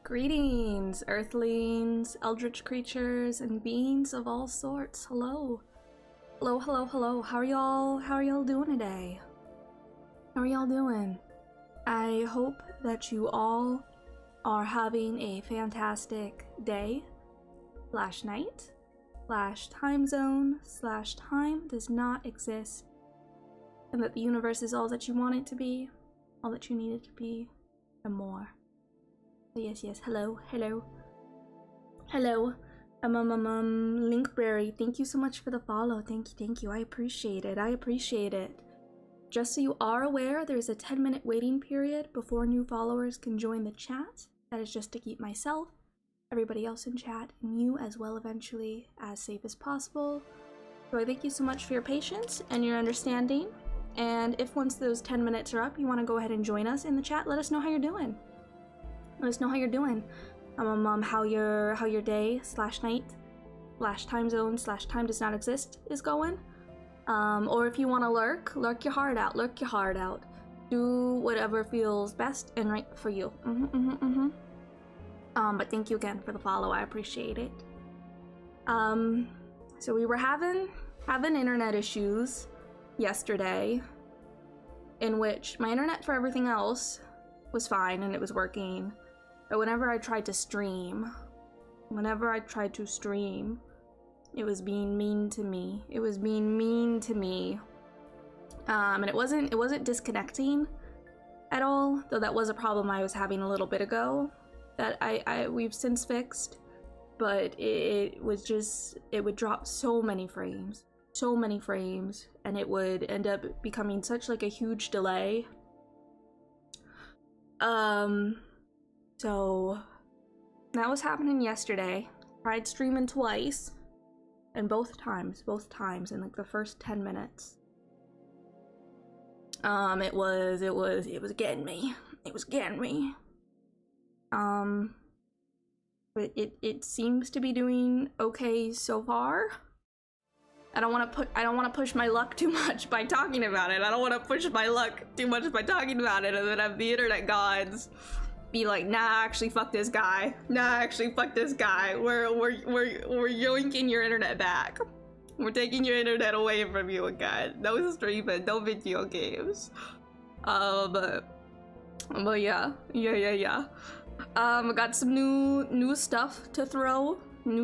Greetings, earthlings, eldritch creatures, and beings of all sorts. Hello. Hello, hello, hello. How are y'all doing today? How are y'all doing? I hope that you all are having a fantastic day, / night, / time zone, / time does not exist, and that the universe is all that you want it to be, all that you need it to be, and more. Yes, hello, Linkberry, thank you so much for the follow. Thank you, I appreciate it. Just so you are aware, there's a 10-minute waiting period before new followers can join the chat. That is just to keep myself, everybody else in chat, and you as well eventually as safe as possible. So I thank you so much for your patience and your understanding. And if once those 10 minutes are up, you want to go ahead and join us in the chat, let us know how you're doing. Let us know how you're doing. How your day / night / time zone / time does not exist is going. Or if you want to lurk your heart out. Do whatever feels best and right for you. But thank you again for the follow. I appreciate it. So we were having internet issues yesterday, in which my internet for everything else was fine and it was working. But whenever I tried to stream, it was being mean to me. And it wasn't disconnecting at all, though that was a problem I was having a little bit ago that we've since fixed. But it would drop so many frames, and it would end up becoming such like a huge delay. So that was happening yesterday. Tried streaming twice, and both times in like the first 10 minutes. It was getting me. But it seems to be doing okay so far. I don't want to push my luck too much by talking about it. And then have the internet gods be like, nah, actually fuck this guy. We're yoinking your internet back. We're taking your internet away from you again. No streaming, no video games. But yeah. I got some new stuff to throw. In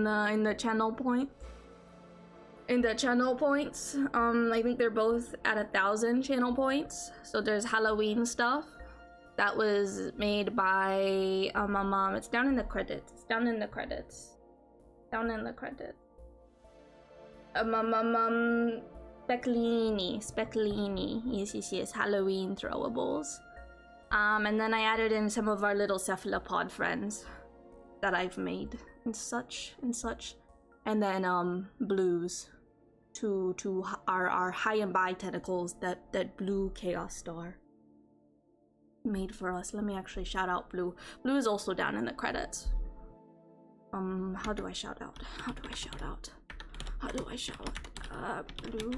the channel point. I think they're both at 1,000 channel points. So there's Halloween stuff that was made by my mom. It's down in the credits. Specklini. Yes, Halloween throwables. And then I added in some of our little cephalopod friends that I've made and such. And then blues to our high and by tentacles that blue chaos star made for us. Let me actually shout out Blue. Blue is also down in the credits. How do I shout out? Blue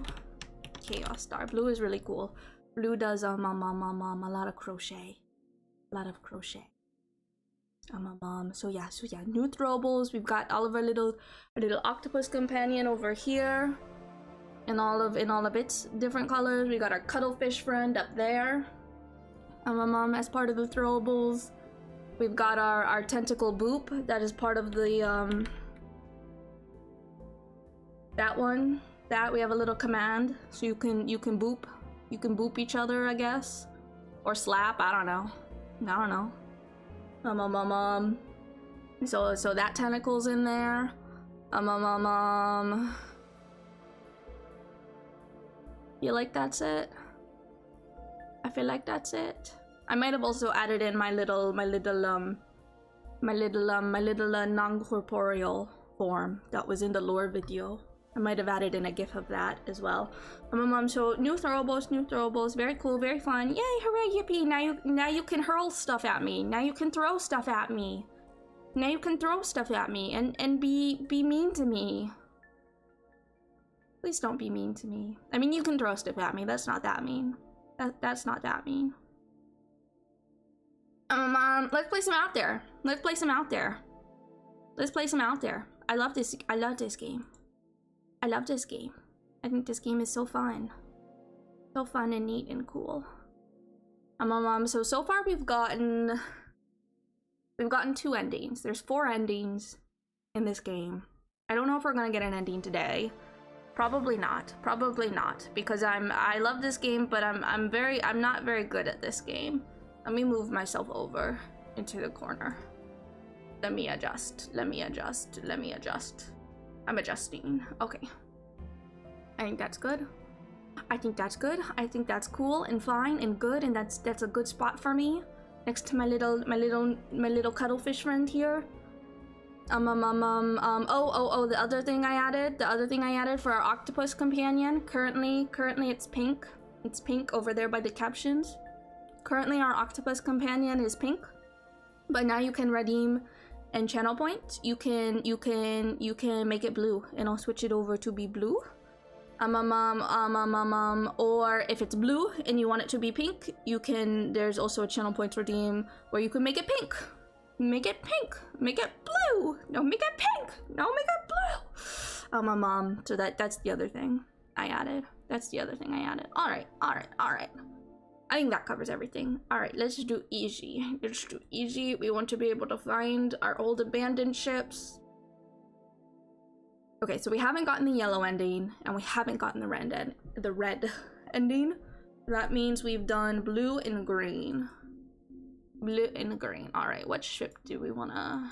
chaos star. Blue is really cool. Blue does a lot of crochet. So yeah, new throwables. We've got all of our little octopus companion over here, in all of its different colors. We got our cuttlefish friend up there. As part of the throwables. We've got our tentacle boop that is part of the that one. That we have a little command, so you can boop each other, I guess, or slap. I don't know. So that tentacle's in there. Feel like that's it. I feel like that's it. I might have also added in my little non-corporeal form that was in the lore video. I might have added in a gif of that as well. So new throwables, very cool, very fun. Yay, hooray, yippee! Now you can hurl stuff at me. Now you can throw stuff at me. And be mean to me. Please don't be mean to me. I mean, you can throw stuff at me. That's not that mean. That's not that mean. Let's place him out there. Let's place him out there. Let's place him out there. I love this game. I love this game. I think this game is so fun. So fun and neat and cool. So far we've gotten 2 endings. There's 4 endings in this game. I don't know if we're gonna get an ending today. Probably not. Probably not. Because I love this game, but I'm not very good at this game. Let me move myself over into the corner. Let me adjust. I'm adjusting. Okay. I think that's good. I think that's cool and fine and good, and that's a good spot for me next to my little cuttlefish friend here. The other thing I added for our octopus companion. Currently it's pink. It's pink over there by the captions. Currently our octopus companion is pink, but now you can redeem and channel point. You can make it blue, and I'll switch it over to be blue. Or if it's blue and you want it to be pink, there's also a channel points redeem where you can make it pink. Make it pink. Make it blue. No, make it pink. No, make it blue. So that's the other thing I added. All right. I think that covers everything. All right, let's do easy. We want to be able to find our old abandoned ships. Okay, so we haven't gotten the yellow ending, and we haven't gotten the red ending. That means we've done blue and green. All right, what ship do we wanna?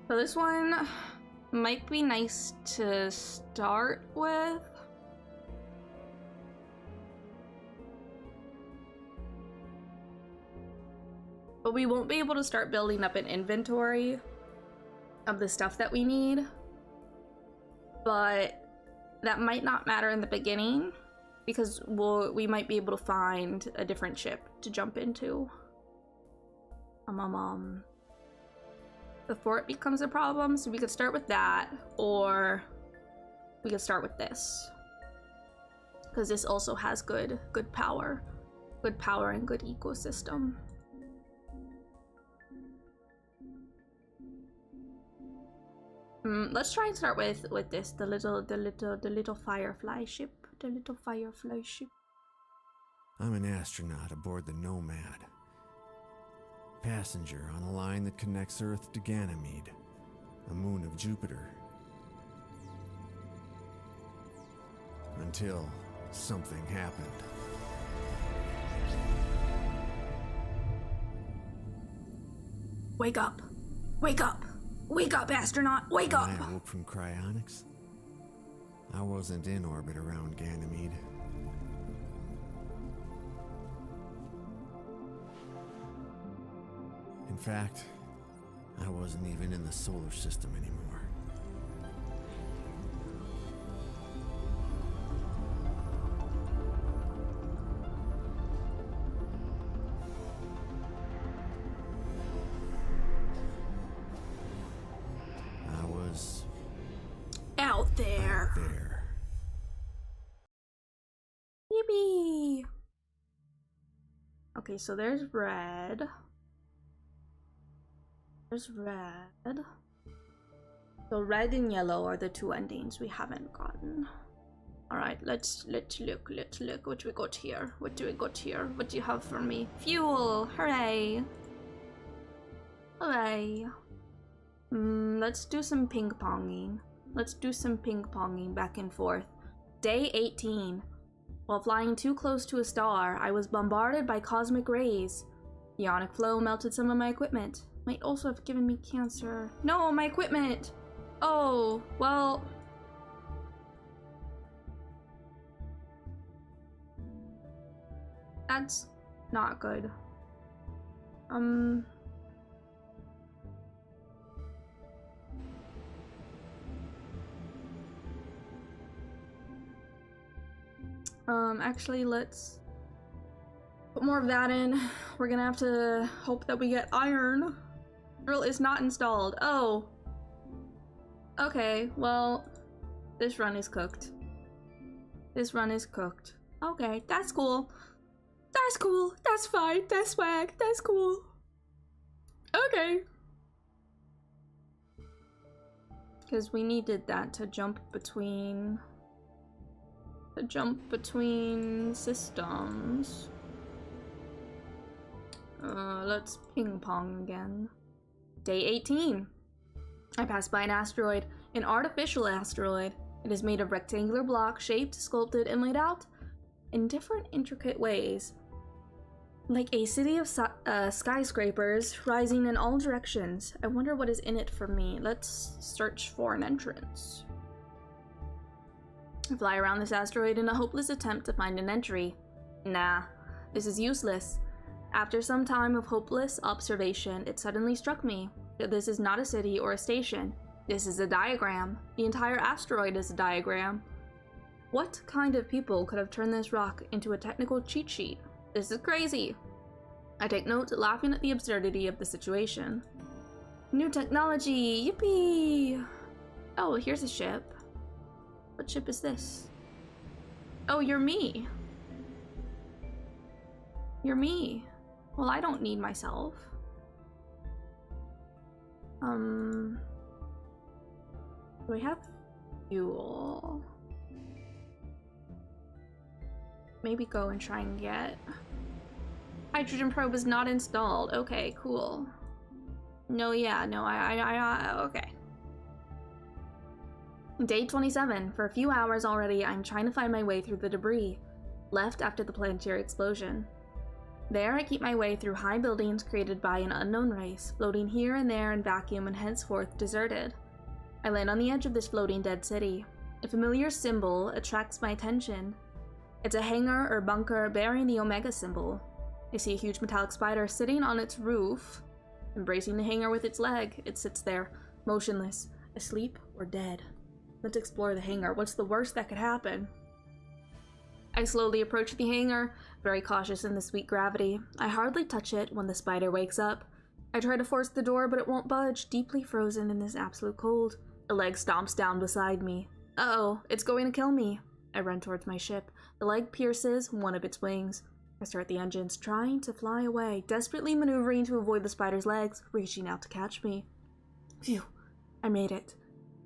So this one might be nice to start with. But we won't be able to start building up an inventory of the stuff that we need. But that might not matter in the beginning, because we might be able to find a different ship to jump into. Before it becomes a problem, so we could start with that, or we could start with this, because this also has good power and good ecosystem. Let's try and start with this, the little firefly ship, I'm an astronaut aboard the Nomad. Passenger on a line that connects Earth to Ganymede, a moon of Jupiter. Until something happened. Wake up! Wake up! Wake up, astronaut! Wake up! When I awoke from cryonics, I wasn't in orbit around Ganymede. In fact, I wasn't even in the solar system anymore. I was out there. Yippee! Okay, so there's red. There's red. So red and yellow are the 2 endings we haven't gotten. All right, let's look. What do we got here? What do you have for me? Fuel! Hooray! Let's do some ping-ponging. Back and forth. Day 18. While flying too close to a star, I was bombarded by cosmic rays. The ionic flow melted some of my equipment. Might also have given me cancer. No, my equipment! Oh, well... That's not good. Actually, let's put more of that in. We're gonna have to hope that we get iron. Drill is not installed. Oh. Okay, well, this run is cooked. This run is cooked. Okay, that's cool. That's cool. That's fine. That's swag. That's cool. Okay. Because we needed that to jump between systems. Let's ping pong again. Day 18. I passed by an asteroid, an artificial asteroid. It is made of rectangular blocks, shaped, sculpted, and laid out in different intricate ways. Like a city of skyscrapers rising in all directions. I wonder what is in it for me. Let's search for an entrance. I fly around this asteroid in a hopeless attempt to find an entry. Nah, this is useless. After some time of hopeless observation, it suddenly struck me that this is not a city or a station. This is a diagram. The entire asteroid is a diagram. What kind of people could have turned this rock into a technical cheat sheet? This is crazy. I take note, laughing at the absurdity of the situation. New technology, yippee! Oh, here's a ship. What ship is this? Oh, you're me. You're me. Well, I don't need myself. Do I have fuel? Maybe go and try and get... Hydrogen probe is not installed. Okay, cool. No, yeah, no, okay. Day 27. For a few hours already, I'm trying to find my way through the debris left after the planetary explosion. There, I keep my way through high buildings created by an unknown race, floating here and there in vacuum and henceforth deserted. I land on the edge of this floating dead city. A familiar symbol attracts my attention. It's a hangar or bunker bearing the Omega symbol. I see a huge metallic spider sitting on its roof, embracing the hangar with its leg. It sits there, motionless, asleep or dead. Let's explore the hangar. What's the worst that could happen? I slowly approach the hangar, very cautious in the sweet gravity. I hardly touch it when the spider wakes up. I try to force the door, but it won't budge, deeply frozen in this absolute cold. A leg stomps down beside me. Uh-oh, it's going to kill me. I run towards my ship. The leg pierces one of its wings. I start the engines, trying to fly away, desperately maneuvering to avoid the spider's legs, reaching out to catch me. Phew, I made it.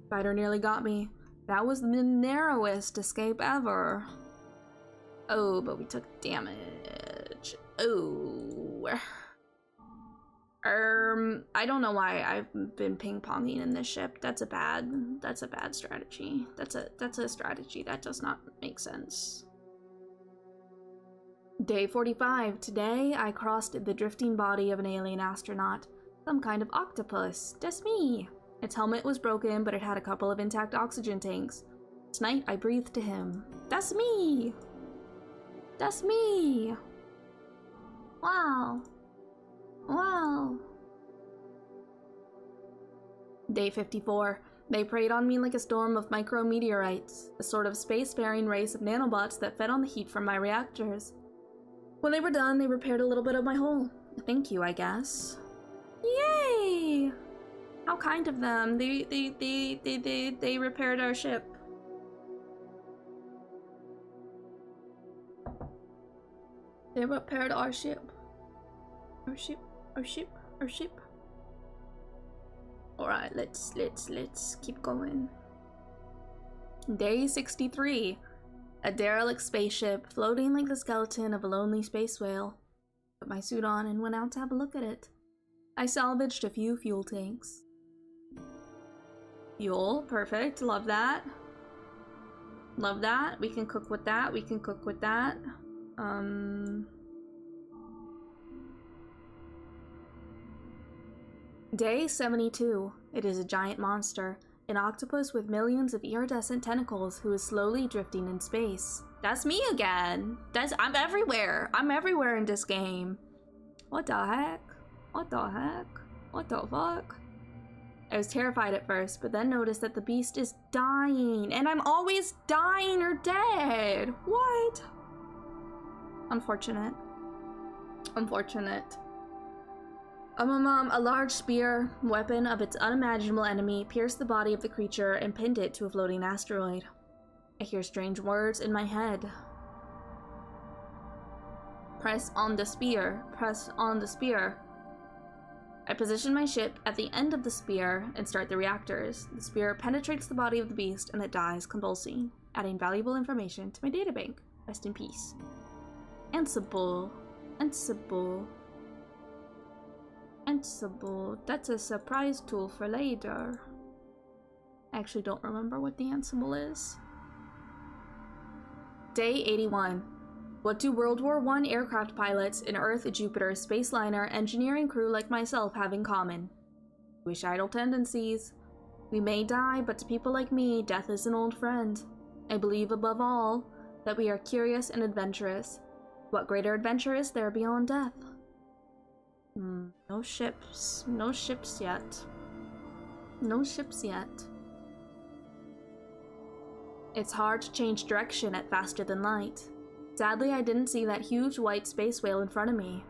Spider nearly got me. That was the narrowest escape ever. Oh, but we took damage. Oh. I don't know why I've been ping-ponging in this ship. That's a bad strategy. That's a strategy that does not make sense. Day 45. Today, I crossed the drifting body of an alien astronaut. Some kind of octopus. That's me. Its helmet was broken, but it had a couple of intact oxygen tanks. Tonight, I breathed to him. That's me! That's me! Wow. Wow. Day 54. They preyed on me like a storm of micrometeorites, a sort of spacefaring race of nanobots that fed on the heat from my reactors. When they were done, they repaired a little bit of my hull. Thank you, I guess. Yay! How kind of them. They repaired our ship. They repaired our ship. Our ship. Alright, let's keep going. Day 63. A derelict spaceship floating like the skeleton of a lonely space whale. Put my suit on and went out to have a look at it. I salvaged a few fuel tanks. Fuel, perfect, love that. Love that. We can cook with that. We can cook with that. Day 72. It is a giant monster. An octopus with millions of iridescent tentacles who is slowly drifting in space. That's me again. I'm everywhere. I'm everywhere in this game. What the heck? What the heck? What the fuck? I was terrified at first, but then noticed that the beast is dying, and I'm always dying or dead. What? Unfortunate. Unfortunate. A large spear, weapon of its unimaginable enemy, pierced the body of the creature and pinned it to a floating asteroid. I hear strange words in my head. Press on the spear. Press on the spear. I position my ship at the end of the spear and start the reactors. The spear penetrates the body of the beast and it dies convulsing, adding valuable information to my databank. Rest in peace. Ansible. Ansible. Ansible. That's a surprise tool for later. I actually don't remember what the Ansible is. Day 81. What do World War I aircraft pilots, an Earth, Jupiter, space liner, engineering crew like myself have in common? Wish idle tendencies. We may die, but to people like me, death is an old friend. I believe above all that we are curious and adventurous. What greater adventure is there beyond death? No ships. No ships yet. No ships yet. It's hard to change direction at faster than light. Sadly, I didn't see that huge white space whale in front of me.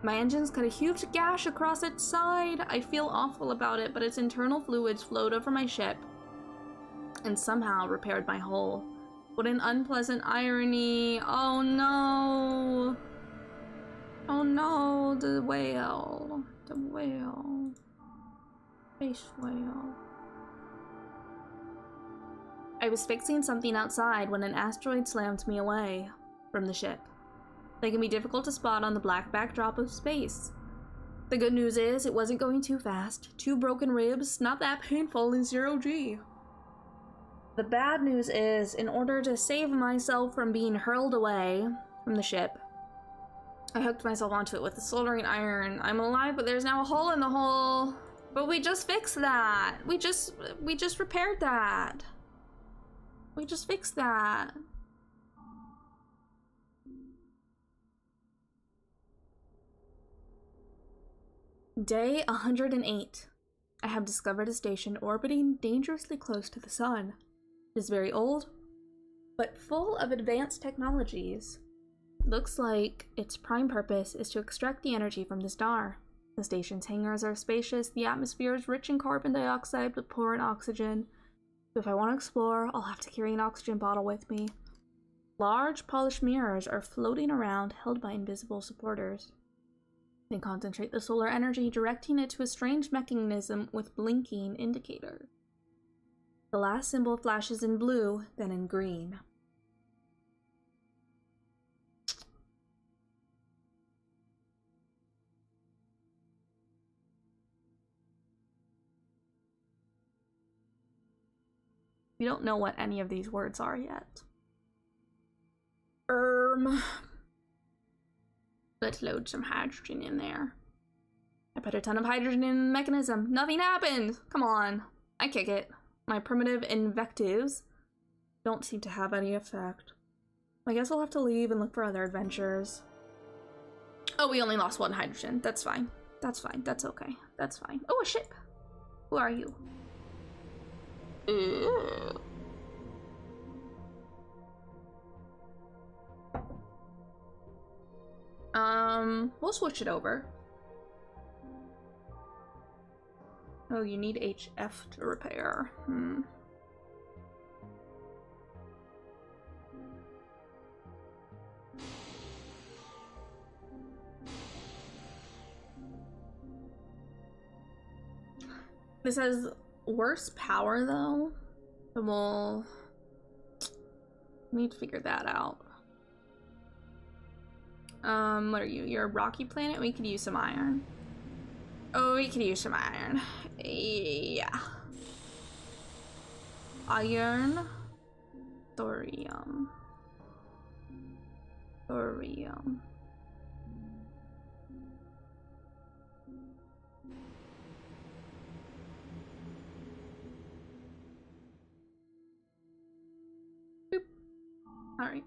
My engines cut a huge gash across its side. I feel awful about it, but its internal fluids flowed over my ship and somehow repaired my hull. What an unpleasant irony. Oh no. Oh no, the whale. The whale. Space whale. I was fixing something outside when an asteroid slammed me away from the ship. They can be difficult to spot on the black backdrop of space. The good news is it wasn't going too fast. 2 broken ribs, not that painful in 0G. The bad news is, in order to save myself from being hurled away from the ship, I hooked myself onto it with a soldering iron. I'm alive, but there's now a hole in the hull. But we just fixed that. We just repaired that. We just fixed that. Day 108. I have discovered a station orbiting dangerously close to the sun. It is very old, but full of advanced technologies. Looks like its prime purpose is to extract the energy from the star. The station's hangars are spacious, the atmosphere is rich in carbon dioxide but poor in oxygen. So if I want to explore, I'll have to carry an oxygen bottle with me. Large polished mirrors are floating around, held by invisible supporters. They concentrate the solar energy, directing it to a strange mechanism with blinking indicators. The last symbol flashes in blue, then in green. We don't know what any of these words are yet. Let's load some hydrogen in there. I put a ton of hydrogen in the mechanism. Nothing happened! Come on. I kick it. My primitive invectives don't seem to have any effect. I guess we'll have to leave and look for other adventures. Oh, we only lost 1 hydrogen. That's fine. That's fine. That's okay. That's fine. Oh, a ship! Who are you? Ew. We'll switch it over. Oh, you need HF to repair. This has worse power though, so we'll need to figure that out. What are you? You're a rocky planet? We could use some iron. Oh, we could use some iron. Yeah. Iron. Thorium. Thorium. Boop. All right.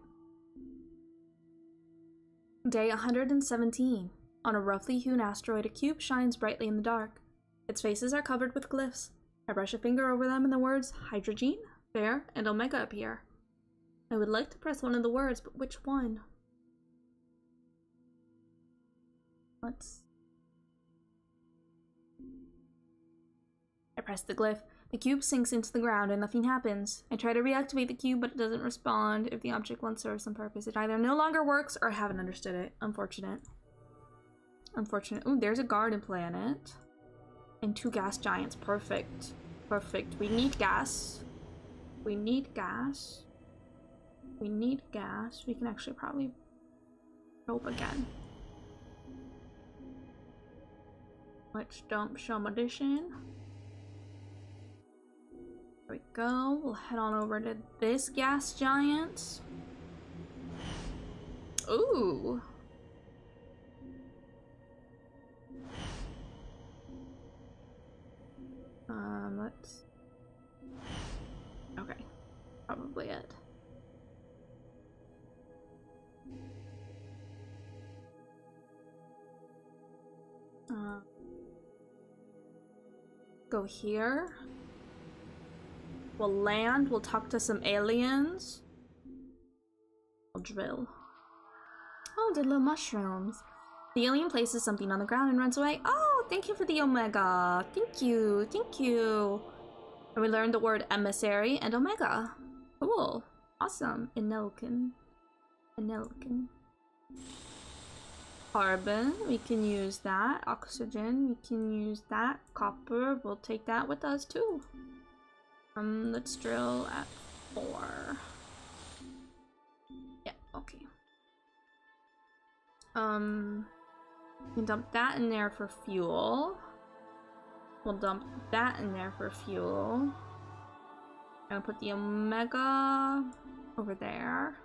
Day 117. On a roughly hewn asteroid, a cube shines brightly in the dark. Its faces are covered with glyphs. I brush a finger over them and the words hydrogen, fair, and omega appear. I would like to press one of the words, but which one? I press the glyph. The cube sinks into the ground and nothing happens. I try to reactivate the cube, but it doesn't respond. If the object once serves some purpose, it either no longer works or I haven't understood it. Unfortunate. Unfortunate. Ooh, there's a garden planet. And 2 gas giants. Perfect. Perfect. We need gas. We need gas. We need gas. We can actually probably probe again. Let's dump some addition. There we go. We'll head on over to this gas giant. Ooh. Let's... Okay. Probably it. Go here. We'll land. We'll talk to some aliens. We'll drill. Oh, the little mushrooms. The alien places something on the ground and runs away. Oh, thank you for the omega. Thank you. Thank you. And we learned the word emissary and omega. Cool. Awesome. Inelkin. Inelkin. Carbon, we can use that. Oxygen, we can use that. Copper, we'll take that with us too. Let's drill at 4. Yeah, okay. We can dump that in there for fuel. We'll dump that in there for fuel. And put the omega over there.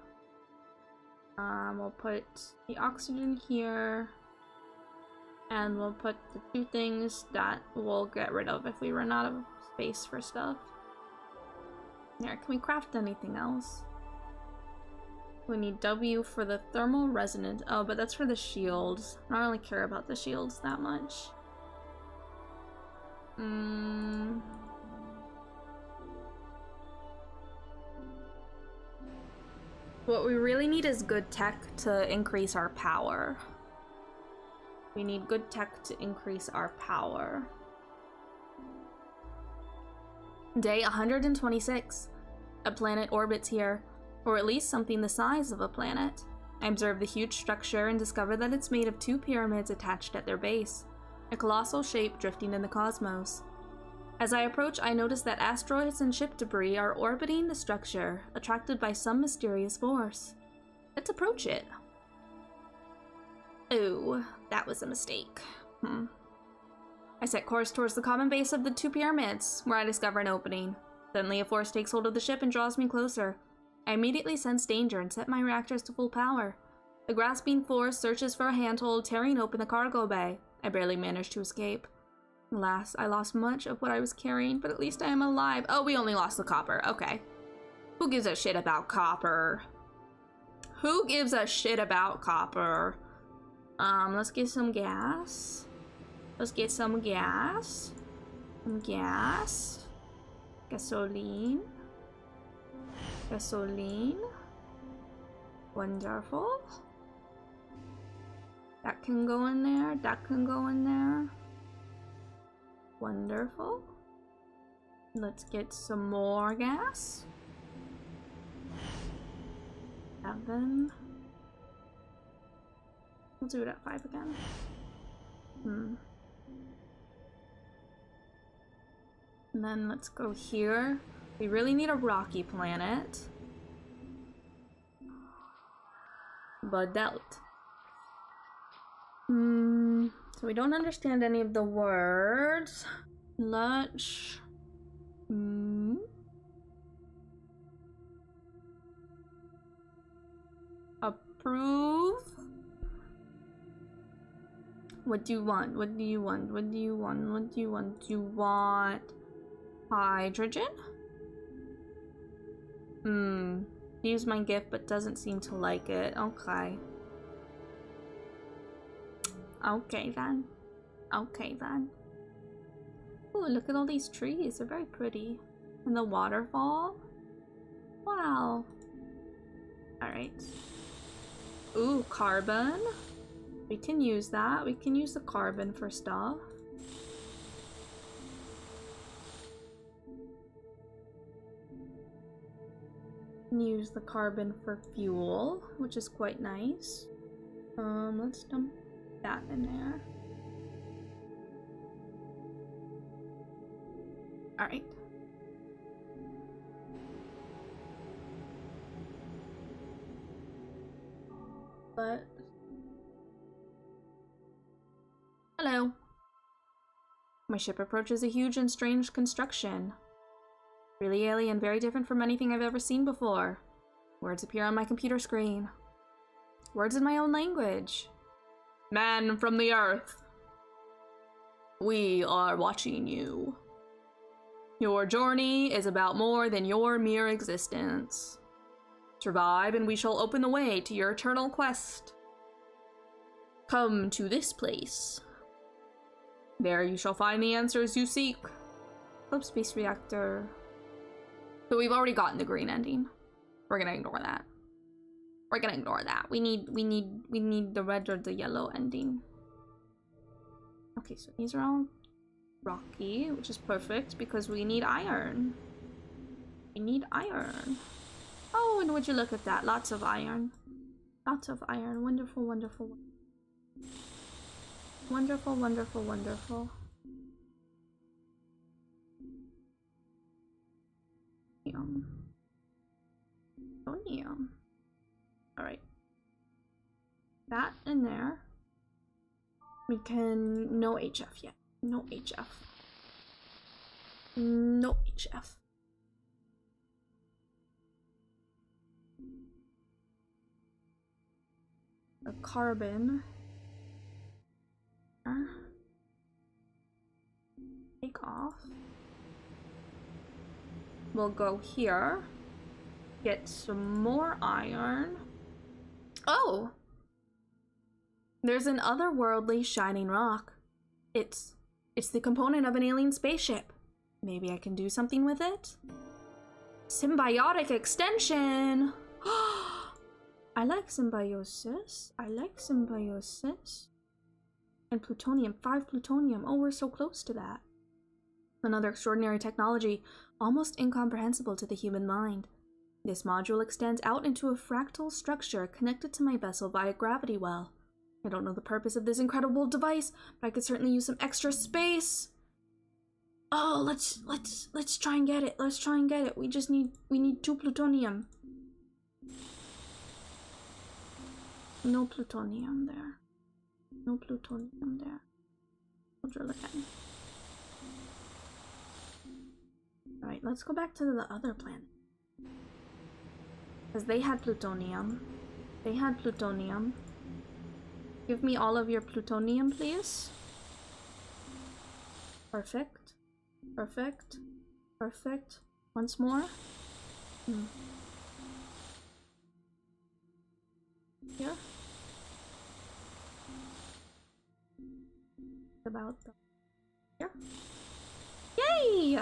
We'll put the oxygen here, and we'll put the 2 things that we'll get rid of if we run out of space for stuff. There, can we craft anything else? We need W for the thermal resonant. Oh, but that's for the shields. I don't really care about the shields that much. What we really need is good tech to increase our power. We need good tech to increase our power. Day 126. A planet orbits here, or at least something the size of a planet. I observe the huge structure and discover that it's made of 2 pyramids attached at their base, a colossal shape drifting in the cosmos. As I approach, I notice that asteroids and ship debris are orbiting the structure, attracted by some mysterious force. Let's approach it. Oh, that was a mistake. I set course towards the common base of the 2 pyramids, where I discover an opening. Suddenly, a force takes hold of the ship and draws me closer. I immediately sense danger and set my reactors to full power. The grasping force searches for a handhold, tearing open the cargo bay. I barely manage to escape. Alas, I lost much of what I was carrying, but at least I am alive. Oh, we only lost the copper. Okay. Who gives a shit about copper? Who gives a shit about copper? Let's get some gas. Let's get some gas. Some gas. Gasoline. Gasoline. Wonderful. That can go in there. That can go in there. Wonderful. Let's get some more gas. 7. We'll do it at 5 again. And then let's go here. We really need a rocky planet. Badelt. So we don't understand any of the words. Let's... Approve? What do you want? What do you want? What do you want? What do you want? Do you want hydrogen? Use my gift but doesn't seem to like it. Okay. Okay then. Okay then. Oh, look at all these trees. They're very pretty. And the waterfall. Wow. Alright. Ooh, carbon. We can use that. We can use the carbon for stuff. Use the carbon for fuel, which is quite nice. Let's dump that in there. All right. But hello. My ship approaches a huge and strange construction. Really alien, very different from anything I've ever seen before. Words appear on my computer screen. Words in my own language. Man from the Earth. We are watching you. Your journey is about more than your mere existence. Survive and we shall open the way to your eternal quest. Come to this place. There you shall find the answers you seek. Hope space reactor. So we've already gotten the green ending. We're gonna ignore that. We're gonna ignore that. We need the red or the yellow ending. Okay, so these are all rocky, which is perfect because we need iron. We need iron. Oh, and would you look at that? Lots of iron. Lots of iron. Wonderful, wonderful. Wonderful, wonderful, wonderful. Plutonium. Alright. That in there. We can... No HF yet. No HF. No HF. A carbon. Take off. We'll go here. Get some more iron. Oh! There's an otherworldly shining rock. It's the component of an alien spaceship. Maybe I can do something with it? Symbiotic extension! I like symbiosis. I like symbiosis. And plutonium. 5 plutonium. Oh, we're so close to that. Another extraordinary technology, almost incomprehensible to the human mind. This module extends out into a fractal structure connected to my vessel by a gravity well. I don't know the purpose of this incredible device, but I could certainly use some extra space. Oh, let's try and get it. Let's try and get it. We need 2 plutonium. No plutonium there. No plutonium there. We'll drill again. Alright, let's go back to the other planet. Because they had plutonium. They had plutonium. Give me all of your plutonium, please. Perfect. Perfect. Perfect. Once more. Here. About the... Here. Yay!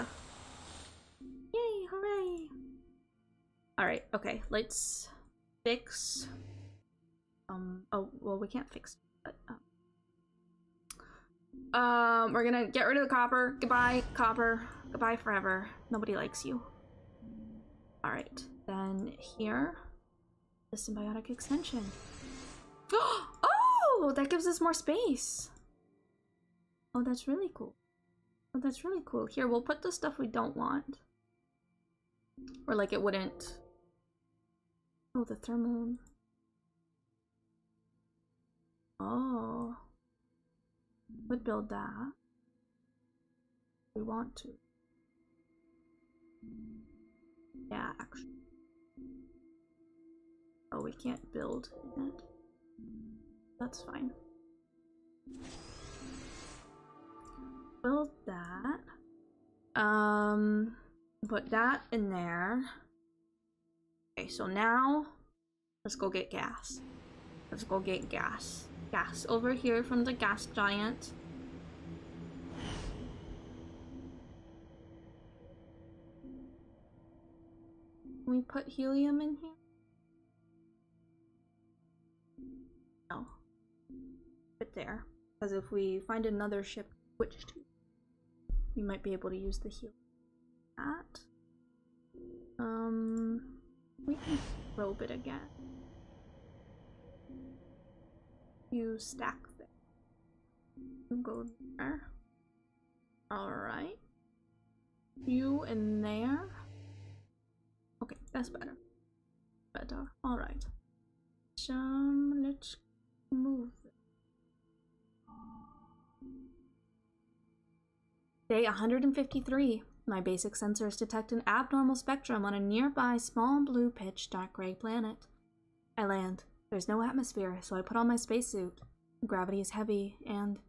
Yay, hooray! Alright, okay, let's fix... oh, well, we can't fix it, but, we're gonna get rid of the copper. Goodbye, copper. Goodbye forever. Nobody likes you. Alright, then here, the symbiotic extension. Oh, that gives us more space. Oh, that's really cool. Oh, that's really cool. Here, we'll put the stuff we don't want. Or like it wouldn't... Oh, the thermal... Oh. Would build that. We want to. Yeah, actually. Oh, we can't build in it. That's fine. Build that. Put that in there. Okay, so now let's go get gas. Let's go get gas. Gas over here from the gas giant. we put helium in here? No. Put there. Because if we find another ship to switch to, we might be able to use the helium. That. We can probe it again. You stack there. You go there. Alright. You in there. Okay, that's better. Better. Alright. Let's move. Day 153. My basic sensors detect an abnormal spectrum on a nearby small blue pitch dark gray planet. I land. There's no atmosphere, so I put on my spacesuit. Gravity is heavy, and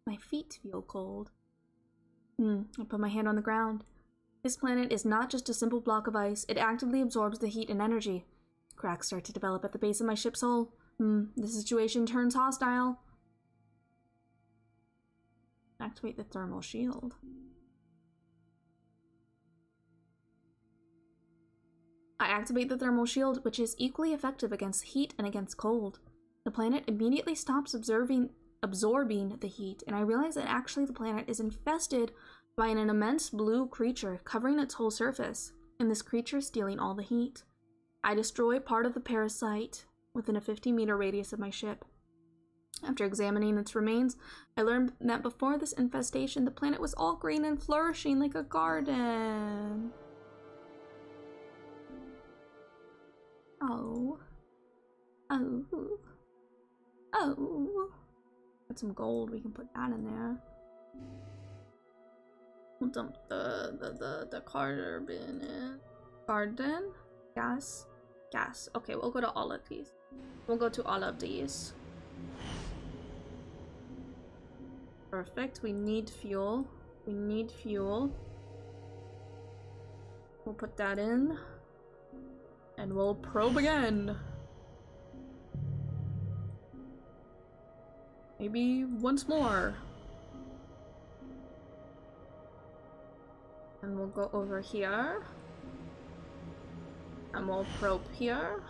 my feet feel cold. I put my hand on the ground. This planet is not just a simple block of ice, it actively absorbs the heat and energy. Cracks start to develop at the base of my ship's hull. The situation turns hostile. Activate the thermal shield. I activate the thermal shield, which is equally effective against heat and against cold. The planet immediately stops absorbing the heat, and I realize that actually the planet is infested by an immense blue creature covering its whole surface, and this creature is stealing all the heat. I destroy part of the parasite within a 50-meter radius of my ship. After examining its remains, I learned that before this infestation, the planet was all green and flourishing like a garden. Oh. Got some gold, we can put that in there. We'll dump the carbon in. Garden? Gas? Gas. Okay, we'll go to all of these. We'll go to all of these. Perfect, we need fuel. We need fuel. We'll put that in. And we'll probe again. Maybe once more. And we'll go over here. And we'll probe here.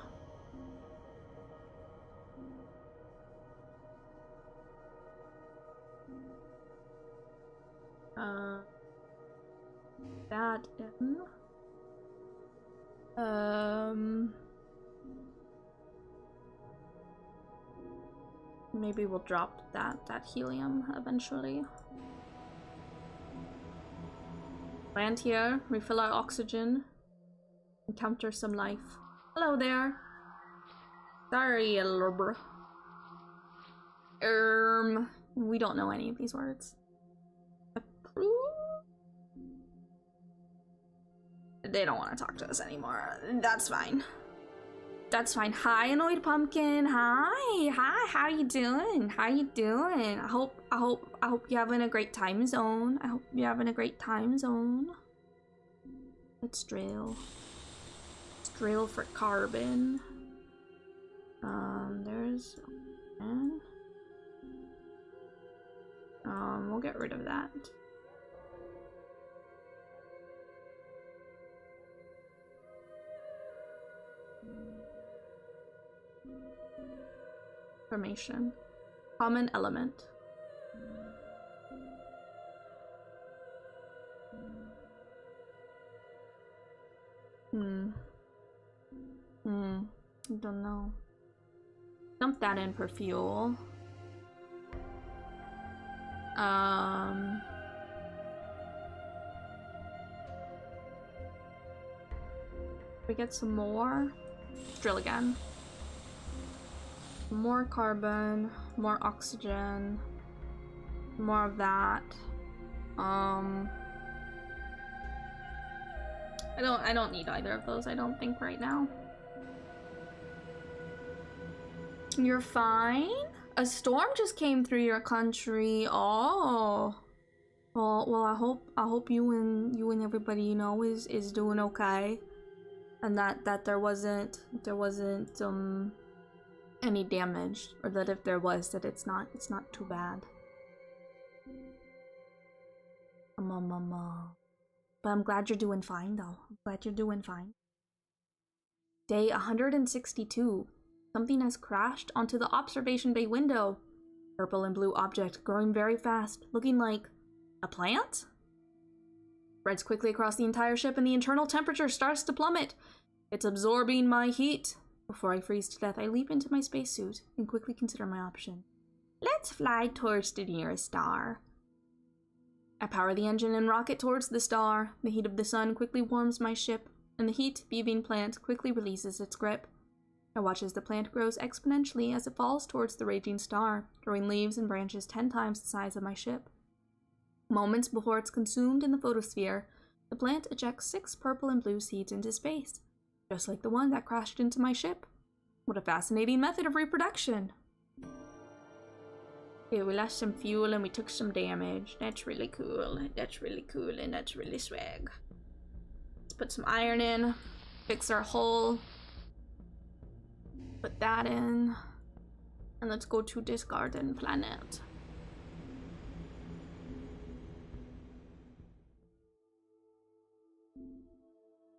That in. Maybe we'll drop that helium eventually. Land here, refill our oxygen, encounter some life. Hello there. Sorry, we don't know any of these words. They don't want to talk to us anymore. That's fine. That's fine. Hi, Annoyed Pumpkin. Hi, how you doing? How you doing? I hope you're having a great time zone. I hope you're having a great time zone. Let's drill. Let's drill for carbon. There's one. We'll get rid of that. Formation. Common element. Don't know. Dump that in for fuel. We get some more. Let's drill again. More carbon, more oxygen, more of that. I don't need either of those, I don't think right now. You're fine? A storm just came through your country. Oh. Well, I hope you and everybody you know is doing okay. And that there wasn't any damage, or that if there was, that it's not too bad. But I'm glad you're doing fine though. I'm glad you're doing fine. Day 162. Something has crashed onto the observation bay window. Purple and blue object growing very fast, looking like a plant? Spreads quickly across the entire ship and the internal temperature starts to plummet. It's absorbing my heat. Before I freeze to death, I leap into my spacesuit and quickly consider my option. Let's fly towards the nearest star. I power the engine and rocket towards the star. The heat of the sun quickly warms my ship, and the heat-beaving plant quickly releases its grip. I watch as the plant grows exponentially as it falls towards the raging star, growing leaves and branches 10 times the size of my ship. Moments before it's consumed in the photosphere, the plant ejects 6 purple and blue seeds into space, just like the one that crashed into my ship. What a fascinating method of reproduction. Okay, we lost some fuel and we took some damage. That's really cool. That's really cool and that's really swag. Let's put some iron in, fix our hull. Put that in, and let's go to this garden planet.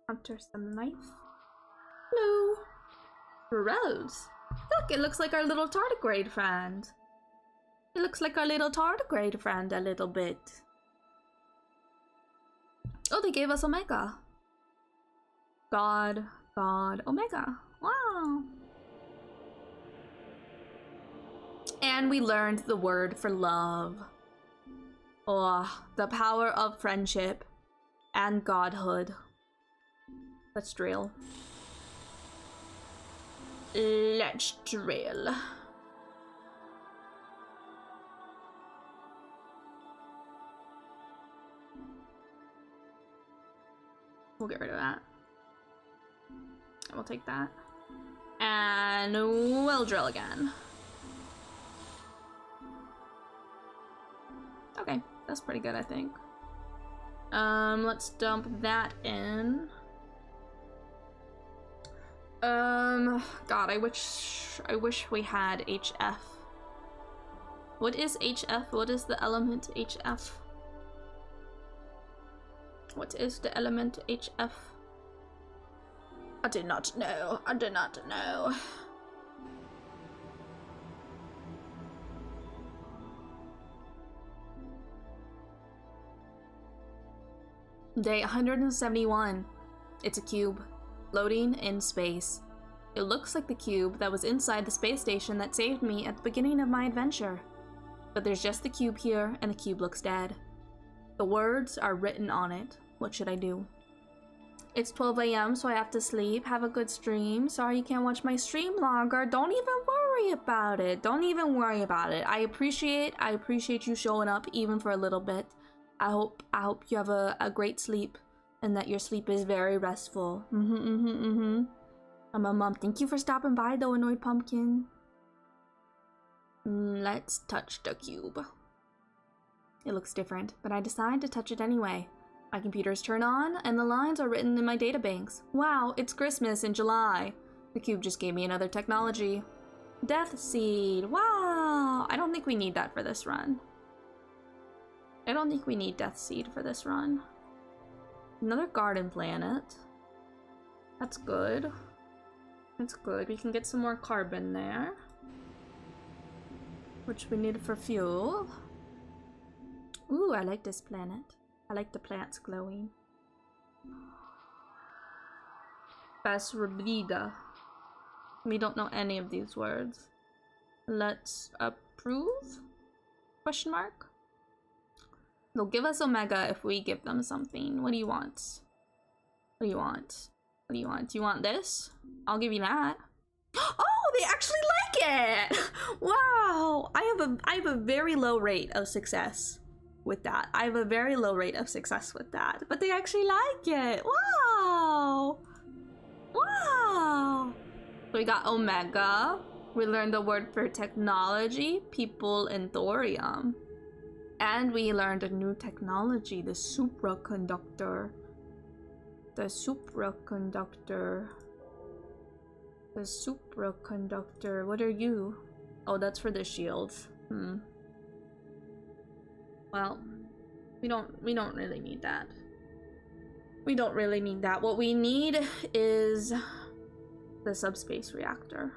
Enter some knife. Hello. Rose. Look, it looks like our little tardigrade friend. It looks like our little tardigrade friend a little bit. Oh, they gave us Omega. God, Omega. Wow. And we learned the word for love. Oh, the power of friendship and godhood. Let's drill. Let's drill. We'll get rid of that. And we'll take that. And we'll drill again. Okay, that's pretty good, I think. Let's dump that in. God, I wish we had HF. What is HF? What is the element HF? What is the element HF? I did not know. I did not know. Day 171. It's a cube, floating in space. It looks like the cube that was inside the space station that saved me at the beginning of my adventure. But there's just the cube here, and the cube looks dead. The words are written on it. What should I do? It's 12 a.m., so I have to sleep. Have a good stream. Sorry you can't watch my stream longer. Don't even worry about it. Don't even worry about it. I appreciate you showing up even for a little bit. I hope you have a great sleep and that your sleep is very restful. Thank you for stopping by though, Annoyed Pumpkin. Let's touch the cube. It looks different, but I decide to touch it anyway. My computers turn on and the lines are written in my databanks. Wow, it's Christmas in July. The cube just gave me another technology. Death Seed. Wow, I don't think we need that for this run. I don't think we need Death Seed for this run. Another garden planet. That's good. That's good. We can get some more carbon there, which we need for fuel. Ooh, I like this planet. I like the plants glowing. Basrabida. We don't know any of these words. Let's approve? Question mark? They'll give us Omega if we give them something. What do you want? What do you want? What do you want? Do you want this? I'll give you that. Oh, they actually like it! Wow! I have a very low rate of success with that. I have a very low rate of success with that. But they actually like it! Wow! Wow! So we got Omega. We learned the word for technology, people, and thorium. And we learned a new technology, the supraconductor. The supraconductor. The supraconductor. What are you? Oh, that's for the shields. Well, we don't really need that. We don't really need that. What we need is the subspace reactor.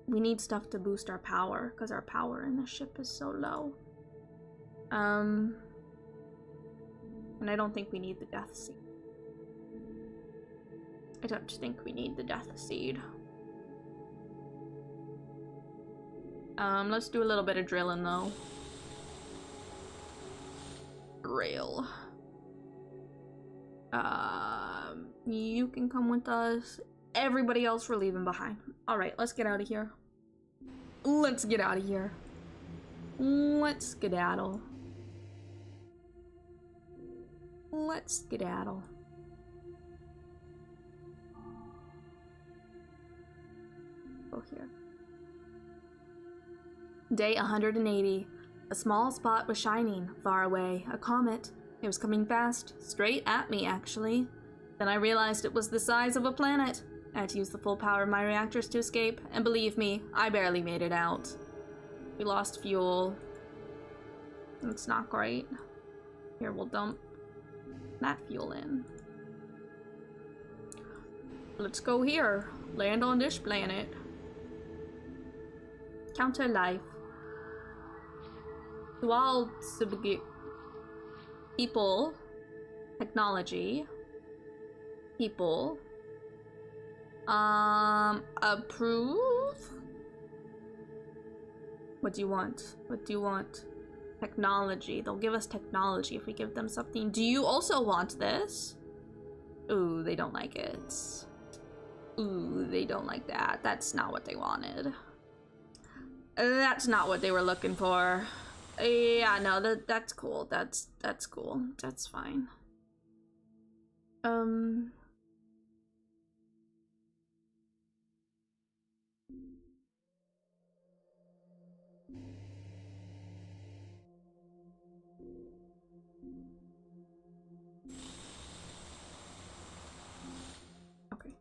We need stuff to boost our power, because our power in the ship is so low. And I don't think we need the death seed. I don't think we need the death seed. Let's do a little bit of drilling though. Drill. You can come with us. Everybody else we're leaving behind. Alright, let's get out of here. Let's get out of here. Let's skedaddle. Let's skedaddle. Go here. Day 180. A small spot was shining, far away. A comet. It was coming fast, straight at me, actually. Then I realized it was the size of a planet. I had to use the full power of my reactors to escape, and believe me, I barely made it out. We lost fuel. It's not great. Here, we'll dump that fuel in. Let's go here. Land on this planet. Counter life. To all people, technology, people, approve? What do you want? What do you want? Technology. They'll give us technology if we give them something. Do you also want this? Ooh, they don't like it. Ooh, they don't like that. That's not what they wanted. That's not what they were looking for. Yeah, no, that's cool. That's cool. That's fine. Okay.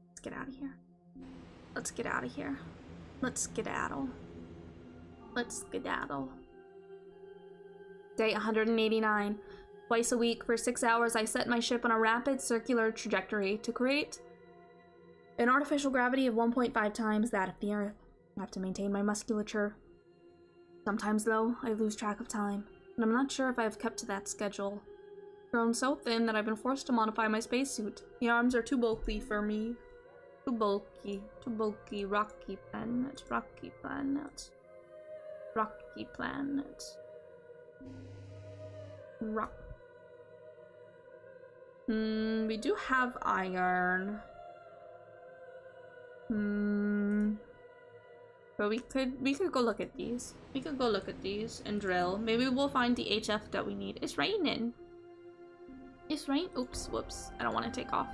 Let's get out of here. Let's get out of here. Let's skedaddle. Let's skedaddle. Day 189. Twice a week for 6 hours, I set my ship on a rapid circular trajectory to create an artificial gravity of 1.5 times that of the Earth. I have to maintain my musculature. Sometimes, though, I lose track of time, and I'm not sure if I have kept to that schedule. I've grown so thin that I've been forced to modify my spacesuit. The arms are too bulky for me. Too bulky. Too bulky. Rocky planet. Rocky planet. Rocky planet. Rock. We do have iron. But we could go look at these. We could go look at these and drill. Maybe we'll find the HF that we need. It's raining. It's rain. Oops, whoops. I don't want to take off.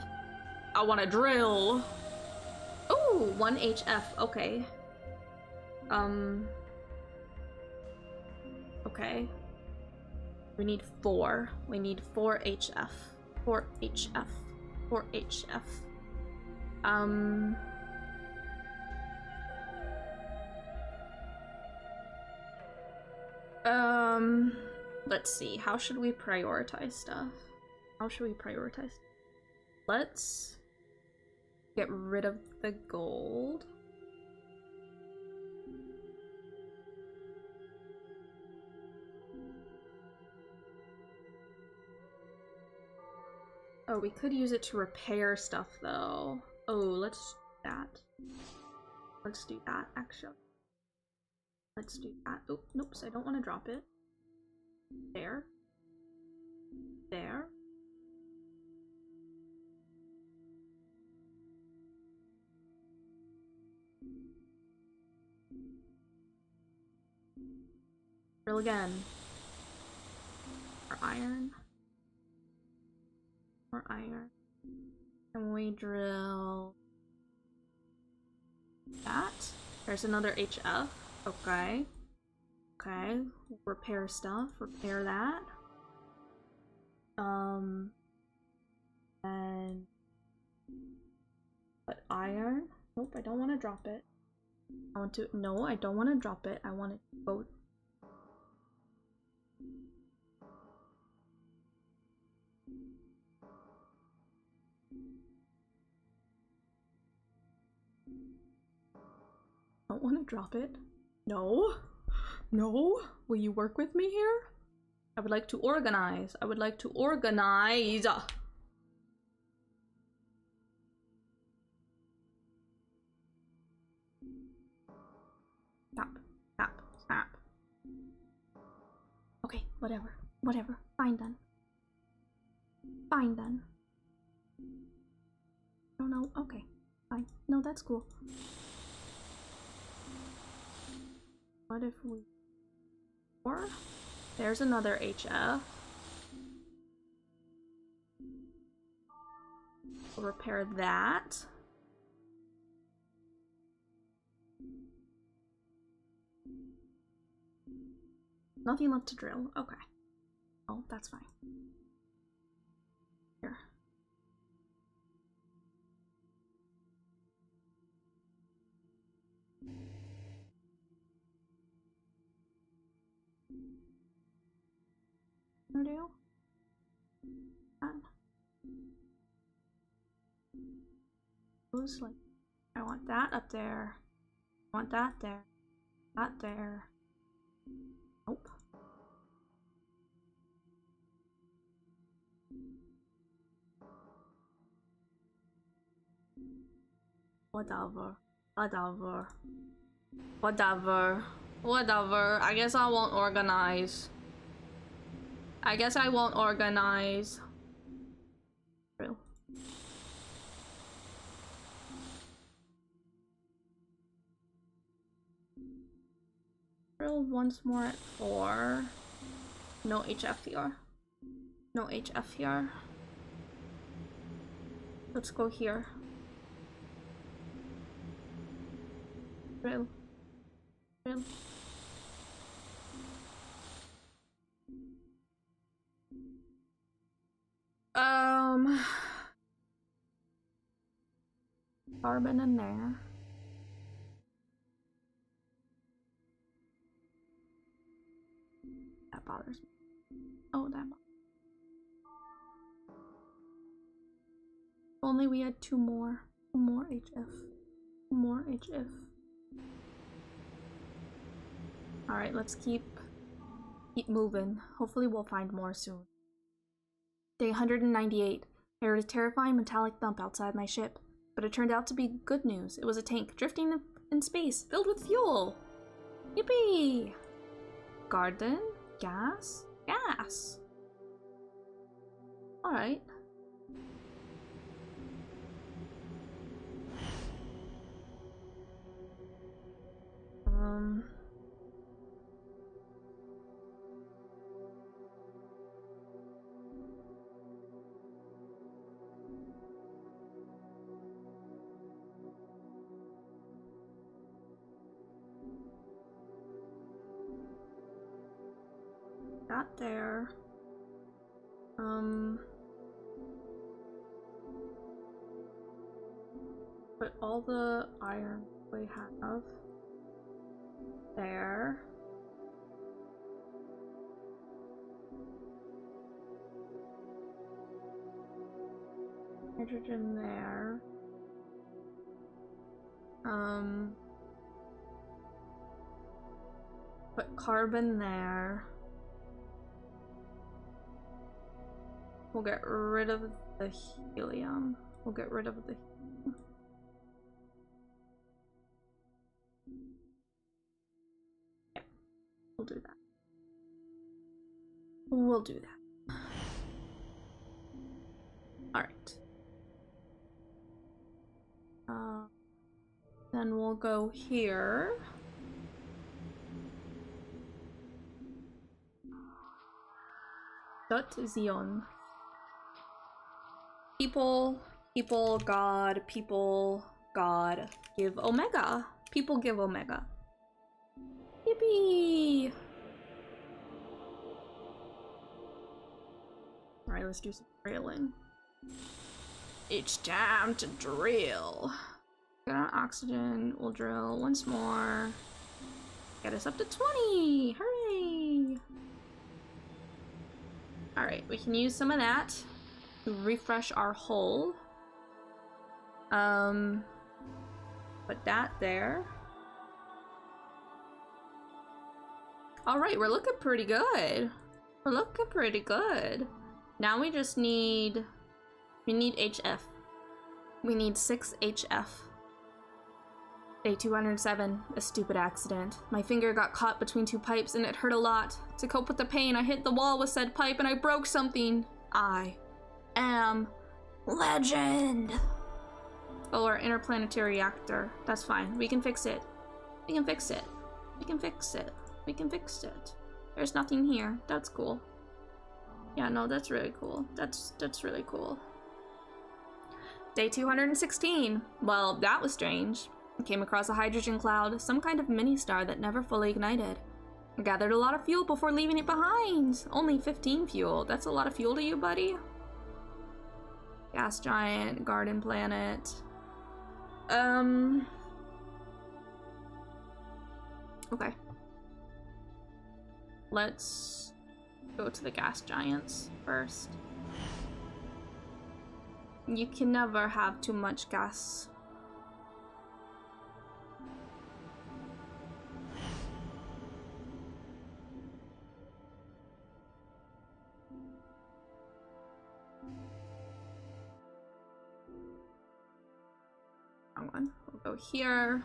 I want to drill. Ooh, 1 HF. Okay. Okay. We need 4. We need 4 HF. 4 HF. 4 HF. Let's see. How should we prioritize stuff? How should we prioritize? Let's get rid of the gold. Oh, we could use it to repair stuff, though. Oh, let's do that. Let's do that, actually. Let's do that. Oh, nope, I don't want to drop it. There. There. Drill again. More iron. More iron. And we drill that. There's another HF. Okay. Okay. Repair stuff. Repair that. And but iron. Nope, I don't want to drop it. I want to. No, I don't want to drop it. I want to go. don't want to drop it. No. No. Will you work with me here? I would like to organize. I would like to organize. Tap, tap, tap. Okay, whatever. Whatever. Fine then. Fine then. Oh no, okay. Fine. No, that's cool. What if we... Or... There's another HF. We'll repair that. Nothing left to drill. Okay. Oh, that's fine. Here. Do goes like I want that up there. I want that there. That there. Nope. Whatever. Whatever. Whatever. Whatever. I guess I won't organize. I guess I won't organize. True. Drill once more at 4. No HF here. No HF here. Let's go here. Drill. Drill. Carbon in there. That bothers me. Oh, that bothers me. If only we had 2 more. 2 more HF. 2 more HF. Alright, let's keep moving. Hopefully we'll find more soon. Day 198. I heard a terrifying metallic thump outside my ship, but it turned out to be good news. It was a tank drifting in space, filled with fuel. Yippee! Garden? Gas? Gas! Alright. Got there. Put all the iron we have there. Hydrogen there. Put carbon there. We'll get rid of the helium. We'll get rid of the helium. Yeah, we'll do that. We'll do that. Alright. Then we'll go here. Zion. People, God, give Omega. People give Omega. Yippee! Alright, let's do some drilling. It's time to drill. Get on oxygen. We'll drill once more. Get us up to 20! Hooray! Alright, we can use some of that to refresh our hull. Put that there. All right, we're looking pretty good. We're looking pretty good. Now we just need... We need HF. We need 6 HF. Day 207, a stupid accident. My finger got caught between 2 pipes and it hurt a lot. To cope with the pain, I hit the wall with said pipe and I broke something. I am legend. Oh, our interplanetary reactor. That's fine. We can fix it. We can fix it. We can fix it. We can fix it. There's nothing here. That's cool. Yeah, no, that's really cool. That's really cool. Day 216. Well, that was strange. I came across a hydrogen cloud, some kind of mini-star that never fully ignited. I gathered a lot of fuel before leaving it behind. Only 15 fuel. That's a lot of fuel to you, buddy. Gas giant, garden planet. Okay. Let's go to the gas giants first. You can never have too much gas. Wrong one. We'll go here.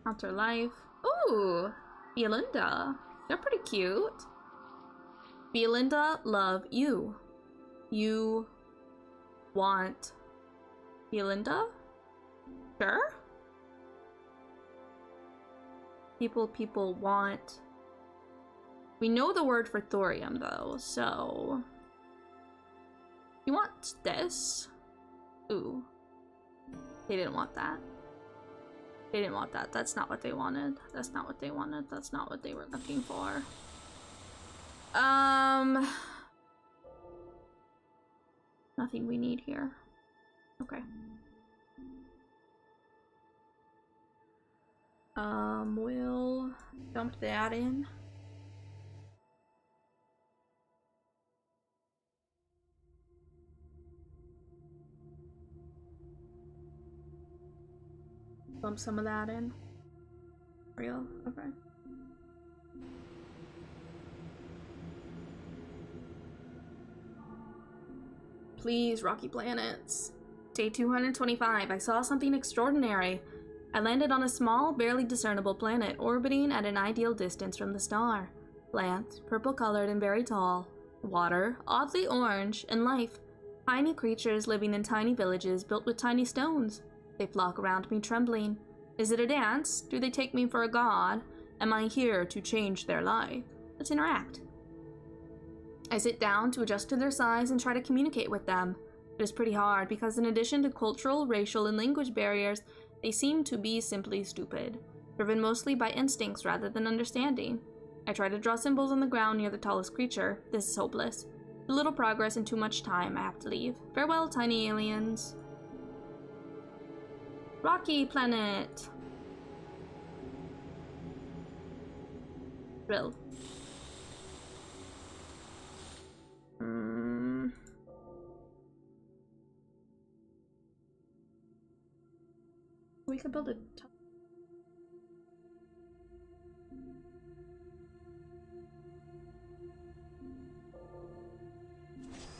Counter life. Ooh, Belinda. They're pretty cute. Belinda, love you. You want Belinda? Sure. People want. We know the word for thorium though, so you want this? Ooh. They didn't want that. They didn't want that. That's not what they wanted. That's not what they wanted. That's not what they were looking for. Nothing we need here. Okay. We'll dump that in. Bump some of that in. Real? Okay. Please, rocky planets. Day 225. I saw something extraordinary. I landed on a small, barely discernible planet orbiting at an ideal distance from the star. Plants, purple-colored and very tall. Water, oddly orange, and life. Tiny creatures living in tiny villages built with tiny stones. They flock around me trembling. Is it a dance? Do they take me for a god? Am I here to change their life? Let's interact. I sit down to adjust to their size and try to communicate with them. It is pretty hard because in addition to cultural, racial, and language barriers, they seem to be simply stupid, driven mostly by instincts rather than understanding. I try to draw symbols on the ground near the tallest creature. This is hopeless. Too little progress and too much time. I have to leave. Farewell, tiny aliens. Rocky planet. Drill. We could build a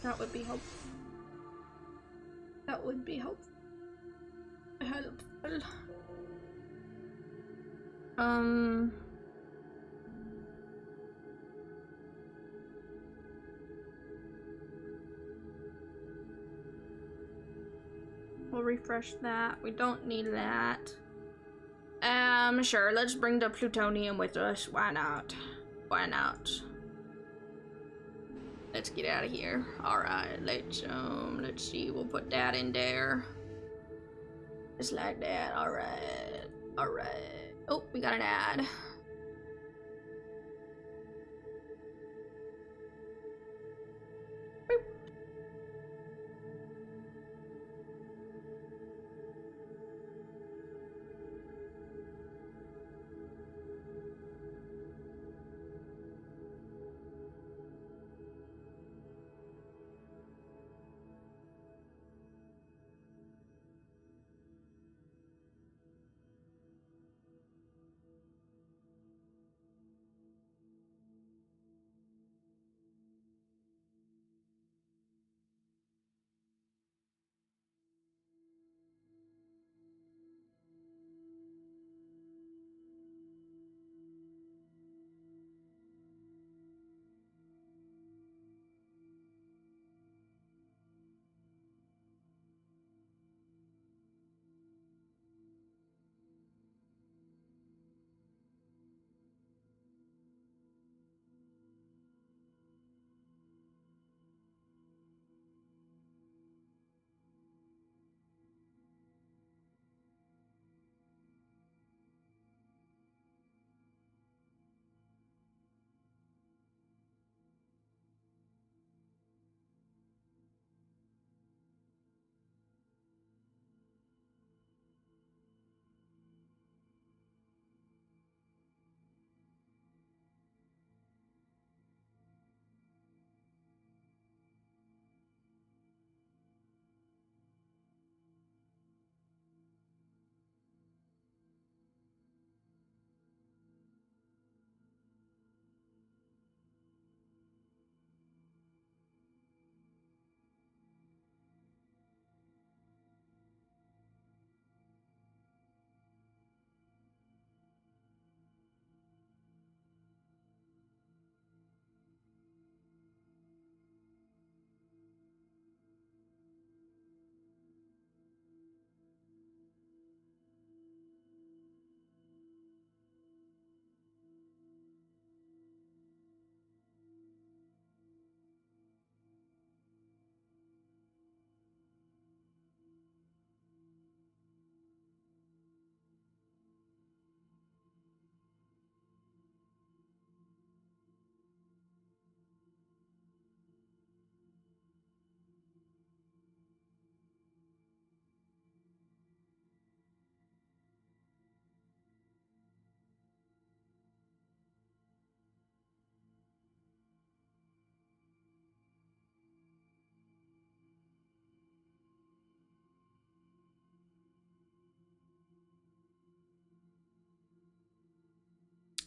that would be helpful. That would be helpful. We'll refresh that. We don't need that. Sure, let's bring the plutonium with us. Why not? Why not? Let's get out of here. Alright, let's see, we'll put that in there. Just like that. Alright. Alright. Oh, we got an ad. Boop.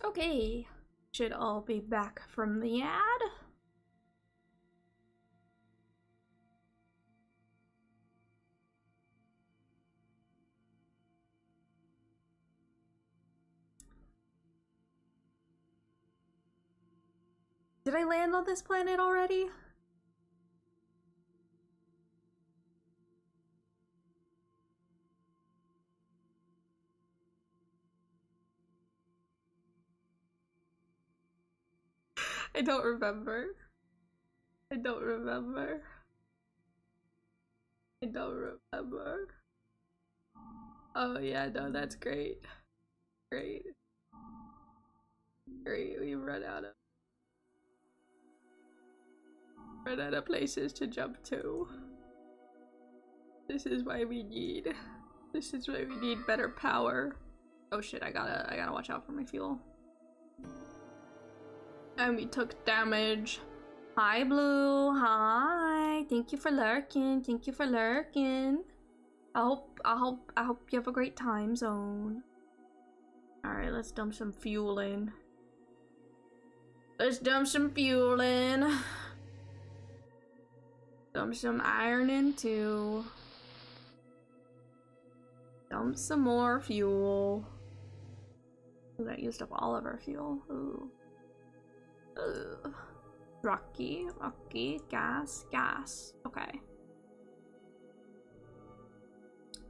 Okay, should all be back from the ad. Did I land on this planet already? I don't remember. I don't remember. I don't remember. Oh yeah, no, that's great. Great. Great, we've run out of places to jump to. This is why we need better power. Oh shit, I gotta watch out for my fuel. And we took damage. Hi Blue, hi. Thank you for lurking. Thank you for lurking. I hope you have a great time zone. Alright, let's dump some fuel in. Let's dump some fuel in. Dump some iron in too. Dump some more fuel. Ooh, that used up all of our fuel. Ooh. Ugh. Rocky, gas. Okay.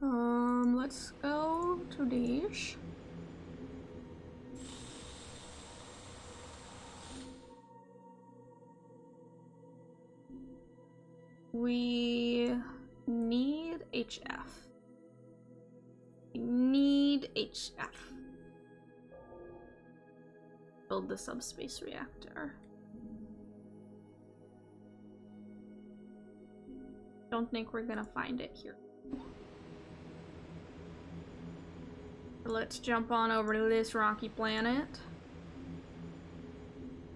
Let's go to this. We need HF. We need HF. Build the subspace reactor. Don't think we're gonna find it here. Let's jump on over to this rocky planet.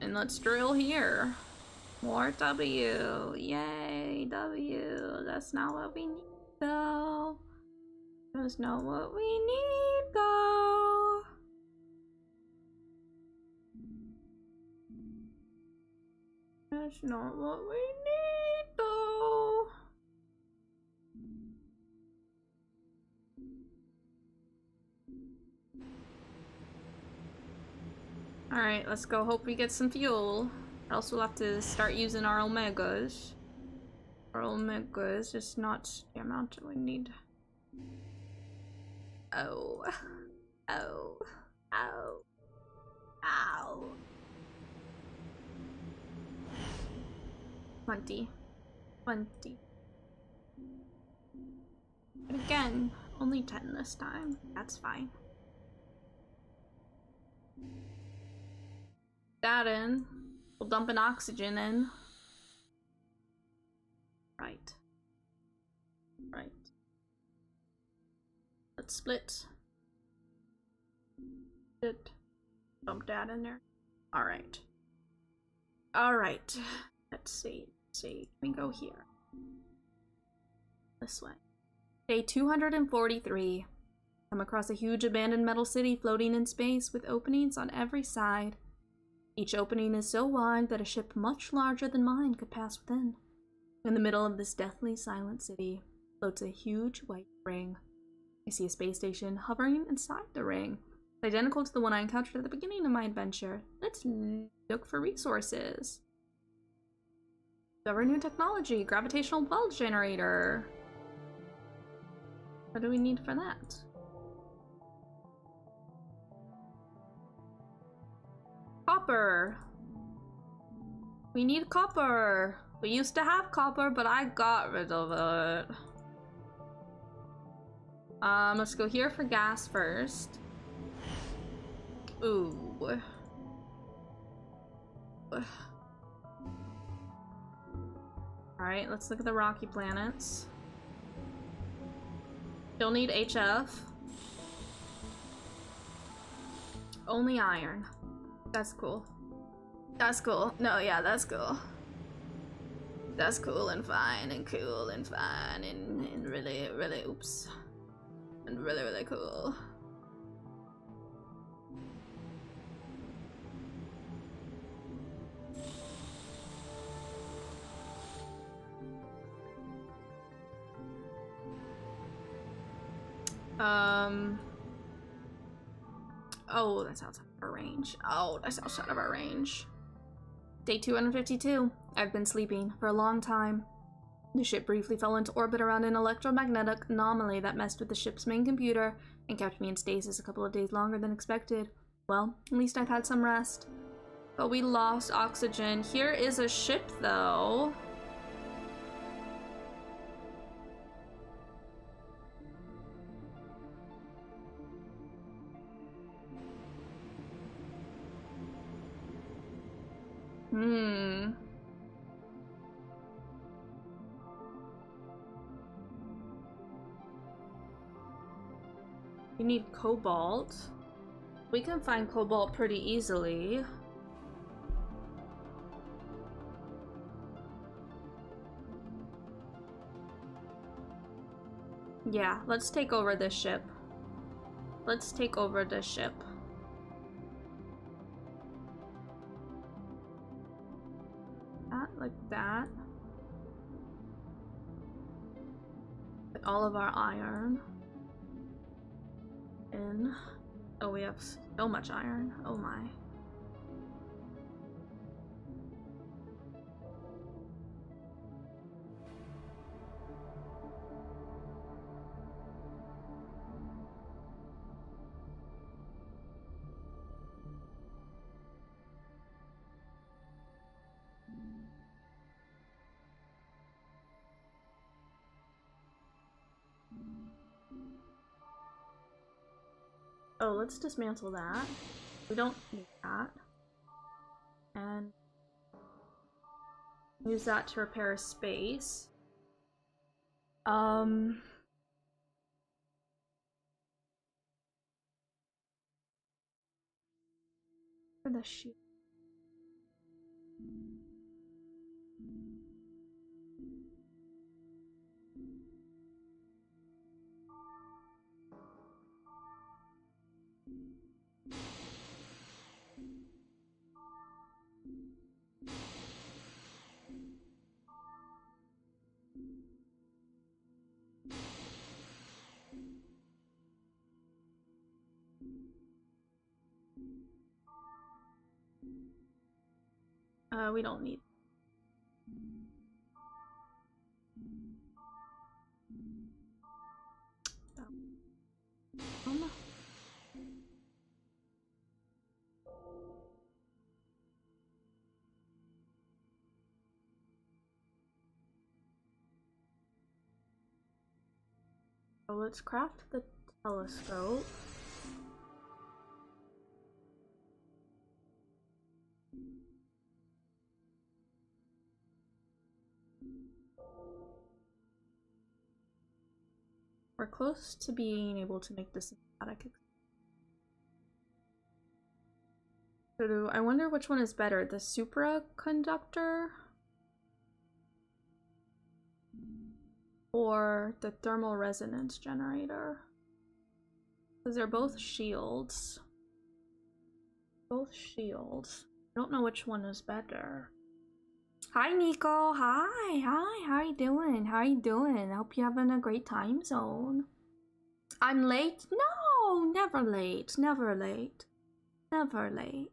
And let's drill here. More W. Yay, W. That's not what we need though. That's not what we need though. That's not what we need though. Alright, let's go hope we get some fuel. Or else we'll have to start using our omegas. Our omegas is not the amount we need. Oh. Oh. Ow. Ow. 20. But again, only 10 this time. That's fine. That in. We'll dump an oxygen in. Right. Let's split. Dump that in there. Alright. Let's see. Can we go here? This way. Day 243. Come across a huge abandoned metal city floating in space with openings on every side. Each opening is so wide that a ship much larger than mine could pass within. In the middle of this deathly silent city floats a huge white ring. I see a space station hovering inside the ring, identical to the one I encountered at the beginning of my adventure. Let's look for resources. Discover new technology, gravitational well generator. What do we need for that? Copper. We need copper. We used to have copper, but I got rid of it. Let's go here for gas first. Ooh. Alright, let's look at the rocky planets. Still need HF. Only iron. That's cool. That's cool. No, yeah, that's cool. That's cool and fine and cool and fine and really, really, oops. And really, really cool. Oh, that's outside of our range. Oh, that's outside of our range. Day 252. I've been sleeping for a long time. The ship briefly fell into orbit around an electromagnetic anomaly that messed with the ship's main computer and kept me in stasis a couple of days longer than expected. Well, at least I've had some rest. But we lost oxygen. Here is a ship, though. We need cobalt. We can find cobalt pretty easily. Yeah, let's take over this ship. Let's take over this ship. That, like that. Put all of our iron in. Oh, we have so much iron. Oh my. Oh, let's dismantle that. We don't need that. And use that to repair space. For the shield. We don't need. So let's craft the telescope. We're close to being able to make this static. So I wonder which one is better, the supraconductor or the thermal resonance generator? Because they're both shields. Both shields. I don't know which one is better. Hi Nico, hi, how you doing? How you doing? I hope you're having a great time zone. I'm late? No, never late, never late, never late.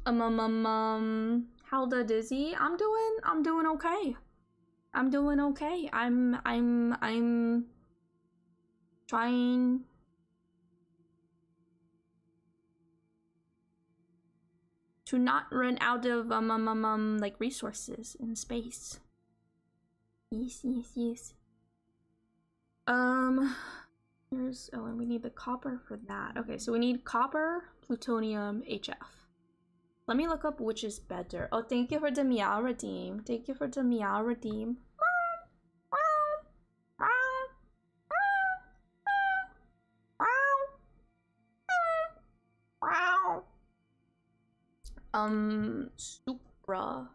How the dizzy? I'm doing okay. I'm doing okay. I'm trying to not run out of like resources in space. Yes. Here's, oh, and we need the copper for that. Okay, so we need copper, plutonium, HF. Let me look up which is better. Oh, thank you for the meow redeem. Thank you for the meow redeem. Supra.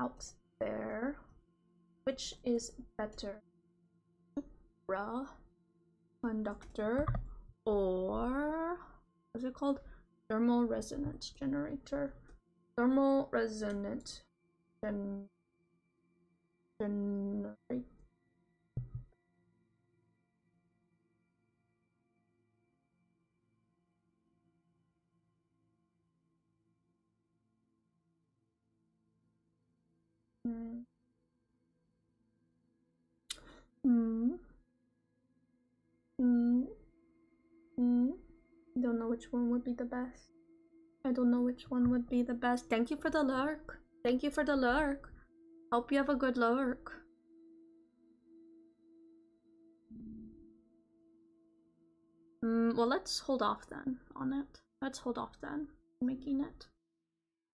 Out there. Which is better? Supra conductor or what's it called? Thermal resonance generator. Thermal resonance generator. Mm. Mm. Mm. Mm. Don't know which one would be the best. I don't know which one would be the best. Thank you for the lurk. Thank you for the lurk. Hope you have a good lurk. Well, let's hold off then on it. Let's hold off then making it.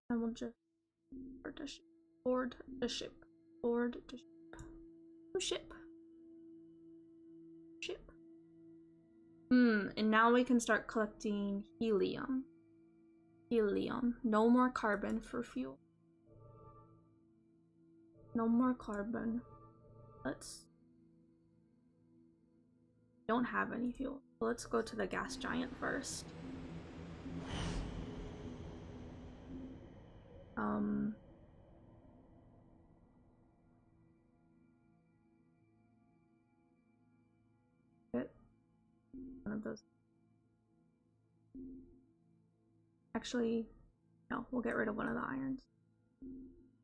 And we'll just board the ship. Board the ship. Board the ship. Ship. Ship. And now we can start collecting helium. Helium. No more carbon for fuel. No more carbon. Let's... Don't have any fuel. Let's go to the gas giant first. Get one of those. Actually, no, we'll get rid of one of the irons.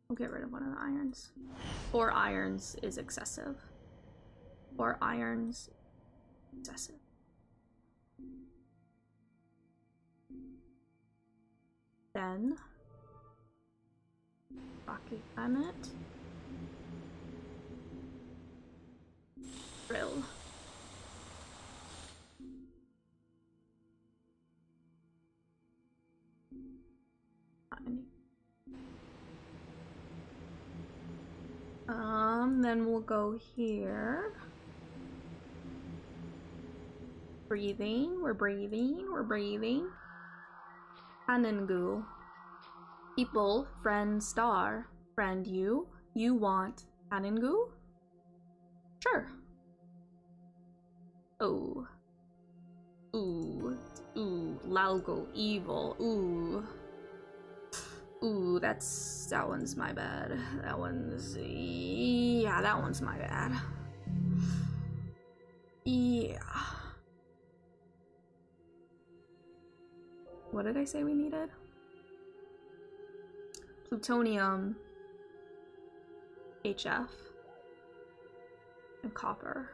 We'll get rid of one of the irons. 4 irons is excessive. 4 irons is excessive. Then Rocky Planet. Drill. Not any. Then we'll go here. Breathing, we're breathing, we're breathing. Anangu. People, friend, star. Friend, you want Anangu? Sure. Oh. Ooh. Ooh. Lalgo, evil. Ooh. Ooh, that one's my bad. That one's... Yeah, that one's my bad. Yeah. What did I say we needed? Plutonium, HF, and copper.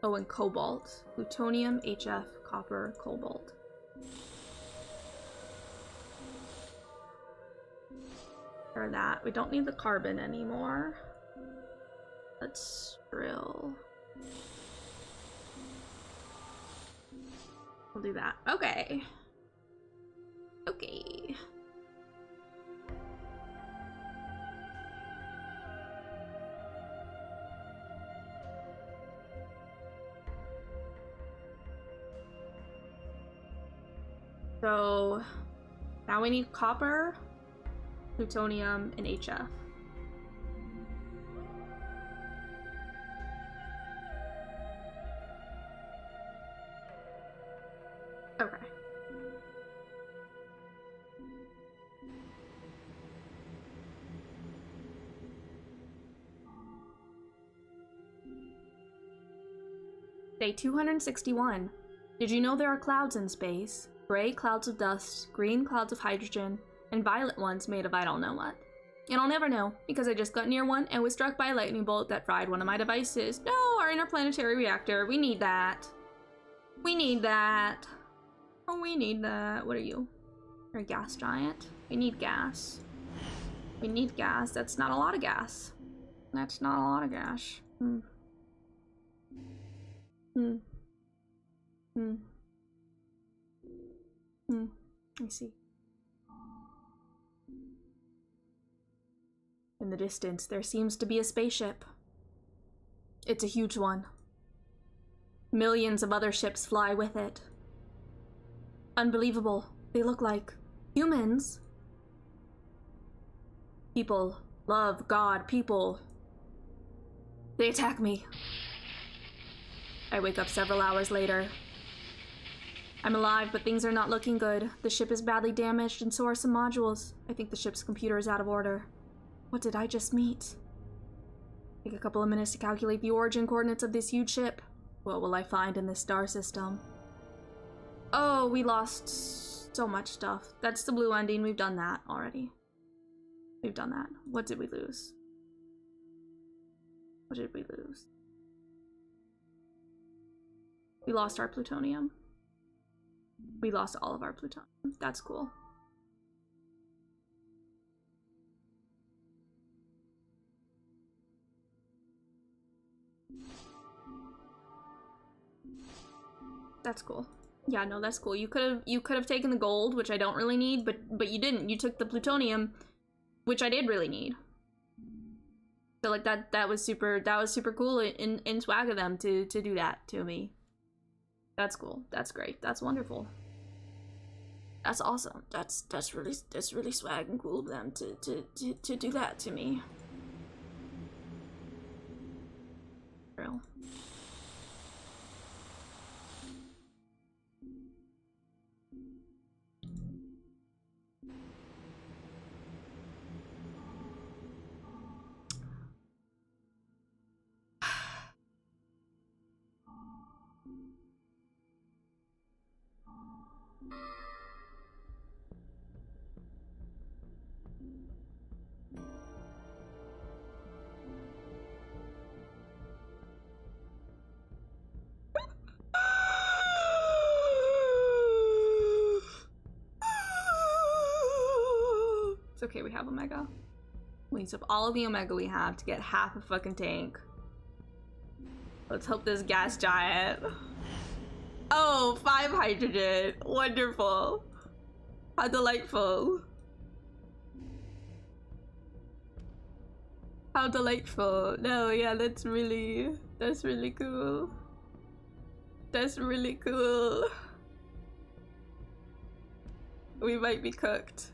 Oh, and cobalt. Plutonium, HF, copper, cobalt. Or that. We don't need the carbon anymore. Let's drill. We'll do that. Okay. Okay. So now we need copper, plutonium, and HF. Okay. Day 261. Did you know there are clouds in space? Gray clouds of dust, green clouds of hydrogen, and violet ones made of I don't know what. And I'll never know, because I just got near one and was struck by a lightning bolt that fried one of my devices. No, our interplanetary reactor. We need that. We need that. Oh, we need that. What are you? You're a gas giant. We need gas. We need gas. That's not a lot of gas. That's not a lot of gas. I see. In the distance, there seems to be a spaceship. It's a huge one. Millions of other ships fly with it. Unbelievable. They look like humans. People love God. People. They attack me. I wake up several hours later. I'm alive, but things are not looking good. The ship is badly damaged, and so are some modules. I think the ship's computer is out of order. What did I just meet? Take a couple of minutes to calculate the origin coordinates of this huge ship. What will I find in this star system? Oh, we lost so much stuff. That's the blue ending. We've done that already. We've done that. What did we lose? What did we lose? We lost our plutonium. We lost all of our plutonium. That's cool. That's cool. Yeah, no, that's cool. You could have taken the gold, which I don't really need, but you didn't. You took the plutonium, which I did really need. So like that was super cool in swag of them to do that to me. That's cool. That's great. That's wonderful. That's awesome. That's really swag and cool of them to do that to me. Real. It's okay, we have Omega. We use up all of the Omega we have to get half a fucking tank. Let's hope this gas giant. Oh, 5 hydrogen. Wonderful. How delightful. How delightful. No, yeah, that's really cool. That's really cool. We might be cooked.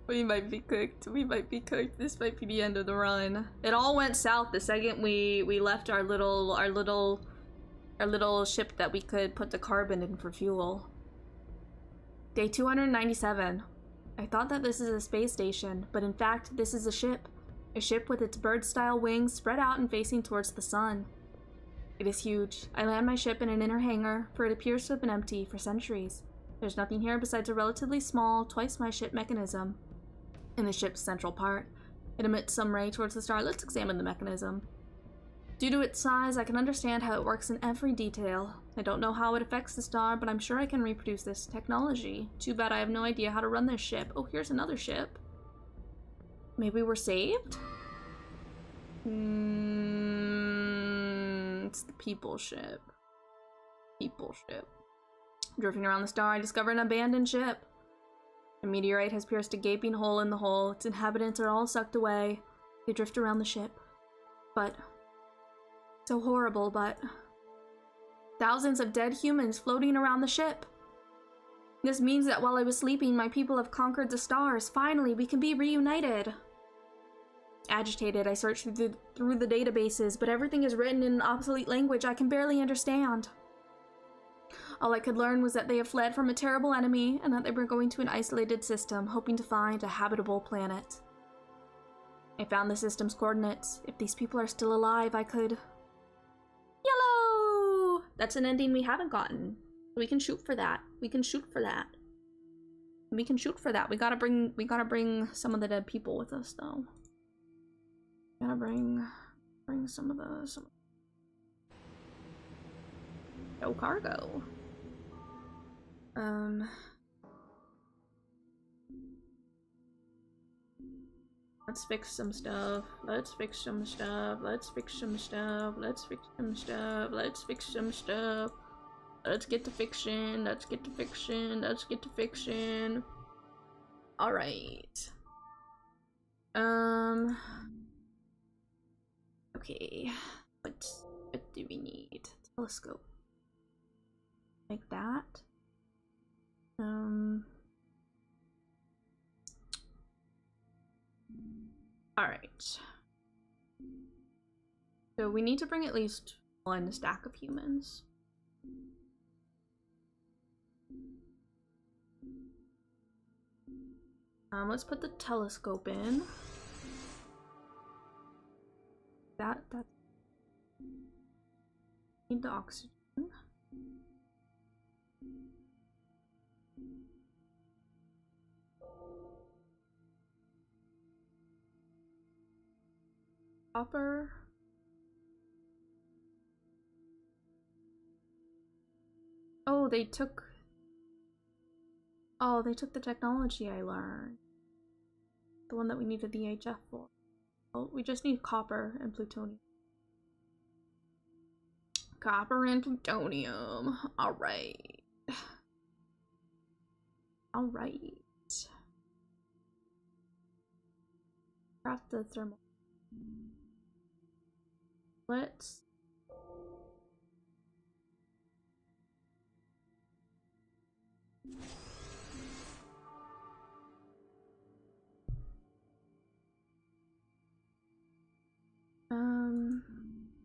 We might be cooked. We might be cooked. This might be the end of the run. It all went south the second we left our little ship that we could put the carbon in for fuel. Day 297. I thought that this is a space station, but in fact, this is a ship. A ship with its bird-style wings spread out and facing towards the sun. It is huge. I land my ship in an inner hangar, for it appears to have been empty for centuries. There's nothing here besides a relatively small, twice-my-ship mechanism. In the ship's central part, it emits some ray towards the star. Let's examine the mechanism. Due to its size, I can understand how it works in every detail. I don't know how it affects the star, but I'm sure I can reproduce this technology. Too bad I have no idea how to run this ship. Oh, here's another ship. Maybe we're saved? It's the people ship. People ship. Drifting around the star, I discover an abandoned ship. A meteorite has pierced a gaping hole in the hull. Its inhabitants are all sucked away. They drift around the ship. But... so horrible, but... thousands of dead humans floating around the ship. This means that while I was sleeping, my people have conquered the stars. Finally, we can be reunited. Agitated, I search through the databases, but everything is written in an obsolete language I can barely understand. All I could learn was that they have fled from a terrible enemy and that they were going to an isolated system, hoping to find a habitable planet. I found the system's coordinates. If these people are still alive, I could... Yellow! That's an ending we haven't gotten. We can shoot for that. We can shoot for that. We can shoot for that. We gotta bring some of the dead people with us, though. Gotta bring some of the... No cargo. Let's fix some stuff. Let's fix some stuff. Let's fix some stuff. Let's fix some stuff. Let's fix some stuff. Let's get to fiction. Let's get to fiction. Let's get to fiction. All right. Okay. What do we need? Telescope. Like that. Alright. So we need to bring at least one stack of humans. Let's put the telescope in. That need the oxygen. Copper. Oh, they took... Oh, they took the technology I learned. The one that we needed the HF for. Oh, we just need copper and plutonium. Copper and plutonium. Alright. Alright. Craft the thermal. Let's...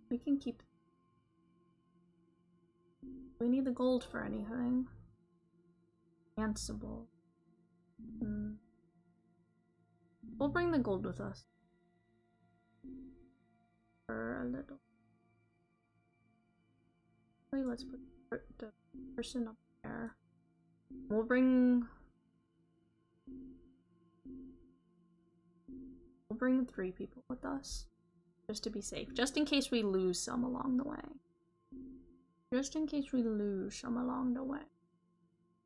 we can keep... We need the gold for anything. Ansible. We'll bring the gold with us. For a little. Wait, let's put the person up there. We'll bring 3 people with us. Just to be safe. Just in case we lose some along the way. Just in case we lose some along the way.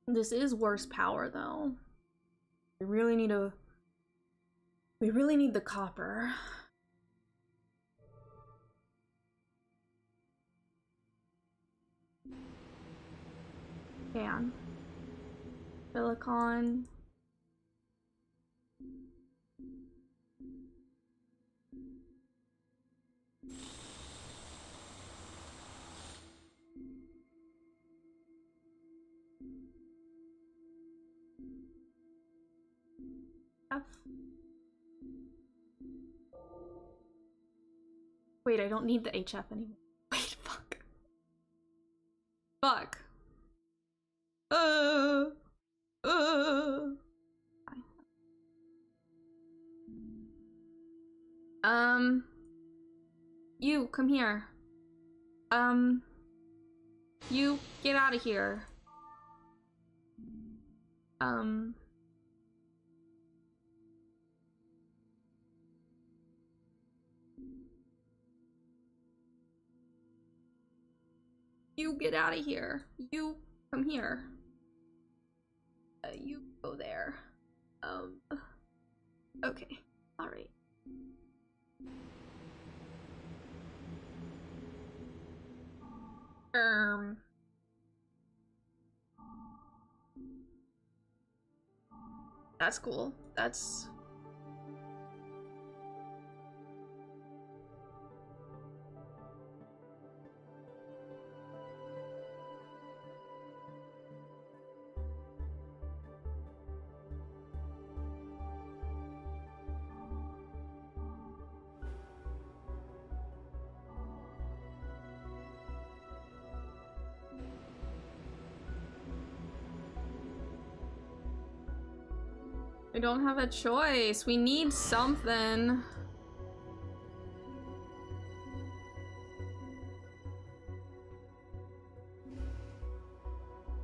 This is worse power though. We really need the copper. Can. Silicon. F. Wait, I don't need the HF anymore. Wait, fuck. Fuck. You, come here. You, get out of here. You get out of here. You come here. You go there. Okay. All right. That's cool. That's... We don't have a choice. We need something.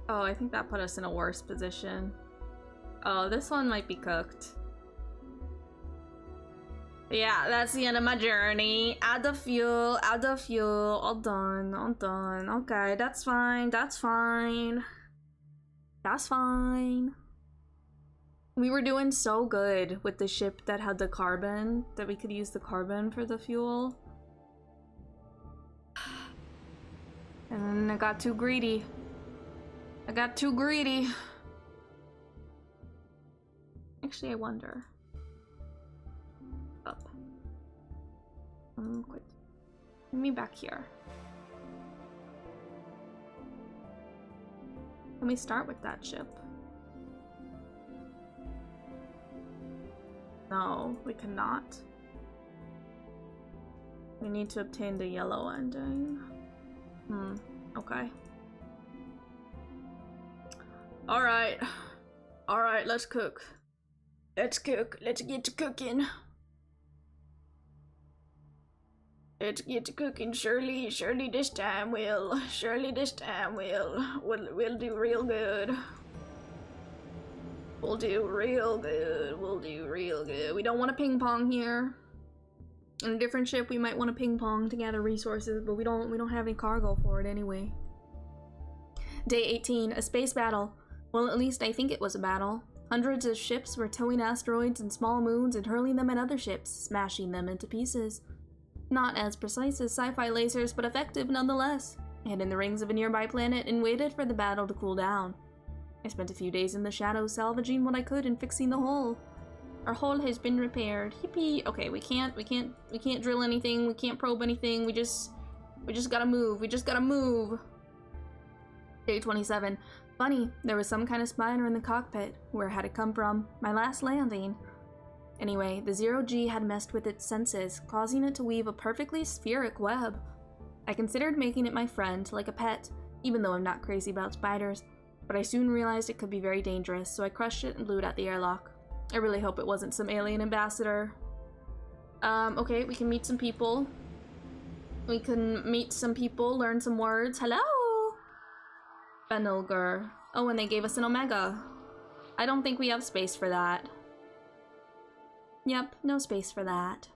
Oh, I think that put us in a worse position. Oh, this one might be cooked. Yeah, that's the end of my journey. Add the fuel, add the fuel. All done, all done. Okay, that's fine, that's fine. That's fine. We were doing so good with the ship that had the carbon, that we could use the carbon for the fuel. And then I got too greedy. I got too greedy. Actually, I wonder. Up. Quit. Get me back here. Can we start with that ship? No, we cannot. We need to obtain the yellow ending. Okay. Alright. Alright, let's cook. Let's cook. Let's get to cooking. Let's get to cooking, Shirley. Surely this time we'll do real good. We'll do real good. We'll do real good. We don't want to ping pong here. On a different ship, we might want to ping pong to gather resources, but we don't have any cargo for it anyway. Day 18, a space battle. Well, at least I think it was a battle. Hundreds of ships were towing asteroids and small moons and hurling them at other ships, smashing them into pieces. Not as precise as sci-fi lasers, but effective nonetheless. I hid in the rings of a nearby planet and waited for the battle to cool down. I spent a few days in the shadows salvaging what I could and fixing the hull. Our hull has been repaired. Yippee! Okay, we can't drill anything, we can't probe anything, we just gotta move, Day 27. Funny, there was some kind of spider in the cockpit. Where had it come from? My last landing. Anyway, the zero-G had messed with its senses, causing it to weave a perfectly spheric web. I considered making it my friend, like a pet, even though I'm not crazy about spiders, but I soon realized it could be very dangerous, so I crushed it and blew it out the airlock. I really hope it wasn't some alien ambassador. Okay, we can meet some people. Learn some words. Hello! Benilger. Oh, and they gave us an Omega. I don't think we have space for that. Yep, no space for that.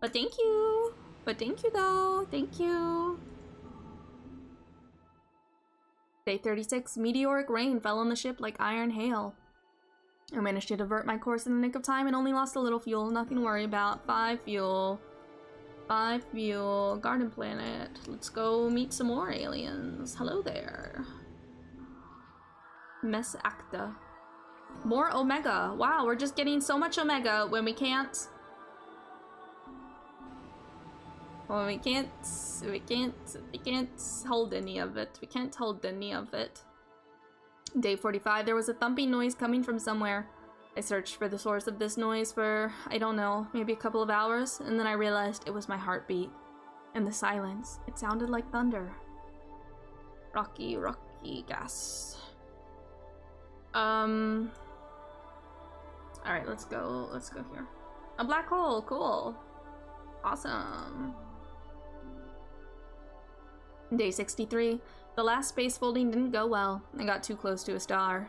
But thank you! But thank you though, thank you! Day 36, meteoric rain fell on the ship like iron hail. I managed to divert my course in the nick of time and only lost a little fuel, nothing to worry about. 5 fuel. 5 fuel. Garden planet. Let's go meet some more aliens. Hello there. Mess Acta. More Omega. Wow, we're just getting so much Omega when we can't... Well, we can't hold any of it. We can't hold any of it. Day 45, there was a thumping noise coming from somewhere. I searched for the source of this noise for, I don't know, maybe a couple of hours, and then I realized it was my heartbeat. In the silence, it sounded like thunder. Rocky gas. Alright, let's go here. A black hole, cool. Awesome. Day 63. The last space folding didn't go well. I got too close to a star.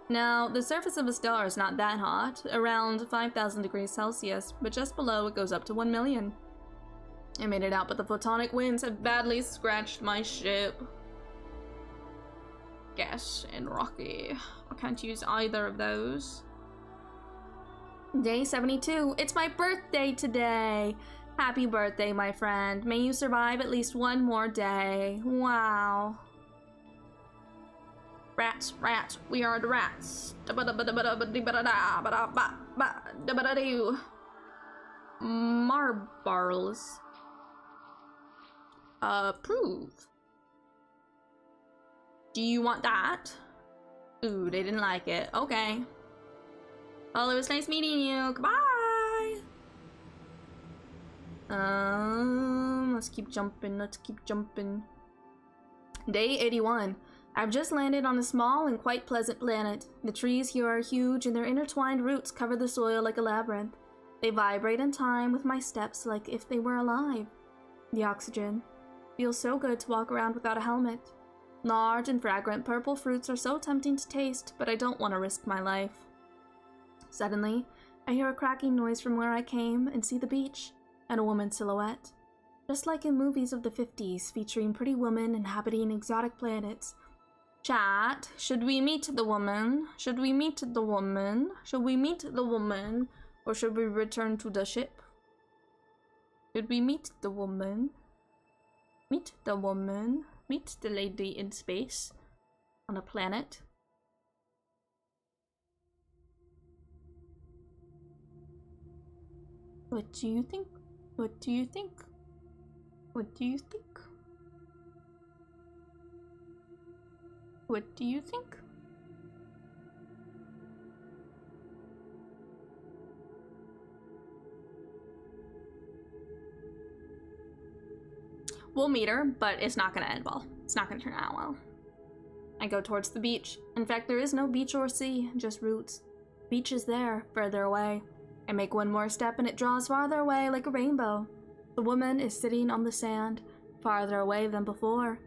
Now, the surface of a star is not that hot, around 5,000 degrees Celsius, but just below it goes up to 1 million. I made it out, but the photonic winds have badly scratched my ship. Gas and Rocky. I can't use either of those. Day 72. It's my birthday today! Happy birthday, my friend. May you survive at least one more day. Wow. Rats, we are the rats. Marbles. Approve. Do you want that? Ooh, they didn't like it. Okay. Well, it was nice meeting you. Goodbye. Let's keep jumping. Day 81. I've just landed on a small and quite pleasant planet. The trees here are huge and their intertwined roots cover the soil like a labyrinth. They vibrate in time with my steps like if they were alive. The oxygen. Feels so good to walk around without a helmet. Large and fragrant purple fruits are so tempting to taste, but I don't want to risk my life. Suddenly, I hear a cracking noise from where I came and see the beach, and a woman's silhouette. Just like in movies of the 50s featuring pretty women inhabiting exotic planets. Chat, should we meet the woman? Should we meet the woman? Should we meet the woman? Or should we return to the ship? Should we meet the woman? Meet the woman? Meet the lady in space? On a planet? What do you think? What do you think? What do you think? What do you think? We'll meet her, but it's not gonna end well. It's not gonna turn out well. I go towards the beach. In fact, there is no beach or sea, just roots. Beach is there, further away. I make one more step and it draws farther away like a rainbow. The woman is sitting on the sand, farther away than before.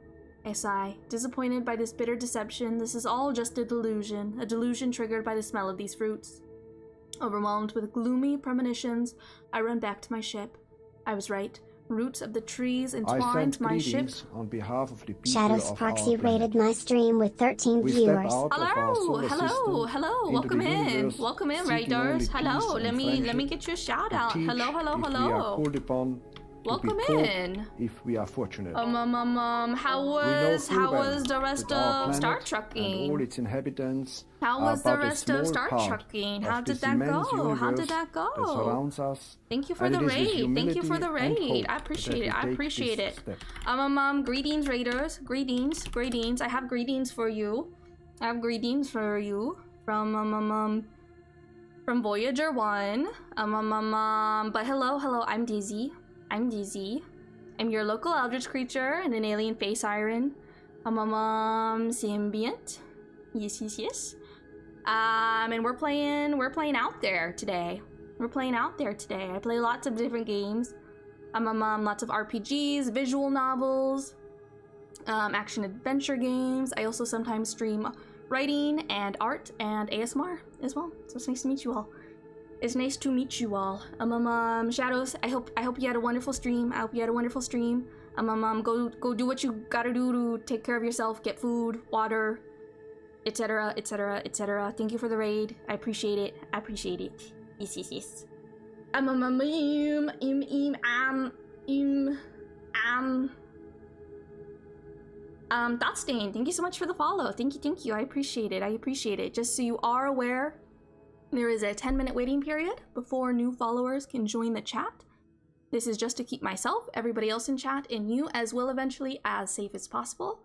I sigh, disappointed by this bitter deception. This is all just a delusion triggered by the smell of these fruits. Overwhelmed with gloomy premonitions, I run back to my ship. I was right. Roots of the trees I entwined send my ship. greetings on behalf of the people Shadows of Proxy our planet. rated my stream with 13 We step viewers. out of our Hello, solar hello, system hello. into Welcome the in. universe, Welcome in, seeking only Raiders. Hello. peace Let and me friendship, get you a shout to out. teach Hello, hello, if we are hello. called upon, to Welcome be taught in. if we are fortunate. How We know was full well the rest that our of Star planet and all Trucking? its inhabitants How are was the but a rest of small Star part Trucking? of How did this that immense go? How did universe that go? that surrounds us. Thank you for And the it is with raid. Thank you for humility the and raid. hope I appreciate that it. we I take appreciate this it. step. Greetings, Raiders. Greetings, greetings. I have greetings for you. I have greetings for you from Voyager 1. But hello, I'm Dizzy. I'm Dizzy. I'm your local eldritch creature and an alien face siren. Symbiont. Yes. And we're playing out there today. I play lots of different games. Lots of RPGs, visual novels, action adventure games. I also sometimes stream writing and art and ASMR as well. So it's nice to meet you all. Shadows, I hope you had a wonderful stream. Go do what you gotta do to take care of yourself, get food, water, etc. Thank you for the raid. I appreciate it. Yes. Dotstain, thank you so much for the follow. Thank you. I appreciate it. Just so you are aware, there is a 10-minute waiting period before new followers can join the chat. This is just to keep myself, everybody else in chat, and you as well eventually as safe as possible.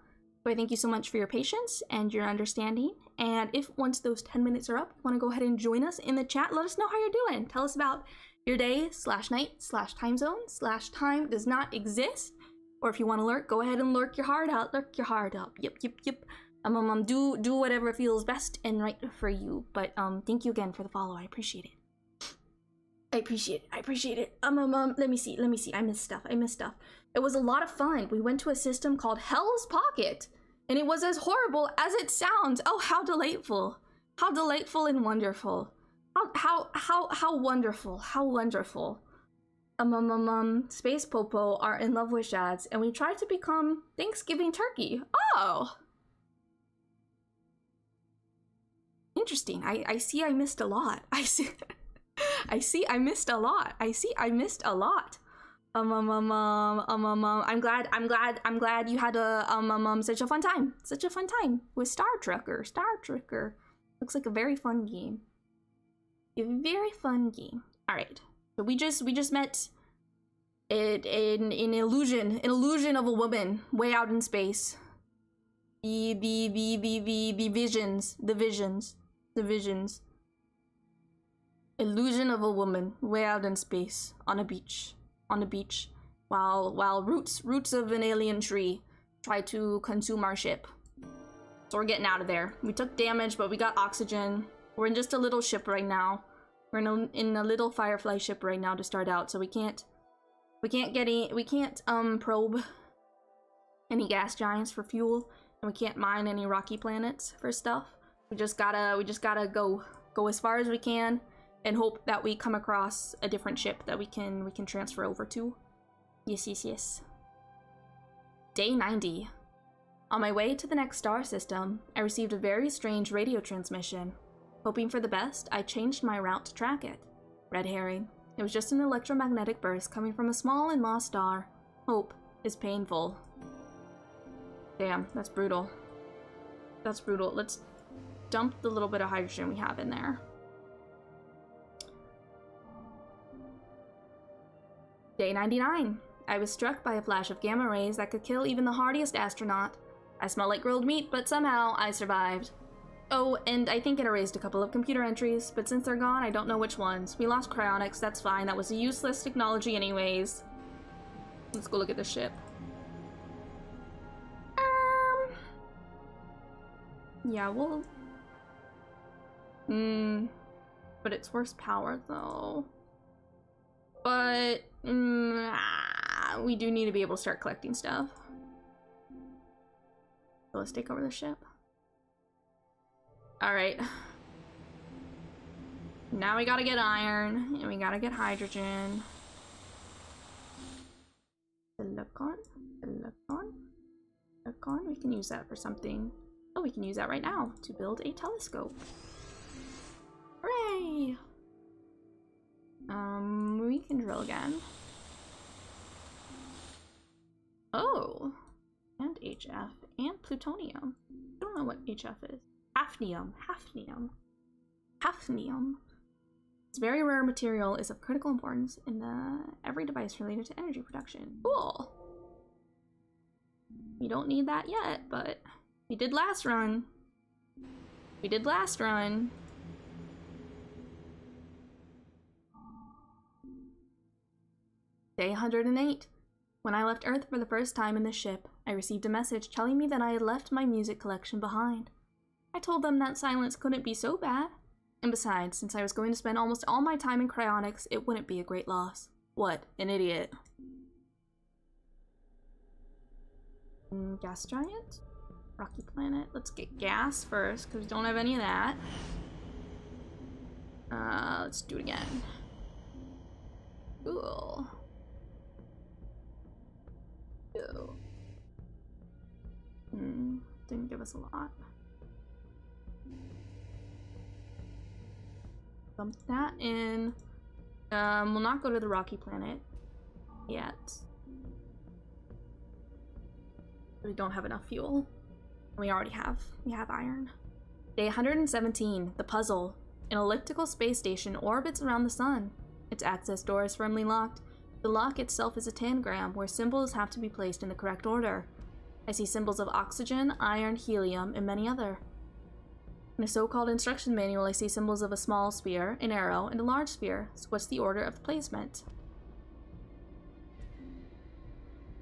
So I thank you so much for your patience and your understanding. And if once those 10 minutes are up, you want to go ahead and join us in the chat, let us know how you're doing. Tell us about your day /night/time zone /time does not exist. Or if you want to lurk, go ahead and lurk your heart out. Yep. Do whatever feels best and right for you. But thank you again for the follow. I appreciate it. Let me see. I missed stuff. It was a lot of fun. We went to a system called Hell's Pocket, and it was as horrible as it sounds. Oh, how delightful and wonderful. How wonderful. Space Popo are in love with Shads, and we tried to become Thanksgiving turkey. Oh! Interesting. I see I missed a lot. I see I missed a lot. I'm glad you had such a fun time with Star Trekker. Looks like a very fun game. All right. So we just met an illusion of a woman way out in space. The visions. Illusion of a woman way out in space on a beach. While roots of an alien tree try to consume our ship. So we're getting out of there. We took damage, but we got oxygen. We're in just a little ship right now. We're in a little Firefly ship right now to start out, so we can't probe any gas giants for fuel, and we can't mine any rocky planets for stuff. We just gotta go as far as we can and hope that we come across a different ship that we can transfer over to. Yes. Day 90. On my way to the next star system, I received a very strange radio transmission. Hoping for the best, I changed my route to track it. Red herring. It was just an electromagnetic burst coming from a small and lost star. Hope is painful. Damn, that's brutal. Let's dump the little bit of hydrogen we have in there. Day 99. I was struck by a flash of gamma rays that could kill even the hardiest astronaut. I smell like grilled meat, but somehow I survived. Oh, and I think it erased a couple of computer entries, but since they're gone, I don't know which ones. We lost cryonics, that's fine. That was a useless technology anyways. Let's go look at the ship. Yeah, we'll... But it's horsepower, though. But... we do need to be able to start collecting stuff. So let's take over the ship. Alright. Now we gotta get iron, and we gotta get hydrogen. Silicon. Silicon. Silicon. We can use that for something. Oh, we can use that right now to build a telescope. Hooray! We can drill again. Oh, and HF and plutonium. I don't know what HF is. Hafnium. Hafnium. Hafnium. This very rare material is of critical importance in every device related to energy production. Cool. We don't need that yet, but we did last run. We did last run. Day 108. When I left Earth for the first time in the ship, I received a message telling me that I had left my music collection behind. I told them that silence couldn't be so bad. And besides, since I was going to spend almost all my time in cryonics, it wouldn't be a great loss. What? An idiot. Gas giant? Rocky planet. Let's get gas first, because we don't have any of that. Let's do it again. Cool. Ew. Didn't give us a lot. Dump that in. We'll not go to the rocky planet yet. We don't have enough fuel. We have iron. Day 117, the puzzle. An elliptical space station orbits around the sun. Its access door is firmly locked. The lock itself is a tangram, where symbols have to be placed in the correct order. I see symbols of oxygen, iron, helium, and many other. In a so-called instruction manual, I see symbols of a small sphere, an arrow, and a large sphere. So what's the order of placement?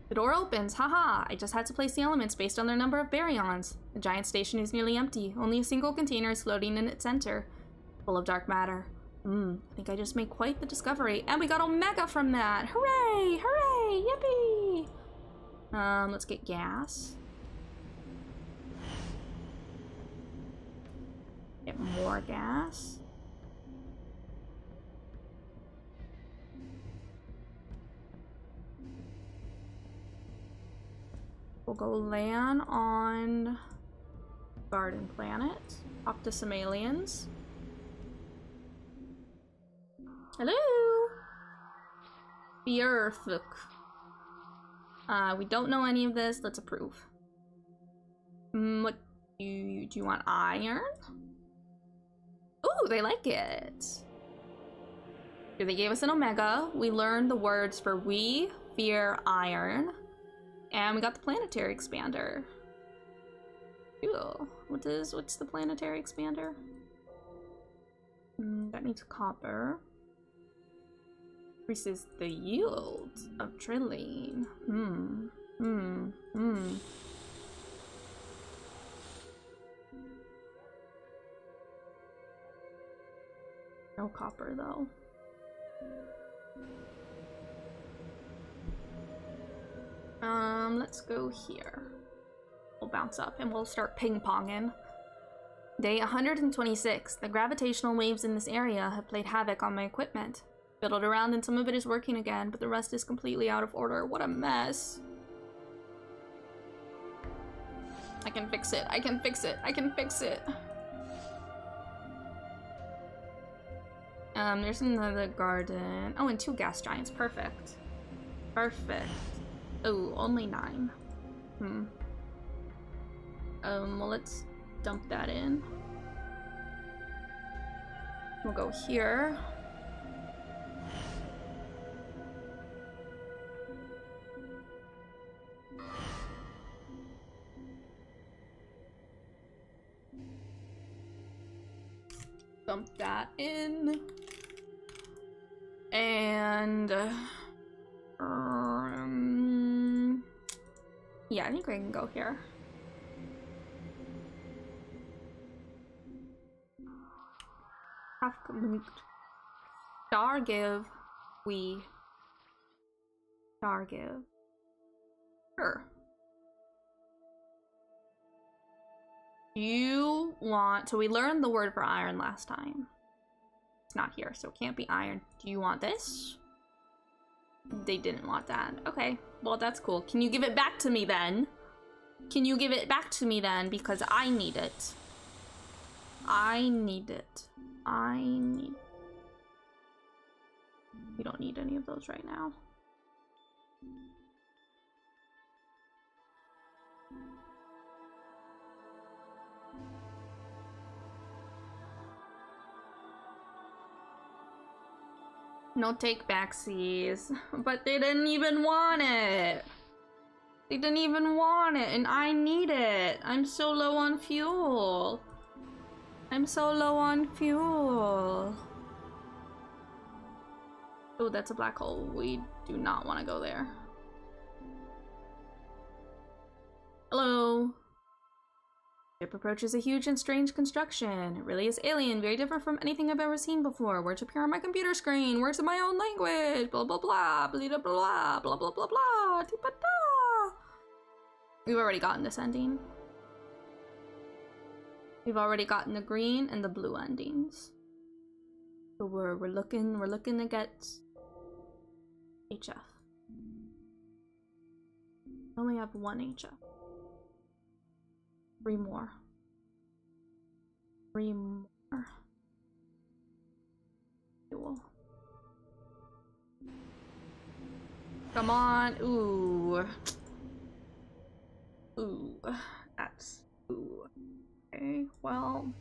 The door opens, haha! I just had to place the elements based on their number of baryons. The giant station is nearly empty. Only a single container is floating in its center, full of dark matter. I think I just made quite the discovery. And we got Omega from that! Hooray! Hooray! Yippee! Let's get gas. Get more gas. We'll go land on Garden Planet. Talk to some aliens. Hello! Björfuk. We don't know any of this. Let's approve. What do you want? Iron? Ooh, they like it. Here, they gave us an Omega. We learned the words for we fear iron. And we got the planetary expander. Cool. What's the planetary expander? That needs copper. Increases the yield of trilene. No copper though. Let's go here. We'll bounce up and we'll start ping-ponging. Day 126. The gravitational waves in this area have played havoc on my equipment. Fiddled around and some of it is working again, but the rest is completely out of order. What a mess. I can fix it. I can fix it. I can fix it. There's another garden. Oh, and 2 gas giants. Perfect. Perfect. Oh, only 9. Well, let's dump that in. We'll go here. Dump that in. And yeah, I think we can go here. Dargive. Dargive. Sure. You want, so we learned the word for iron last time. It's not here, so it can't be iron. Do you want this? They didn't want that. Okay, well, that's cool. Can you give it back to me then? Can you give it back to me then? Because I need it. I need it. I need... We don't need any of those right now. No take backsies. But they didn't even want it. They didn't even want it, and I need it. I'm so low on fuel. I'm so low on fuel. Oh, that's a black hole. We do not want to go there. Hello. Ship approaches a huge and strange construction. It really is alien, very different from anything I've ever seen before. Words appear on my computer screen, words in my own language, blah blah blah, blah blah blah, blah blah blah blah, da. We've already gotten this ending. We've already gotten the green and the blue endings. So we're looking to get HF. I only have one HF. 3 more. 3 more. Cool. Come on. Ooh. Ooh. That's... Ooh. Okay, well...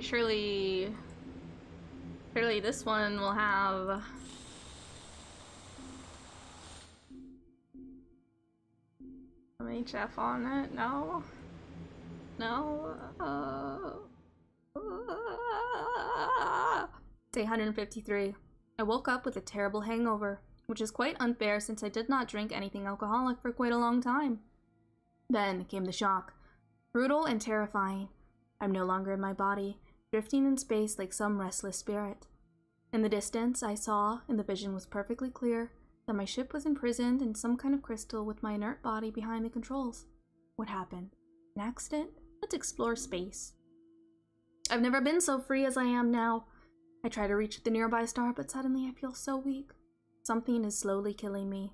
Surely this one will have some HF on it. No. Day 153. I woke up with a terrible hangover, which is quite unfair since I did not drink anything alcoholic for quite a long time. Then came the shock. Brutal and terrifying. I'm no longer in my body, drifting in space like some restless spirit. In the distance, I saw, and the vision was perfectly clear, that my ship was imprisoned in some kind of crystal with my inert body behind the controls. What happened? An accident? Let's explore space. I've never been so free as I am now. I try to reach the nearby star, but suddenly I feel so weak. Something is slowly killing me.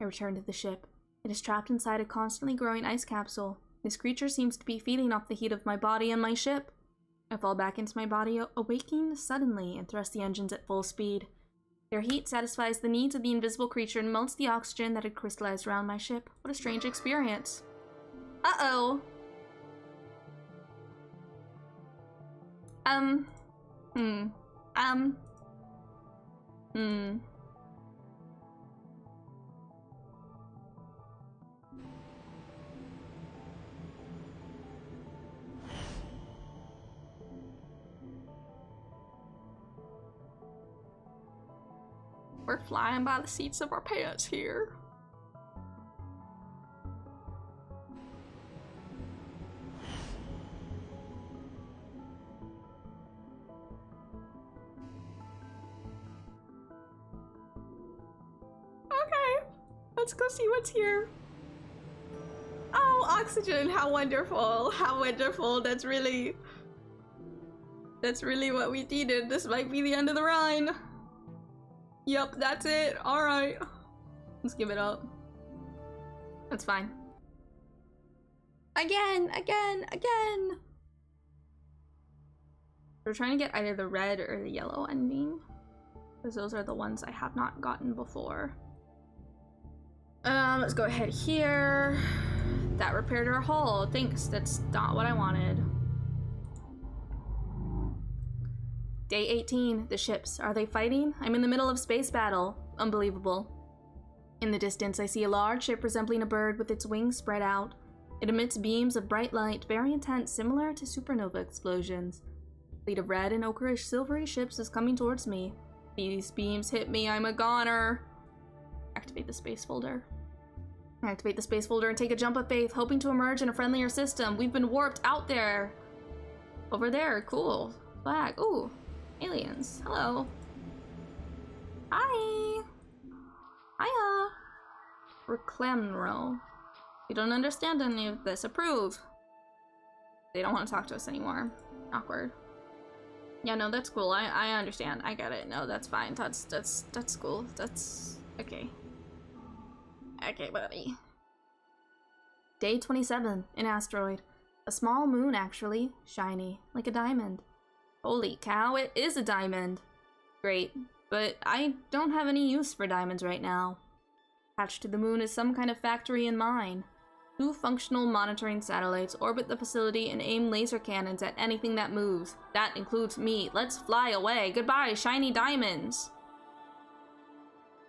I return to the ship. It is trapped inside a constantly growing ice capsule. This creature seems to be feeding off the heat of my body and my ship. I fall back into my body, awaking suddenly, and thrust the engines at full speed. Their heat satisfies the needs of the invisible creature and melts the oxygen that had crystallized around my ship. What a strange experience. Uh-oh. We're flying by the seats of our pants here. Okay, let's go see what's here. Oh, oxygen, how wonderful, how wonderful. That's really what we needed. This might be the end of the run. Yep, that's it. Alright. Let's give it up. That's fine. Again! We're trying to get either the red or the yellow ending, because those are the ones I have not gotten before. Let's go ahead here. That repaired our hull. Thanks, that's not what I wanted. Day 18, the ships. Are they fighting? I'm in the middle of space battle. Unbelievable. In the distance, I see a large ship resembling a bird with its wings spread out. It emits beams of bright light, very intense, similar to supernova explosions. A fleet of red and ochreish silvery ships is coming towards me. These beams hit me, I'm a goner. Activate the space folder. Activate the space folder and take a jump of faith, hoping to emerge in a friendlier system. We've been warped out there. Over there, cool. Flag, ooh. Aliens, hello. Hi! Hiya! Reclamro. We don't understand any of this. Approve! They don't want to talk to us anymore. Awkward. Yeah, no, that's cool. I understand. I get it. No, that's fine. That's cool. That's okay. Okay, buddy. Day 27, an asteroid. A small moon, actually. Shiny, like a diamond. Holy cow, it is a diamond! Great, but I don't have any use for diamonds right now. Attached to the moon is some kind of factory and mine. 2 functional monitoring satellites orbit the facility and aim laser cannons at anything that moves. That includes me. Let's fly away. Goodbye, shiny diamonds!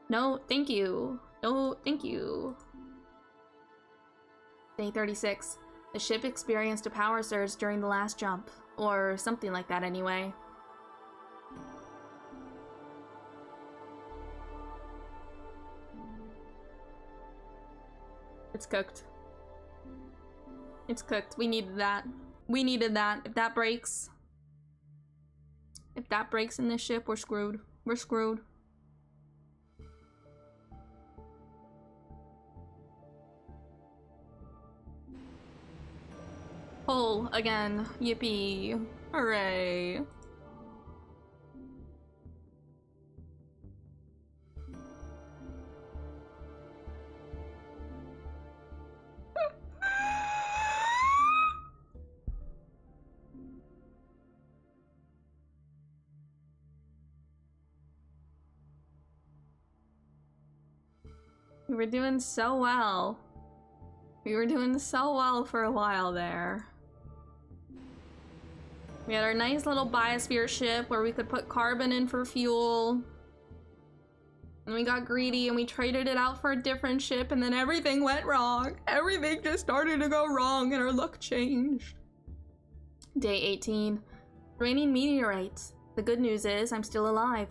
No, thank you. No, thank you. Day 36. The ship experienced a power surge during the last jump. Or something like that anyway. It's cooked. It's cooked. We needed that. We needed that. If that breaks... If that breaks in this ship, we're screwed. We're screwed. Pull again. Yippee. Hooray. We were doing so well. We were doing so well for a while there. We had our nice little biosphere ship where we could put carbon in for fuel. And we got greedy and we traded it out for a different ship, and then everything went wrong. Everything just started to go wrong and our luck changed. Day 18. Raining meteorites. The good news is I'm still alive.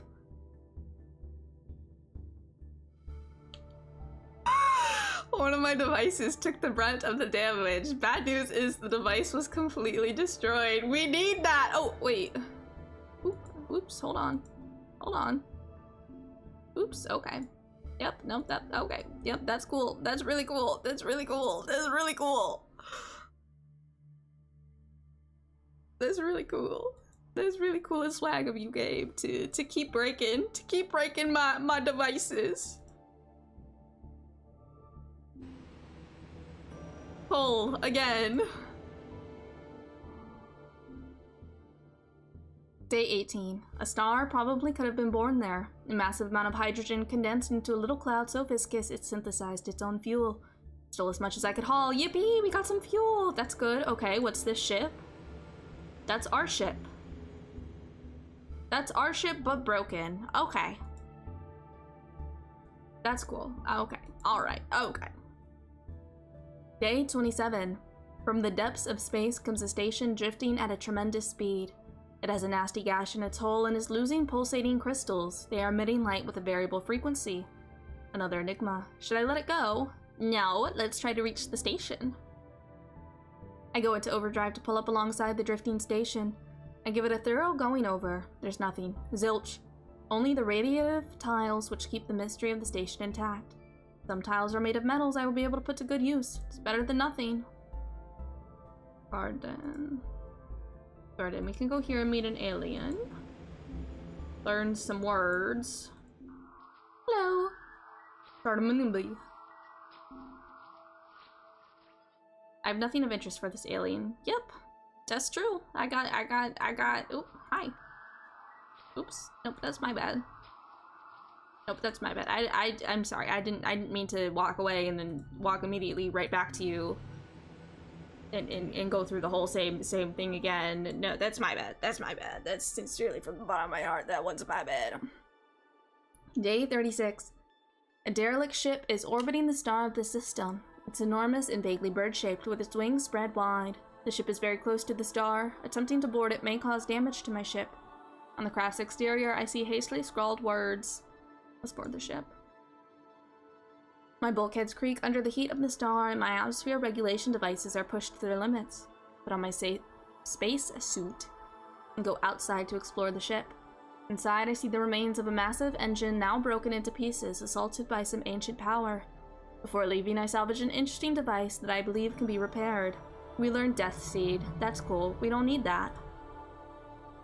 One of my devices took the brunt of the damage. Bad news is the device was completely destroyed. We need that! Oh, wait. Oops, hold on. Hold on. Oops, okay. Yep, nope, okay. Yep, that's cool. That's really cool. That's really cool. That's really cool. That's really cool. That's really cool and swag of you, Gabe, to keep breaking my devices. Pull again. Day 18. A star probably could have been born there. A massive amount of hydrogen condensed into a little cloud so viscous it synthesized its own fuel. Still as much as I could haul. Yippee! We got some fuel! That's good. Okay, what's this ship? That's our ship. That's our ship, but broken. Okay. That's cool. Okay. Alright. Okay. Day 27. From the depths of space comes a station drifting at a tremendous speed. It has a nasty gash in its hull and is losing pulsating crystals. They are emitting light with a variable frequency. Another enigma. Should I let it go? No, let's try to reach the station. I go into overdrive to pull up alongside the drifting station. I give it a thorough going over. There's nothing. Zilch. Only the radiative tiles which keep the mystery of the station intact. Some tiles are made of metals I will be able to put to good use. It's better than nothing. Garden. We can go here and meet an alien. Learn some words. Hello. Garden. I have nothing of interest for this alien. Yep. That's true. I got. Oop. Hi. Oops. Nope. That's my bad. Nope, that's my bad. I'm sorry. I didn't mean to walk away and then walk immediately right back to you and go through the whole same thing again. No, that's my bad. That's my bad. That's sincerely from the bottom of my heart. That one's my bad. Day 36. A derelict ship is orbiting the star of the system. It's enormous and vaguely bird-shaped with its wings spread wide. The ship is very close to the star. Attempting to board it may cause damage to my ship. On the craft's exterior, I see hastily scrawled words. Let's board the ship. My bulkheads creak under the heat of the star and my atmosphere regulation devices are pushed to their limits. Put on my space suit and go outside to explore the ship. Inside, I see the remains of a massive engine now broken into pieces, assaulted by some ancient power. Before leaving, I salvage an interesting device that I believe can be repaired. We learned Death Seed. That's cool. We don't need that.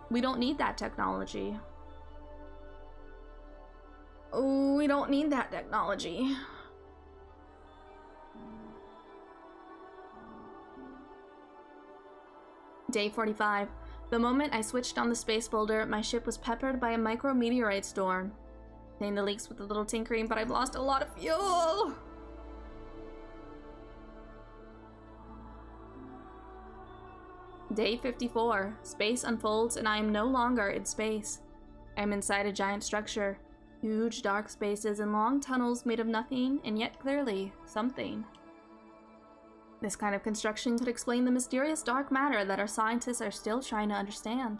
We don't need that technology. Oh, we don't need that technology. Day 45. The moment I switched on the space folder, my ship was peppered by a micrometeorite storm. Contained the leaks with a little tinkering, but I've lost a lot of fuel! Day 54. Space unfolds and I am no longer in space. I am inside a giant structure. Huge dark spaces and long tunnels made of nothing, and yet clearly, something. This kind of construction could explain the mysterious dark matter that our scientists are still trying to understand.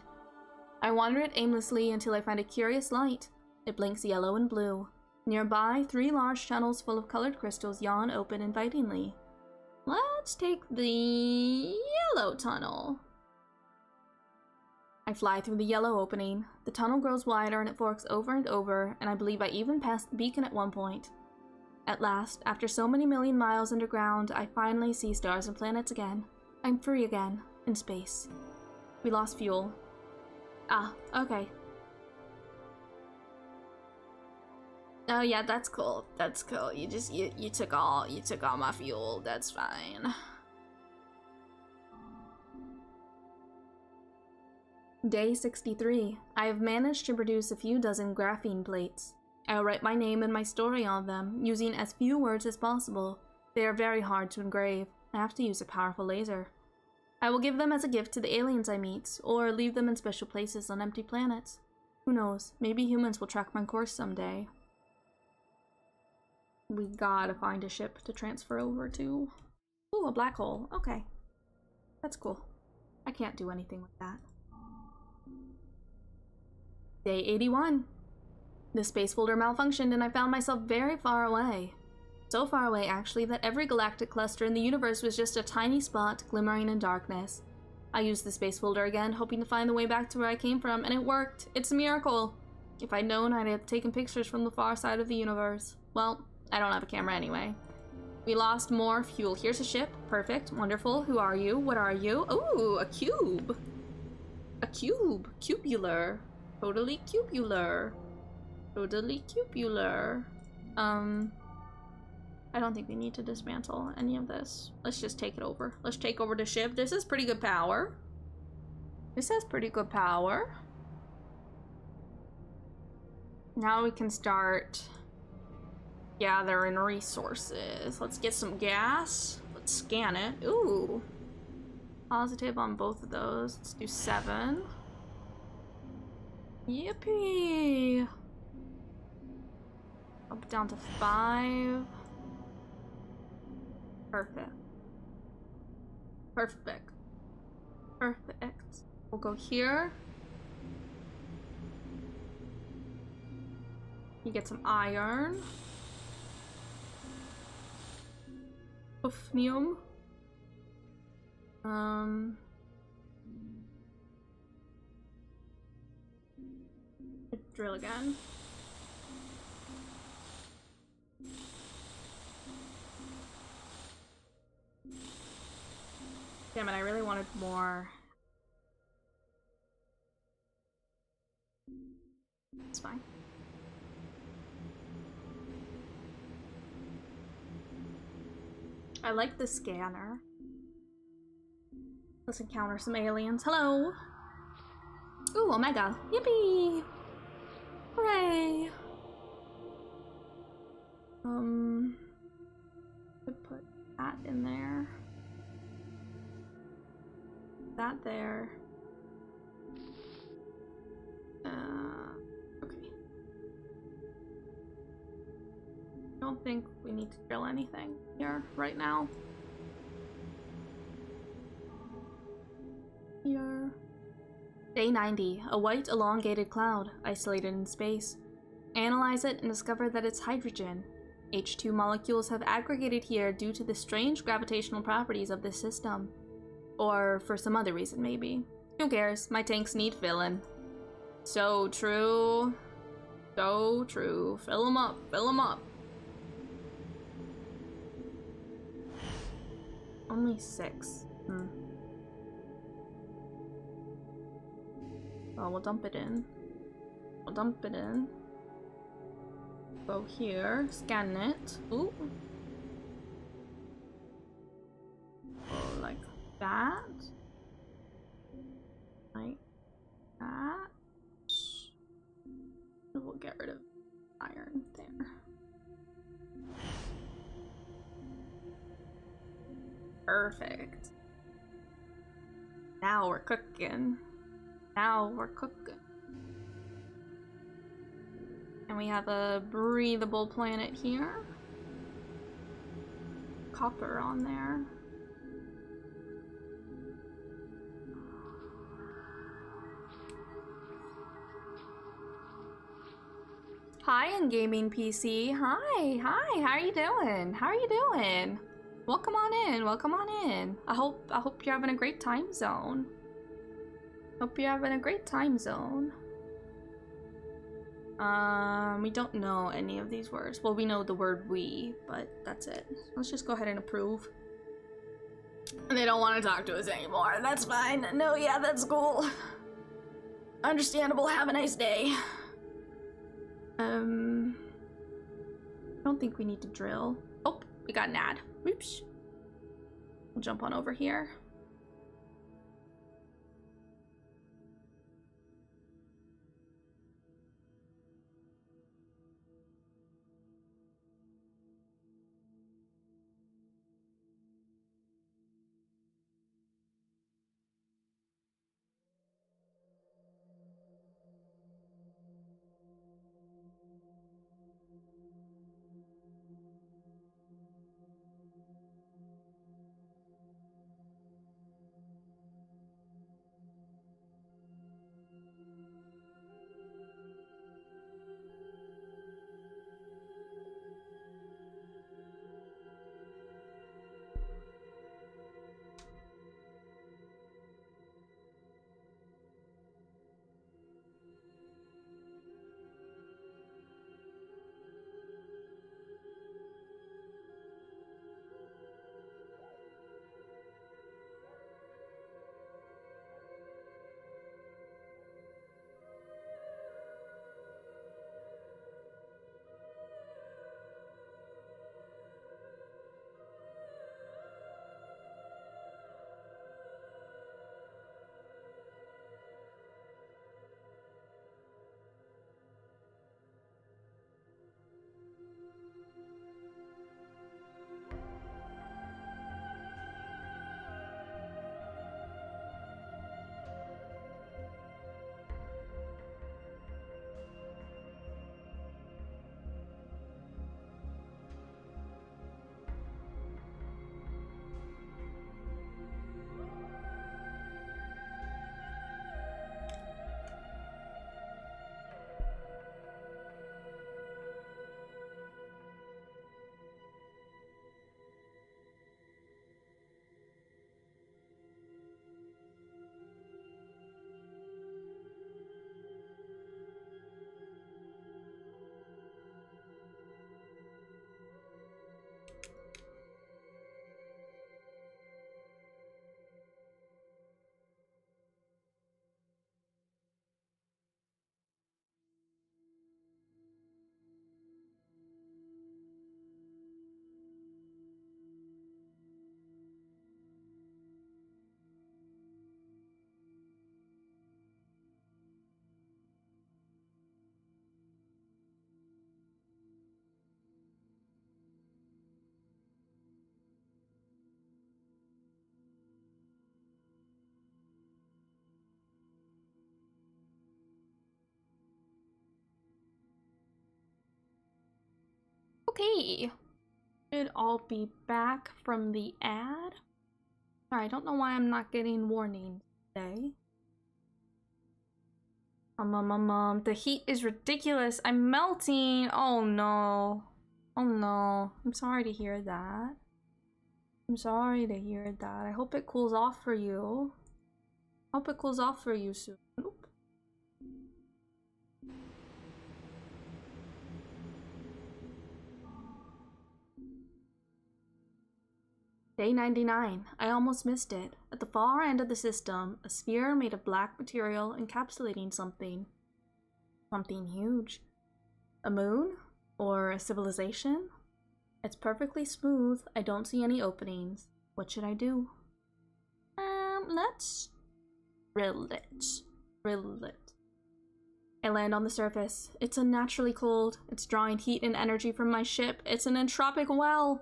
I wander it aimlessly until I find a curious light. It blinks yellow and blue. Nearby, 3 large tunnels full of colored crystals yawn open invitingly. Let's take the yellow tunnel. I fly through the yellow opening. The tunnel grows wider and it forks over and over, and I believe I even passed the beacon at one point. At last, after so many million miles underground, I finally see stars and planets again. I'm free again, in space. We lost fuel. Ah, okay. Oh yeah, that's cool. That's cool. You took all my fuel. That's fine. Day 63. I have managed to produce a few dozen graphene plates. I will write my name and my story on them, using as few words as possible. They are very hard to engrave. I have to use a powerful laser. I will give them as a gift to the aliens I meet, or leave them in special places on empty planets. Who knows, maybe humans will track my course someday. We gotta find a ship to transfer over to. Ooh, a black hole. Okay. That's cool. I can't do anything with that. Day 81. The space folder malfunctioned and I found myself very far away. So far away, actually, that every galactic cluster in the universe was just a tiny spot glimmering in darkness. I used the space folder again, hoping to find the way back to where I came from, and it worked! It's a miracle! If I'd known, I'd have taken pictures from the far side of the universe. Well, I don't have a camera anyway. We lost more fuel. Here's a ship. Perfect. Wonderful. Who are you? What are you? Ooh, a cube! A cube. Cubular. Totally cubular. Totally cubular. I don't think we need to dismantle any of this. Let's just take it over. Let's take over the ship. This is pretty good power. This has pretty good power. Now we can start gathering resources. Let's get some gas. Let's scan it. Ooh. Positive on both of those. Let's do 7. Yippee! Up down to 5. Perfect. Perfect. Perfect. We'll go here. You get some iron. Hafnium. Drill again. Damn it, I really wanted more. It's fine. I like the scanner. Let's encounter some aliens. Hello! Ooh, Omega! Yippee! Hooray! Could put that in there. That there. Okay. I don't think we need to drill anything here right now. Here. Day 90. A white elongated cloud, isolated in space. Analyze it and discover that it's hydrogen. H2 molecules have aggregated here due to the strange gravitational properties of this system. Or for some other reason, maybe. Who cares? My tanks need filling. So true. So true. Fill them up. Fill them up. Only 6. Well, we'll dump it in. We'll dump it in. Go here. Scan it. Ooh. Go like that. Like that. We'll get rid of iron there. Perfect. Now we're cooking. Now we're cooking. And we have a breathable planet here. Copper on there. Hi, in gaming PC. Hi, how are you doing? How are you doing? Welcome on in, welcome on in. I hope you're having a great time zone. Hope you're having a great time zone. We don't know any of these words. Well, we know the word we, but that's it. Let's just go ahead and approve. They don't want to talk to us anymore. That's fine. No, yeah, that's cool. Understandable. Have a nice day. I don't think we need to drill. Oh, we got an ad. Oops. We'll jump on over here. Okay. Should all be back from the ad. Sorry, I don't know why I'm not getting warnings today. The heat is ridiculous. I'm melting. Oh no. Oh no. I'm sorry to hear that. I'm sorry to hear that. I hope it cools off for you. Hope it cools off for you soon. Oop. Day 99. I almost missed it. At the far end of the system, a sphere made of black material encapsulating something. Something huge. A moon? Or a civilization? It's perfectly smooth. I don't see any openings. What should I do? Let's drill it. Drill it. I land on the surface. It's unnaturally cold. It's drawing heat and energy from my ship. It's an entropic well.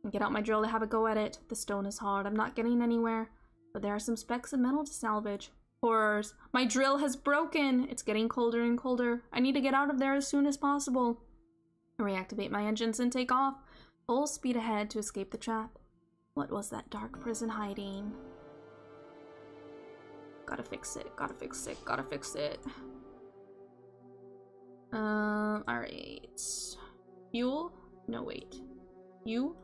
I get out my drill to have a go at it. The stone is hard. I'm not getting anywhere. But there are some specks of metal to salvage. Horrors. My drill has broken. It's getting colder and colder. I need to get out of there as soon as possible. I reactivate my engines and take off. Full speed ahead to escape the trap. What was that dark prison hiding? Gotta fix it. Gotta fix it. Gotta fix it. Alright. Fuel? No, wait. You?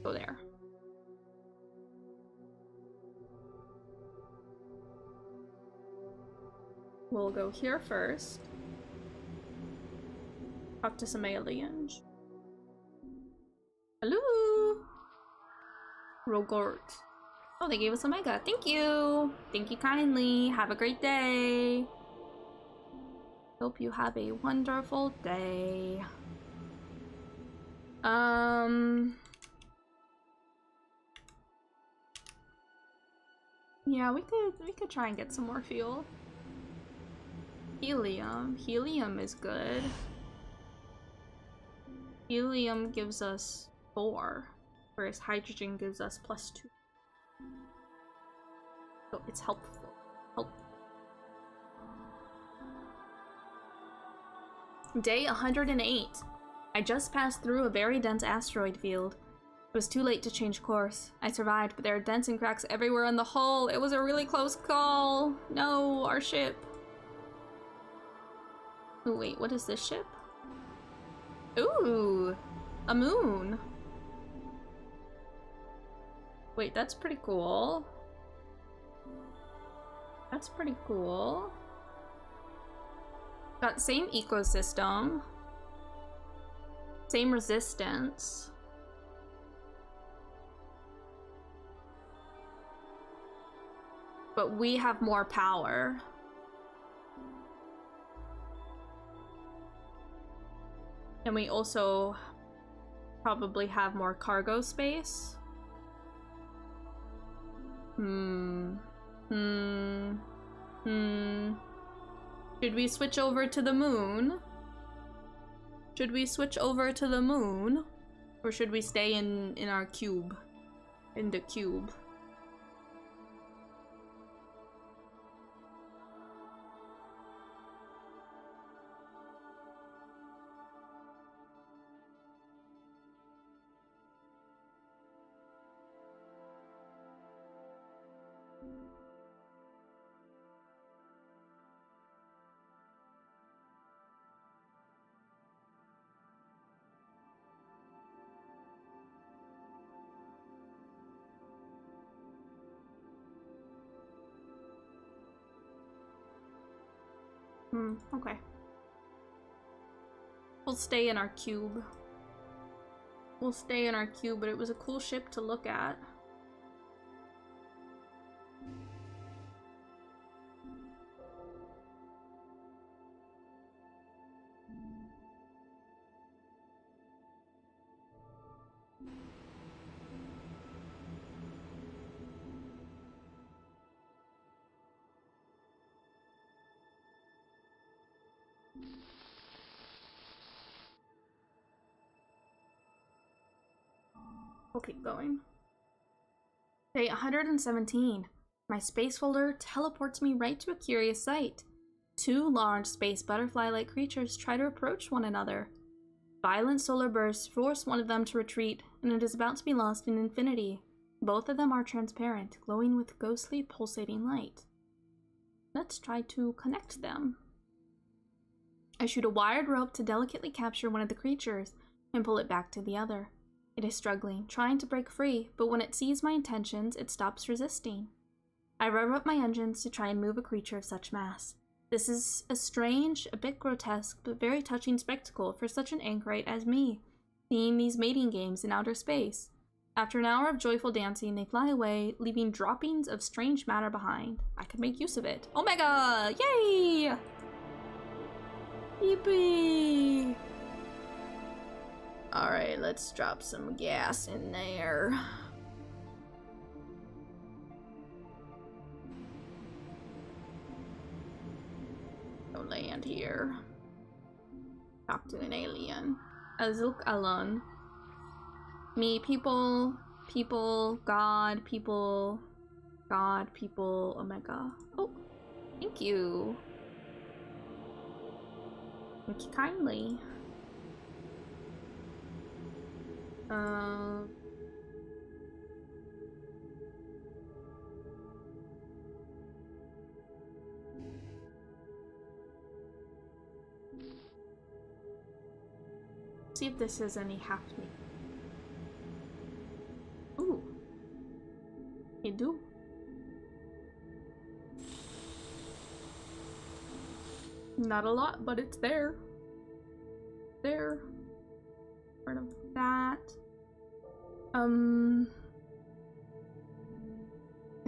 Go there. We'll go here first. Talk to some aliens. Hello! Rogort. Oh, they gave us Omega. Thank you! Thank you kindly. Have a great day. Hope you have a wonderful day. Yeah, we could try and get some more fuel. Helium. Helium is good. Helium gives us 4, whereas hydrogen gives us +2. So it's helpful. Day 108. I just passed through a very dense asteroid field. It was too late to change course. I survived, but there are dents and cracks everywhere in the hull. It was a really close call. No, our ship. Oh wait, what is this ship? Ooh, a moon. Wait, that's pretty cool. That's pretty cool. Got same ecosystem. Same resistance. But we have more power. And we also probably have more cargo space. Should we switch over to the moon? Should we switch over to the moon? Or should we stay in our cube? In the cube. Okay. We'll stay in our cube. We'll stay in our cube, but it was a cool ship to look at. We'll keep going. Day 117. My space folder teleports me right to a curious sight. 2 large space butterfly-like creatures try to approach one another. Violent solar bursts force one of them to retreat, and it is about to be lost in infinity. Both of them are transparent, glowing with ghostly, pulsating light. Let's try to connect them. I shoot a wired rope to delicately capture one of the creatures and pull it back to the other. It is struggling, trying to break free, but when it sees my intentions, it stops resisting. I rev up my engines to try and move a creature of such mass. This is a strange, a bit grotesque, but very touching spectacle for such an anchorite as me, seeing these mating games in outer space. After an hour of joyful dancing, they fly away, leaving droppings of strange matter behind. I could make use of it. Omega! Yay! Yippee! Alright, let's drop some gas in there. Go land here. Talk to an alien. Azuk Alon. Me, people, God, Omega. Oh, thank you. Thank you kindly. See if this is any happening. Ooh. You do. Not a lot, but it's there. There. Part of that. Can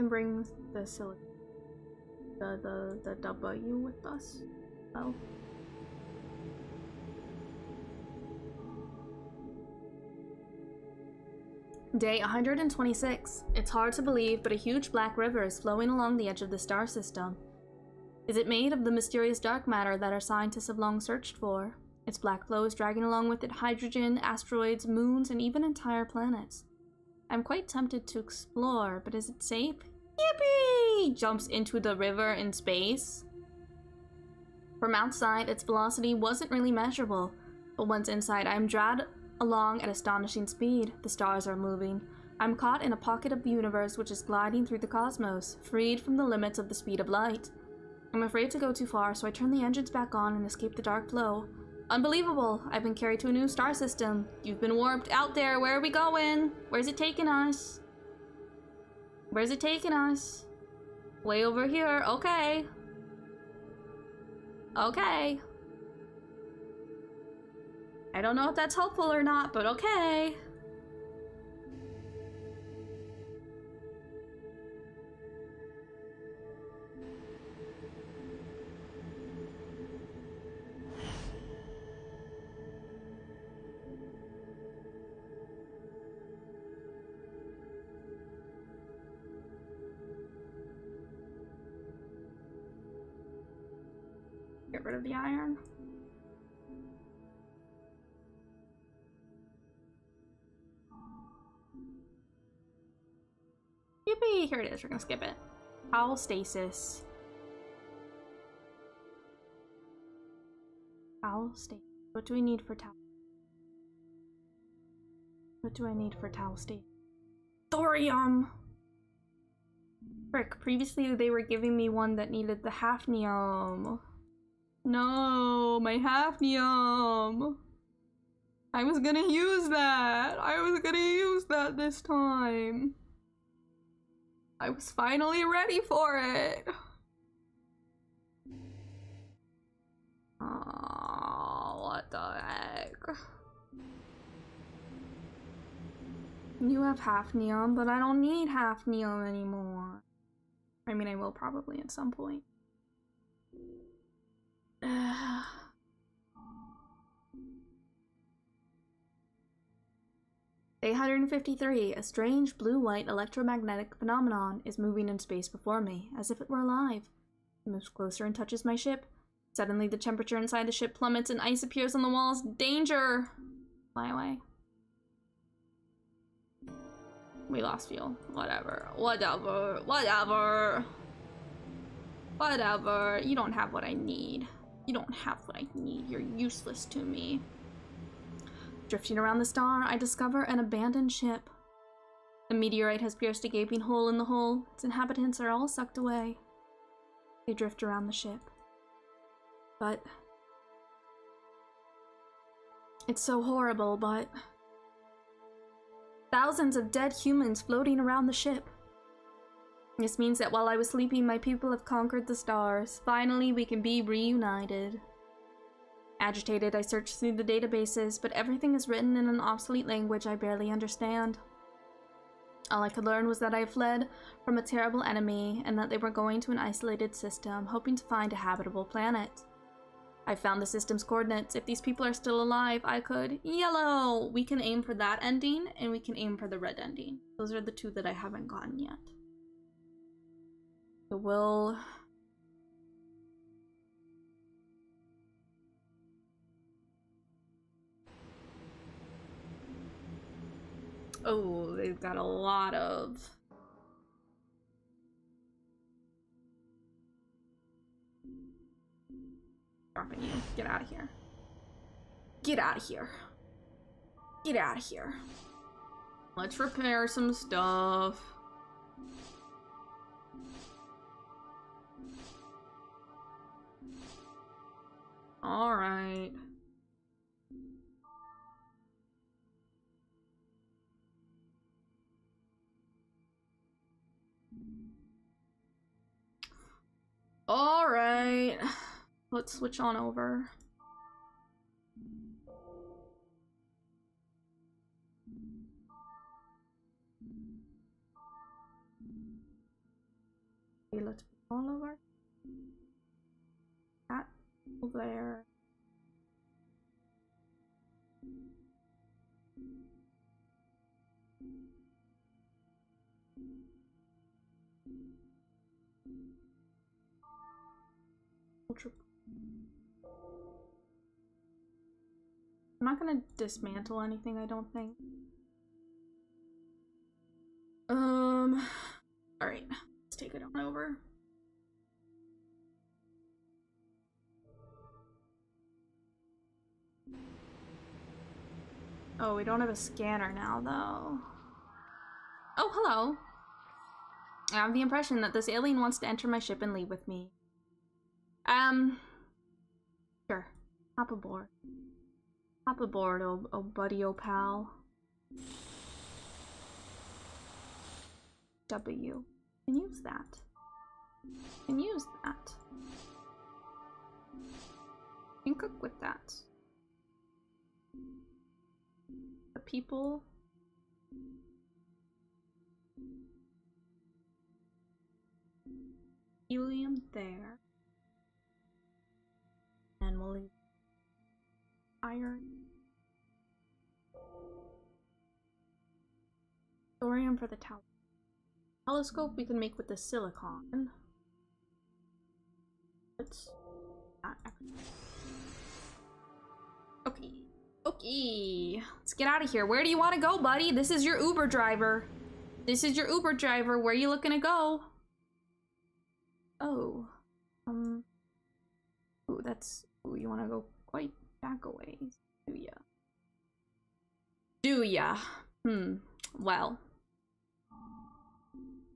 bring the silicon, the W with us. Oh. Day 126. It's hard to believe, but a huge black river is flowing along the edge of the star system. Is it made of the mysterious dark matter that our scientists have long searched for? Its black flow is dragging along with it hydrogen, asteroids, moons, and even entire planets. I'm quite tempted to explore, but is it safe? Yippee! Jumps into the river in space. From outside, its velocity wasn't really measurable, but once inside, I am dragged along at astonishing speed. The stars are moving. I'm caught in a pocket of the universe which is gliding through the cosmos, freed from the limits of the speed of light. I'm afraid to go too far, so I turn the engines back on and escape the dark flow. Unbelievable! I've been carried to a new star system. You've been warped out there. Where are we going? Where's it taking us? Where's it taking us? Way over here. Okay. Okay. I don't know if that's helpful or not, but okay. Get rid of the iron. Yippee! Here it is. We're gonna skip it. Towel stasis. Towel stasis. What do we need for towel? What do I need for towel stasis? Thorium! Frick, previously they were giving me one that needed the hafnium. No, my hafnium! I was gonna use that! I was gonna use that this time! I was finally ready for it! Oh, what the heck? You have hafnium, but I don't need hafnium anymore. I mean, I will probably at some point. Day 153. A strange blue-white electromagnetic phenomenon is moving in space before me, as if it were alive. It moves closer and touches my ship. Suddenly, the temperature inside the ship plummets and ice appears on the walls. Danger! Fly away. We lost fuel. Whatever. Whatever. Whatever. Whatever. You don't have what I need. You don't have what I need. You're useless to me. Drifting around the star, I discover an abandoned ship. The meteorite has pierced a gaping hole in the hull. Its inhabitants are all sucked away. They drift around the ship. But it's so horrible, but thousands of dead humans floating around the ship. This means that while I was sleeping, my people have conquered the stars. Finally, we can be reunited. Agitated, I search through the databases, but everything is written in an obsolete language I barely understand. All I could learn was that I fled from a terrible enemy and that they were going to an isolated system, hoping to find a habitable planet. I found the system's coordinates. If these people are still alive, I could... Yellow! We can aim for that ending, and we can aim for the red ending. Those are the two that I haven't gotten yet. So we'll... Oh, they've got a lot of... Dropping you. Get out of here. Get out of here. Get out of here. Let's repair some stuff. All right. All right. Let's switch on over. Okay, let's put all over. That over there. Ultra. I'm not gonna dismantle anything, I don't think. Alright, let's take it on over. Oh, we don't have a scanner now, though. Oh, hello. I have the impression that this alien wants to enter my ship and leave with me. Sure. Hop aboard. Hop aboard, oh buddy, oh pal. W. Can use that. Can use that. Can cook with that. The people. Helium there. And we'll leave iron. Thorium for the tower. Telescope we can make with the silicon. Let's okay. Okay. Let's get out of here. Where do you want to go, buddy? This is your Uber driver. This is your Uber driver. Where are you looking to go? Oh. Ooh, that's... Ooh, you want to go quite back a ways, do ya? Do ya? Well.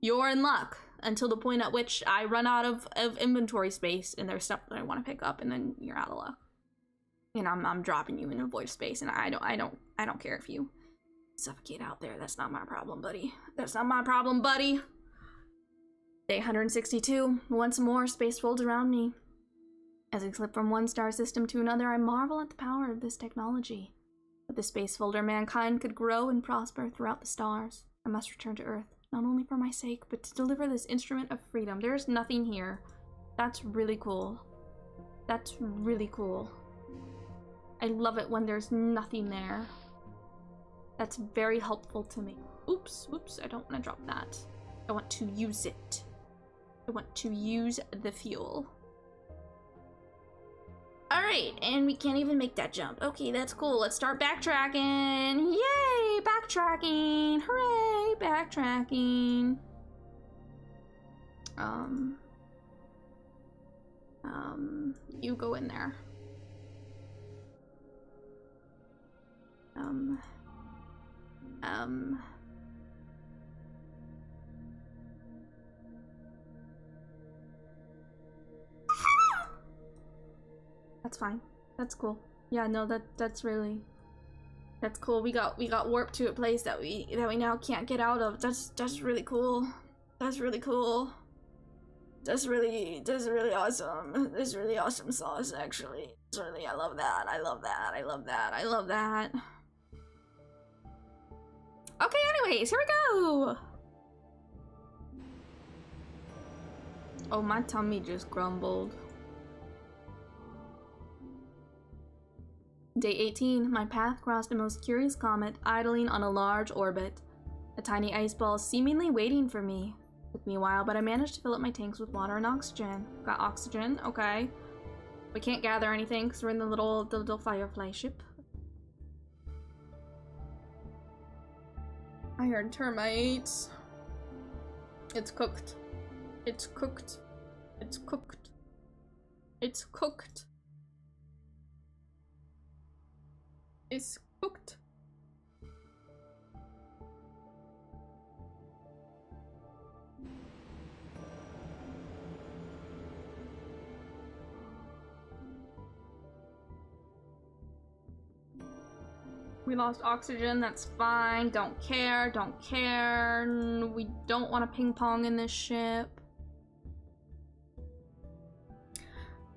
You're in luck until the point at which I run out of inventory space and there's stuff that I want to pick up, and then you're out of luck. And I'm dropping you in a void space, and I don't care if you suffocate out there. That's not my problem, buddy. That's not my problem, buddy. Day 162. Once more, space folds around me. As I slip from one star system to another, I marvel at the power of this technology. With the space folder, mankind could grow and prosper throughout the stars. I must return to Earth, not only for my sake, but to deliver this instrument of freedom. There's nothing here. That's really cool. That's really cool. I love it when there's nothing there. That's very helpful to me. Oops, whoops, I don't want to drop that. I want to use it. I want to use the fuel. Alright, and we can't even make that jump. Okay, that's cool. Let's start backtracking. Yay! Backtracking! Hooray! Backtracking. You go in there. That's fine. That's cool. Yeah, no, that's cool. We got warped to a place that we now can't get out of. That's really cool. That's really cool. That's really awesome. This is really awesome sauce, actually. It's really, I love that. I love that. I love that. I love that. Okay, anyways, here we go. Oh, my tummy just grumbled. Day 18. My path crossed a most curious comet idling on a large orbit. A tiny ice ball seemingly waiting for me. Took me a while, but I managed to fill up my tanks with water and oxygen. Got oxygen, okay. We can't gather anything because we're in the little firefly ship. I heard termites. It's cooked. It's cooked. It's cooked. It's cooked. It's cooked. We lost oxygen, that's fine. Don't care, don't care. We don't want to ping pong in this ship.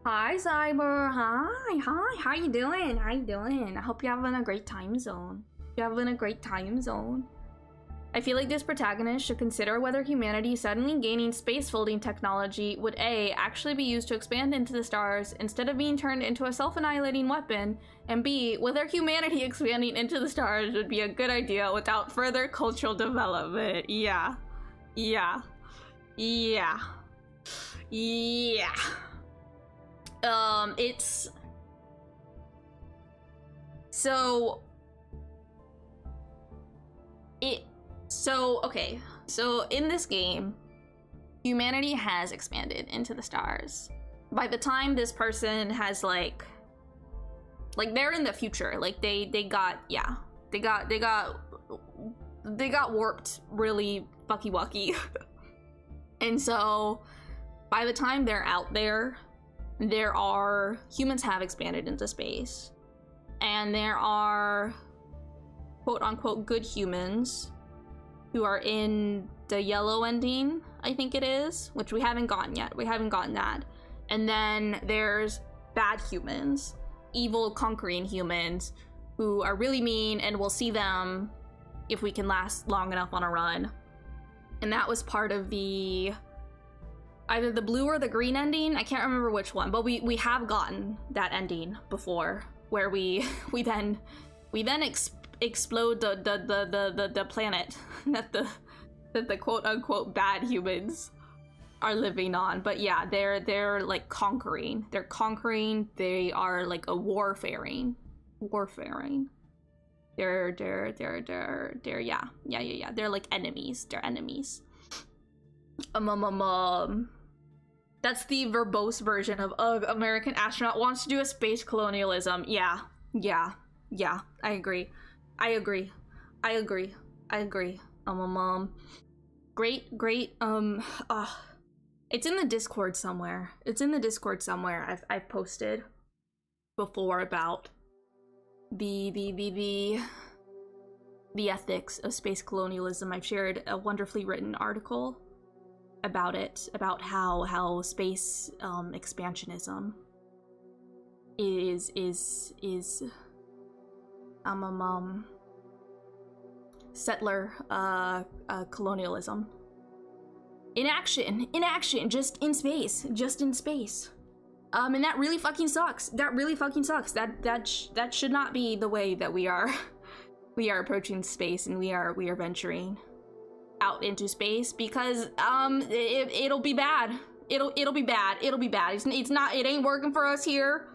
Hi, Cyber. Hi. How you doing? How you doing? I hope you're having a great time zone. You're having a great time zone. I feel like this protagonist should consider whether humanity suddenly gaining space folding technology would A, actually be used to expand into the stars instead of being turned into a self-annihilating weapon, and B, whether humanity expanding into the stars would be a good idea without further cultural development. Yeah. Yeah. Yeah. Yeah. It's... okay. So in this game, humanity has expanded into the stars. By the time this person has like they're in the future. Like they got warped really fucky wucky. And so by the time they're out there, humans have expanded into space. And there are quote unquote good humans who are in the yellow ending, I think it is, which we haven't gotten yet. We haven't gotten that. And then there's bad humans, evil conquering humans, who are really mean, and we'll see them if we can last long enough on a run. And that was part of the either the blue or the green ending. I can't remember which one, but we have gotten that ending before, where we then explode the planet that the quote unquote bad humans are living on. But yeah, they're like conquering. They're conquering. They are like a warfaring. They're yeah. They're like enemies. They're enemies. That's the verbose version of American astronaut wants to do a space colonialism. Yeah. I agree. Great. It's in the Discord somewhere. I've posted before about the ethics of space colonialism. I've shared a wonderfully written article about it, about how space expansionism is settler colonialism in action, just in space. And that really fucking sucks. That should not be the way that we are approaching space, and we are venturing out into space, because it'll be bad. It'll be bad. It ain't working for us here.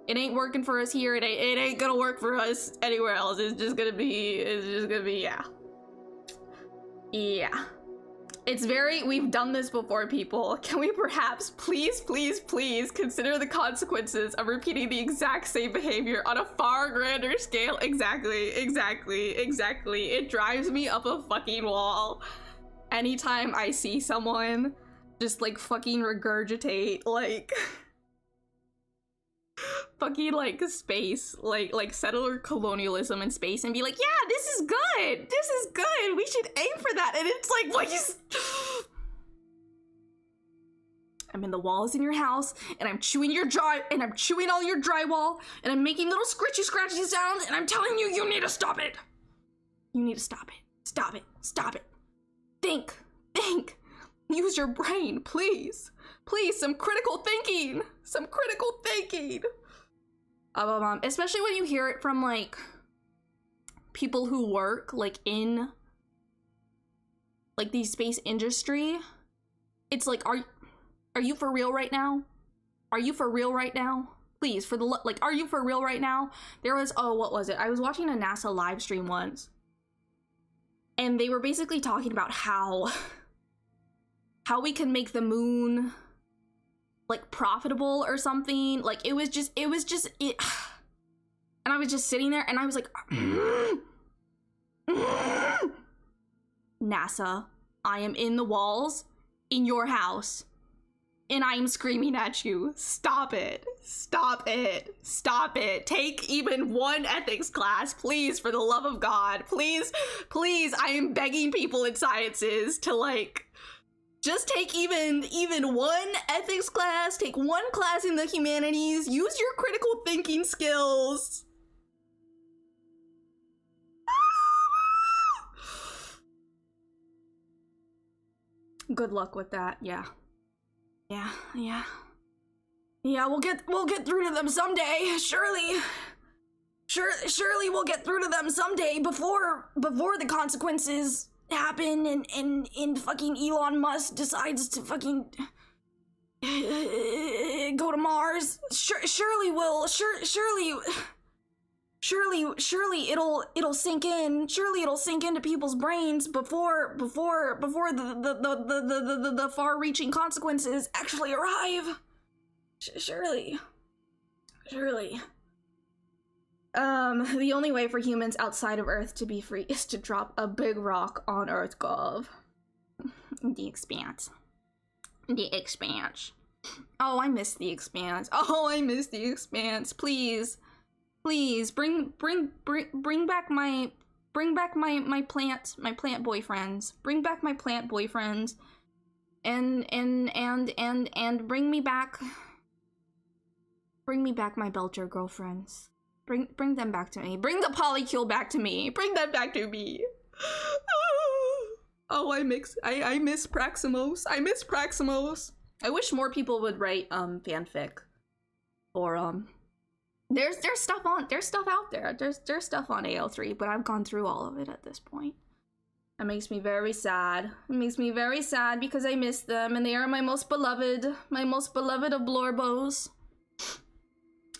It ain't working for us here. It ain't gonna work for us anywhere else. It's just gonna be yeah. It's very, we've done this before, people. Can we perhaps please consider the consequences of repeating the exact same behavior on a far grander scale? Exactly. It drives me up a fucking wall anytime I see someone just like fucking regurgitate like fucking like space, like settler colonialism in space, and be like, yeah, this is good, we should aim for that. And it's like, what I'm in the walls in your house, and I'm chewing all your drywall, and I'm making little scratchy sounds, and I'm telling you, you need to stop it. Stop it. Think. Use your brain, please. Please, some critical thinking. Some critical thinking. Especially when you hear it from like people who work like in like the space industry. It's like, are you for real right now? Are you for real right now? Please, for the like, are you for real right now? There was, oh, what was it? I was watching a NASA live stream once, and they were basically talking about how we can make the moon like profitable or something. Like it was just it. And I was just sitting there and I was like, NASA, I am in the walls in your house and I am screaming at you. Stop it. Stop it. Stop it. Take even one ethics class, please, for the love of God. Please, please, I am begging people in sciences to like just take even one ethics class, take one class in the humanities, use your critical thinking skills. Good luck with that. Yeah, we'll get through to them someday. Surely we'll get through to them someday before the consequences happen and fucking Elon Musk decides to fucking go to Mars. Surely it'll sink in. Surely it'll sink into people's brains before the far-reaching consequences actually arrive. Surely. The only way for humans outside of Earth to be free is to drop a big rock on Earth Gov. The Expanse. Oh, I miss the Expanse. Please, bring back my plant boyfriends. Bring back my plant boyfriends. And bring me back my Belcher girlfriends. Bring them back to me. Bring the polycule back to me. Bring them back to me. Oh, I miss Praximos. I wish more people would write fanfic. Or there's stuff out there. There's stuff on AO3, but I've gone through all of it at this point. That makes me very sad. It makes me very sad because I miss them and they are my most beloved of Blorbos.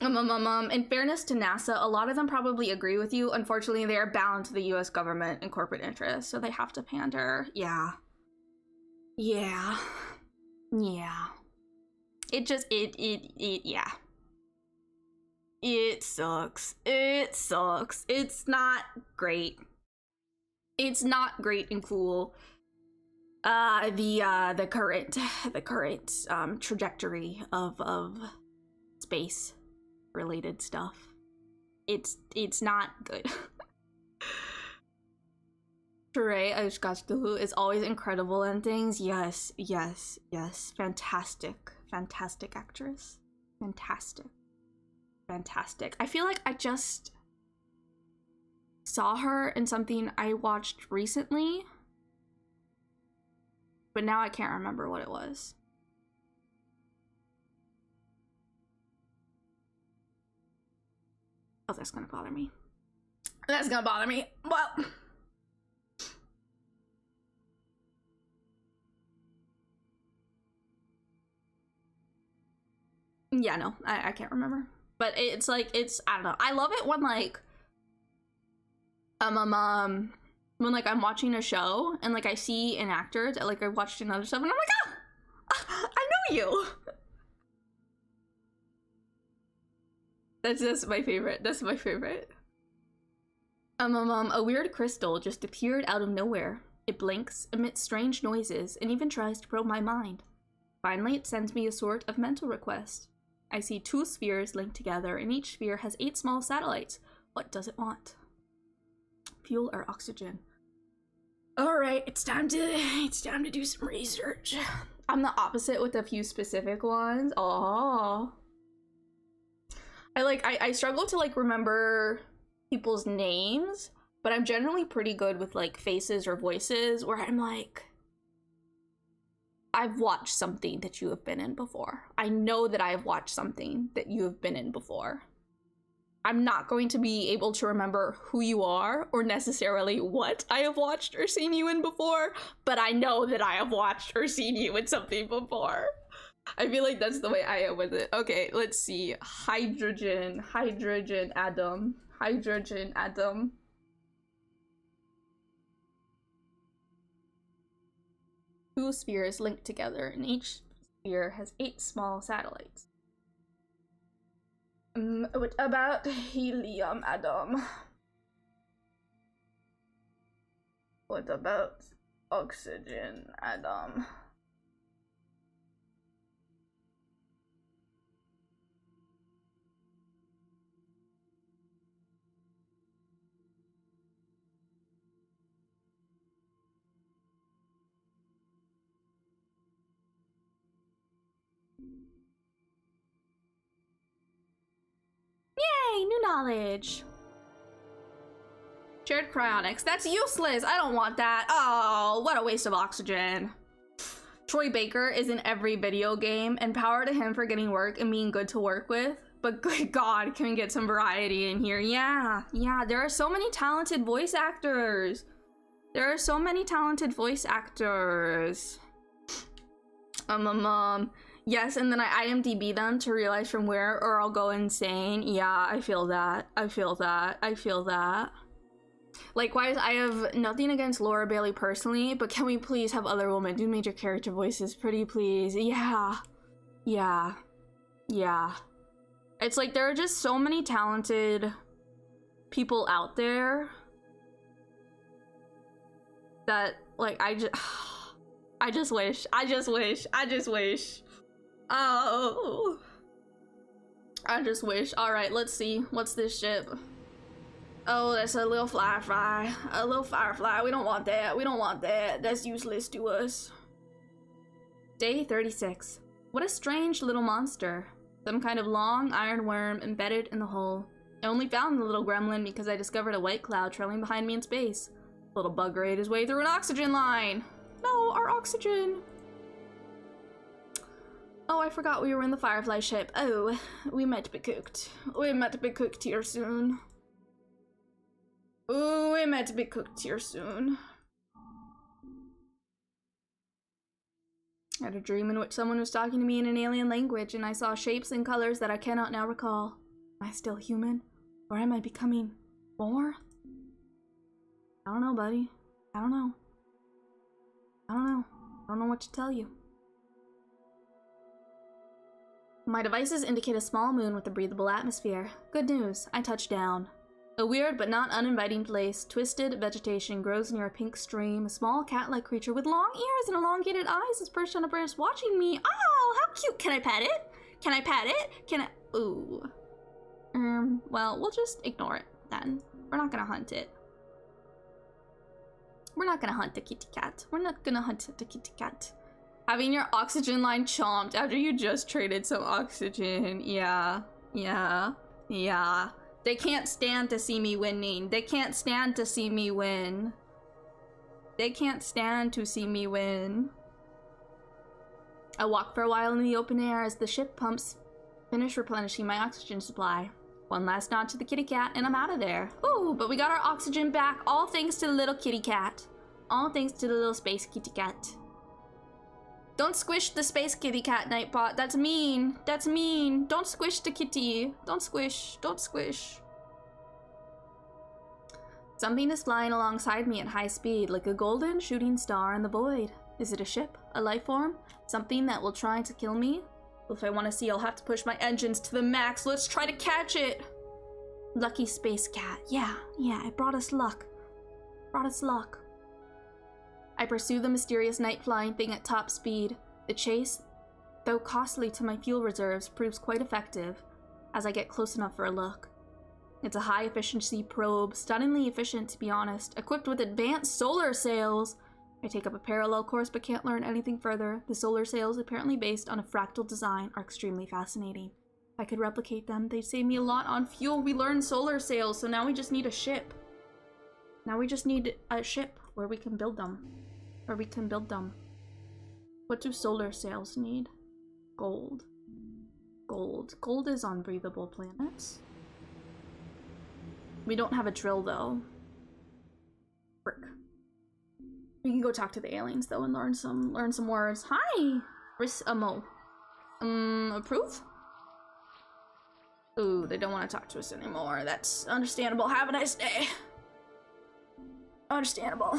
In fairness to NASA, a lot of them probably agree with you. Unfortunately, they are bound to the US government and corporate interests, so they have to pander. Yeah. Yeah. It sucks. It's not great. It's not great and cool. The current trajectory of space related stuff. It's not good. Sheree Aishkashtuhu is always incredible in things. Yes. Fantastic actress. Fantastic. I feel like I just saw her in something I watched recently, but now I can't remember what it was. Oh, that's gonna bother me. Well, yeah, no, I can't remember. But it's like, I don't know. I love it when like, when like I'm watching a show and like I see an actor that like I watched another stuff and I'm like, I know you. That's my favorite. A weird crystal just appeared out of nowhere. It blinks, emits strange noises, and even tries to probe my mind. Finally, it sends me a sort of mental request. I see 2 spheres linked together, and each sphere has 8 small satellites. What does it want? Fuel or oxygen? Alright, it's time to do some research. I'm the opposite with a few specific ones. Oh. I struggle to like remember people's names, but I'm generally pretty good with like faces or voices where I'm like, I've watched something that you have been in before. I know that I have watched something that you have been in before. I'm not going to be able to remember who you are or necessarily what I have watched or seen you in before, but I know that I have watched or seen you in something before. I feel like that's the way I am with it. Okay, let's see. Hydrogen atom. Hydrogen atom. Two spheres linked together, and each sphere has 8 small satellites. What about helium atom? What about oxygen atom? Yay, new knowledge. Shared cryonics. That's useless. I don't want that. Oh, what a waste of oxygen. Troy Baker is in every video game, and power to him for getting work and being good to work with. But good God, can we get some variety in here? Yeah, there are so many talented voice actors. There are so many talented voice actors. Yes, and then I IMDb them to realize from where, or I'll go insane. Yeah, I feel that. I feel that. I feel that. Likewise, I have nothing against Laura Bailey personally, but can we please have other women do major character voices? Pretty please. Yeah. Yeah. Yeah. It's like there are just so many talented people out there that, like, I just wish. Oh, I just wish. All right, let's see. What's this ship? Oh, that's a little firefly. A little firefly. We don't want that. We don't want that. That's useless to us. Day 36. What a strange little monster. Some kind of long iron worm embedded in the hull. I only found the little gremlin because I discovered a white cloud trailing behind me in space. The little bugger ate his way through an oxygen line. No, our oxygen. Oh, I forgot we were in the Firefly ship. Oh, we might be cooked. We might be cooked here soon. Oh, we might be cooked here soon. I had a dream in which someone was talking to me in an alien language, and I saw shapes and colors that I cannot now recall. Am I still human? Or am I becoming more? I don't know, buddy. I don't know. I don't know what to tell you. My devices indicate a small moon with a breathable atmosphere. Good news, I touched down. A weird but not uninviting place. Twisted vegetation grows near a pink stream. A small cat-like creature with long ears and elongated eyes is perched on a branch watching me. Oh, how cute! Can I pet it? Can I pet it? Can I? Ooh. Well, we'll just ignore it then. We're not gonna hunt it. We're not gonna hunt the kitty cat. We're not gonna hunt the kitty cat. Having your oxygen line chomped after you just traded some oxygen. Yeah. They can't stand to see me winning. They can't stand to see me win. They can't stand to see me win. I walk for a while in the open air as the ship pumps finish replenishing my oxygen supply. One last nod to the kitty cat and I'm out of there. Ooh, but we got our oxygen back, all thanks to the little kitty cat. All thanks to the little space kitty cat. Don't squish the space kitty cat, Nightbot. That's mean. That's mean. Don't squish the kitty. Don't squish. Don't squish. Something is flying alongside me at high speed, like a golden shooting star in the void. Is it a ship? A life form? Something that will try to kill me? Well, if I want to see, I'll have to push my engines to the max. Let's try to catch it. Lucky space cat. Yeah, it brought us luck. Brought us luck. I pursue the mysterious night-flying thing at top speed. The chase, though costly to my fuel reserves, proves quite effective as I get close enough for a look. It's a high-efficiency probe, stunningly efficient to be honest, equipped with advanced solar sails. I take up a parallel course but can't learn anything further. The solar sails, apparently based on a fractal design, are extremely fascinating. If I could replicate them, they'd save me a lot on fuel. We learned solar sails, so now we just need a ship. Now we just need a ship where we can build them. Where we can build them. What do solar sails need? Gold. Gold. Gold is on breathable planets. We don't have a drill though. Frick. We can go talk to the aliens though and learn some words. Hi! Mo. Approve? Ooh, they don't want to talk to us anymore. That's understandable. Have a nice day. Understandable.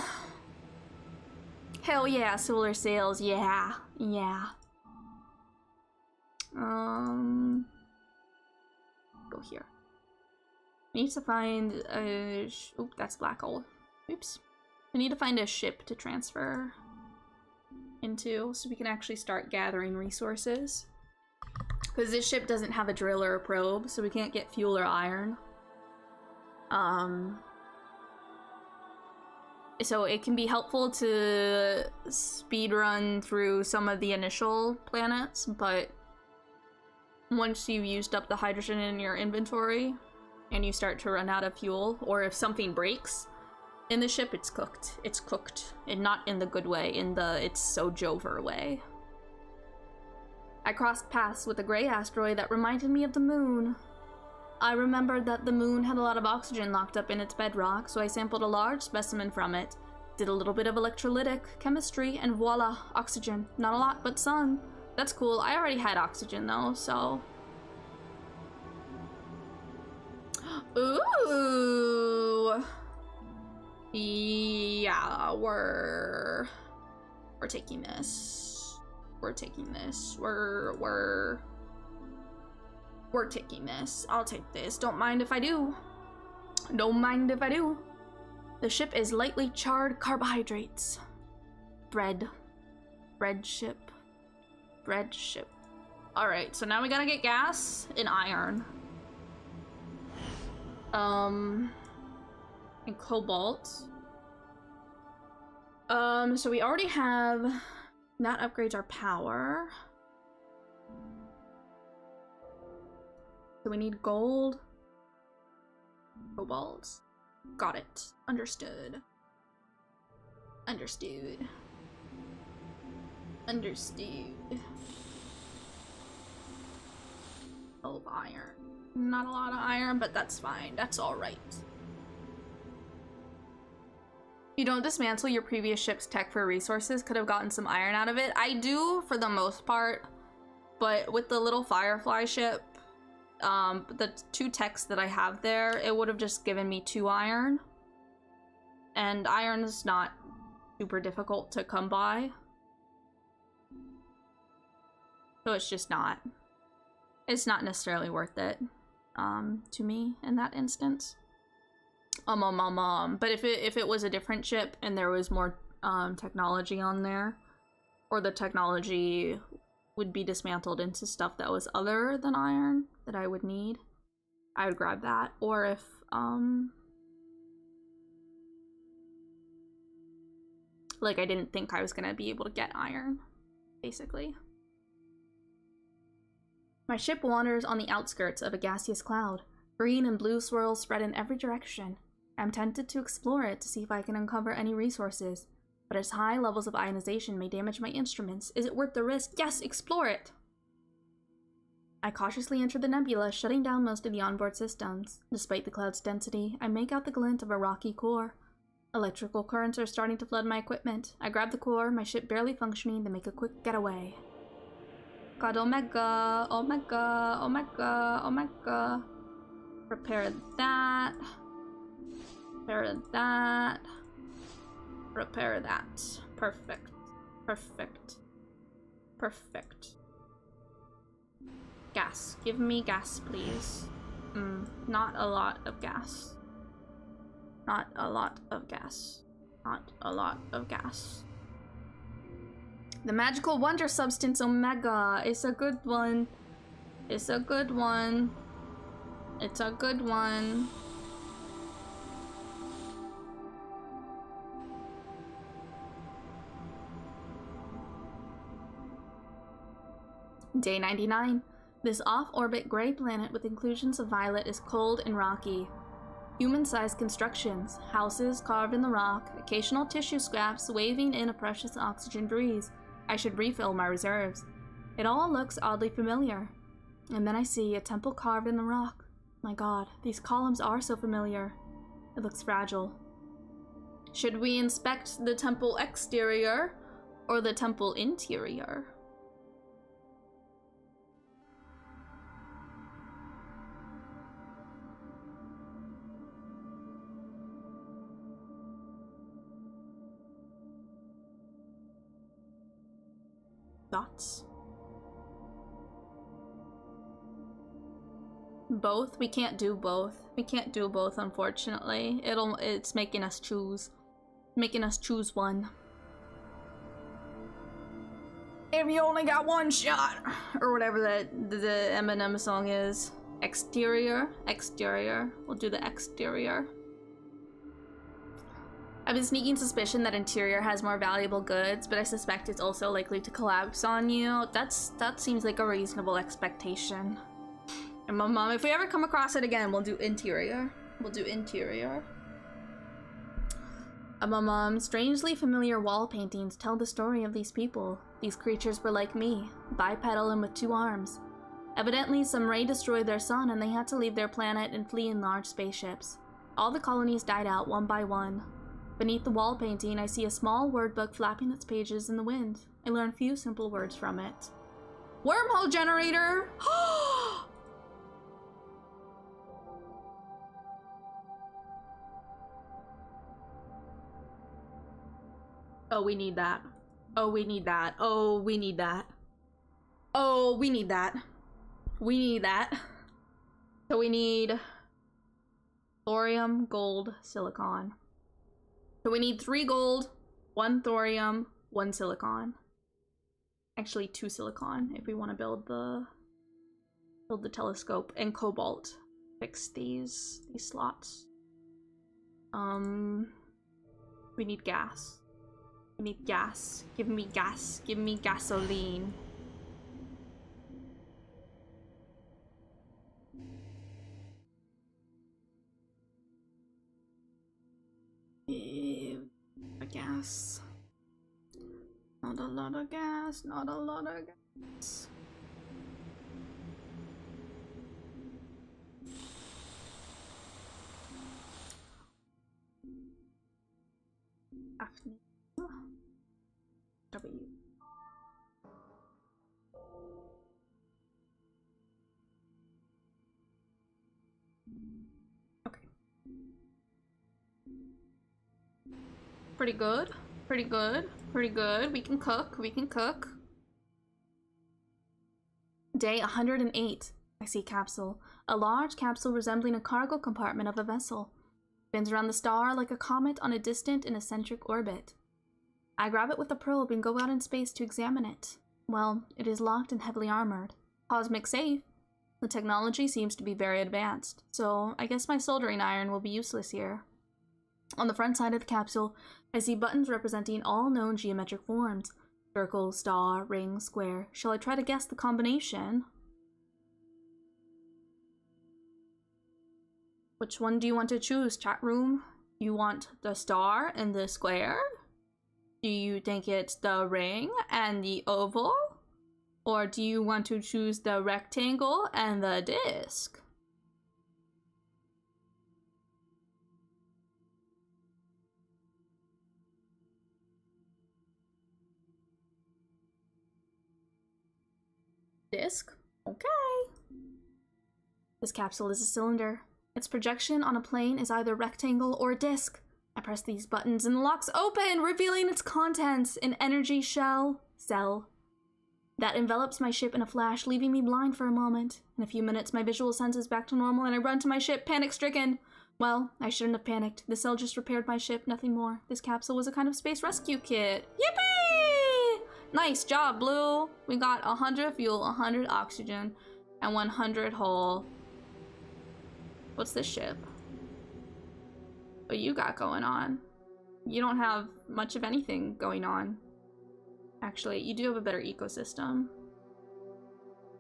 Hell yeah, solar sails. Yeah. Yeah. Go here. Need to find a oop, that's black hole. Oops. We need to find a ship to transfer into so we can actually start gathering resources. Because this ship doesn't have a drill or a probe, so we can't get fuel or iron. So it can be helpful to speedrun through some of the initial planets, but once you've used up the hydrogen in your inventory and you start to run out of fuel, or if something breaks in the ship, it's cooked. It's cooked, and not in the good way, in the it's so Jover way. I crossed paths with a gray asteroid that reminded me of the moon. I remembered that the moon had a lot of oxygen locked up in its bedrock, so I sampled a large specimen from it, did a little bit of electrolytic chemistry, and voila, oxygen. Not a lot, but some. That's cool. I already had oxygen though, so... Ooh! Yeah, we're taking this. We're taking this. We're taking this. I'll take this. Don't mind if I do. Don't mind if I do. The ship is lightly charred carbohydrates. Bread. Bread ship. Bread ship. Alright, so now we gotta get gas and iron. And cobalt. So we already have... That upgrades our power. So we need gold. Cobalt. Got it. Understood. Understood. Understood. Oh, iron. Not a lot of iron, but that's fine. That's alright. You don't dismantle your previous ship's tech for resources. Could have gotten some iron out of it. I do, for the most part. But with the little Firefly ship, the 2 techs that I have there, it would have just given me 2 iron. And iron is not super difficult to come by. So it's just not. It's not necessarily worth it, to me in that instance. But if it was a different ship and there was more technology on there, or the technology would be dismantled into stuff that was other than iron that I would need, I would grab that. Or if like I didn't think I was gonna be able to get iron, basically. My ship wanders on the outskirts of a gaseous cloud. Green and blue swirls spread in every direction. I'm tempted to explore it to see if I can uncover any resources, but its high levels of ionization may damage my instruments. Is it worth the risk? Yes, explore it! I cautiously enter the nebula, shutting down most of the onboard systems. Despite the cloud's density, I make out the glint of a rocky core. Electrical currents are starting to flood my equipment. I grab the core, my ship barely functioning, then make a quick getaway. God, Omega, Omega, Omega, Omega. Repair that. Repair that. Repair that. Perfect. Perfect. Perfect. Gas. Give me gas, please. Not a lot of gas. Not a lot of gas. Not a lot of gas. The magical wonder substance Omega. It's a good one. It's a good one. It's a good one. Day 99. This off-orbit gray planet with inclusions of violet is cold and rocky. Human-sized constructions, houses carved in the rock, occasional tissue scraps waving in a precious oxygen breeze. I should refill my reserves. It all looks oddly familiar. And then I see a temple carved in the rock. My god, these columns are so familiar. It looks fragile. Should we inspect the temple exterior or the temple interior? Thoughts? Both? We can't do both. We can't do both, unfortunately. It's making us choose. Making us choose one. If you only got one shot! Or whatever the Eminem song is. Exterior? Exterior. We'll do the exterior. I have a sneaking suspicion that interior has more valuable goods, but I suspect it's also likely to collapse on you. That seems like a reasonable expectation. And my mom, if we ever come across it again, we'll do interior. We'll do interior. My mom, strangely familiar wall paintings tell the story of these people. These creatures were like me, bipedal and with 2 arms. Evidently, some ray destroyed their sun and they had to leave their planet and flee in large spaceships. All the colonies died out one by one. Beneath the wall painting, I see a small word book flapping its pages in the wind. I learn few simple words from it. Wormhole generator! Oh, we need that. Oh, we need that. Oh, we need that. Oh, we need that. We need that. So we need thorium, gold, silicon. So we need 3 gold, 1 thorium, 1 silicon. Actually 2 silicon if we want to build the telescope, and cobalt. Fix these slots. We need gas. We need gas. Give me gas. Give me gasoline. Gas. Not a lot of gas. Not a lot of gas. W. Okay. Pretty good. Pretty good. Pretty good. We can cook. We can cook. Day 108. I see capsule. A large capsule resembling a cargo compartment of a vessel. Spins around the star like a comet on a distant and eccentric orbit. I grab it with a probe and go out in space to examine it. Well, it is locked and heavily armored. Cosmic safe. The technology seems to be very advanced, so I guess my soldering iron will be useless here. On the front side of the capsule, I see buttons representing all known geometric forms. Circle, star, ring, square. Shall I try to guess the combination? Which one do you want to choose, chat room? You want the star and the square? Do you think it's the ring and the oval? Or do you want to choose the rectangle and the disc? Disc? Okay. This capsule is a cylinder. Its projection on a plane is either rectangle or disc. I press these buttons and the locks open, revealing its contents, an energy cell that envelops my ship in a flash, leaving me blind for a moment. In a few minutes, my visual senses back to normal and I run to my ship, panic-stricken. Well, I shouldn't have panicked. The cell just repaired my ship, nothing more. This capsule was a kind of space rescue kit. Yippee! Nice job, Blue. We got 100 fuel, 100 oxygen, and 100 hull. What's this ship? What you got going on? You don't have much of anything going on. Actually, you do have a better ecosystem.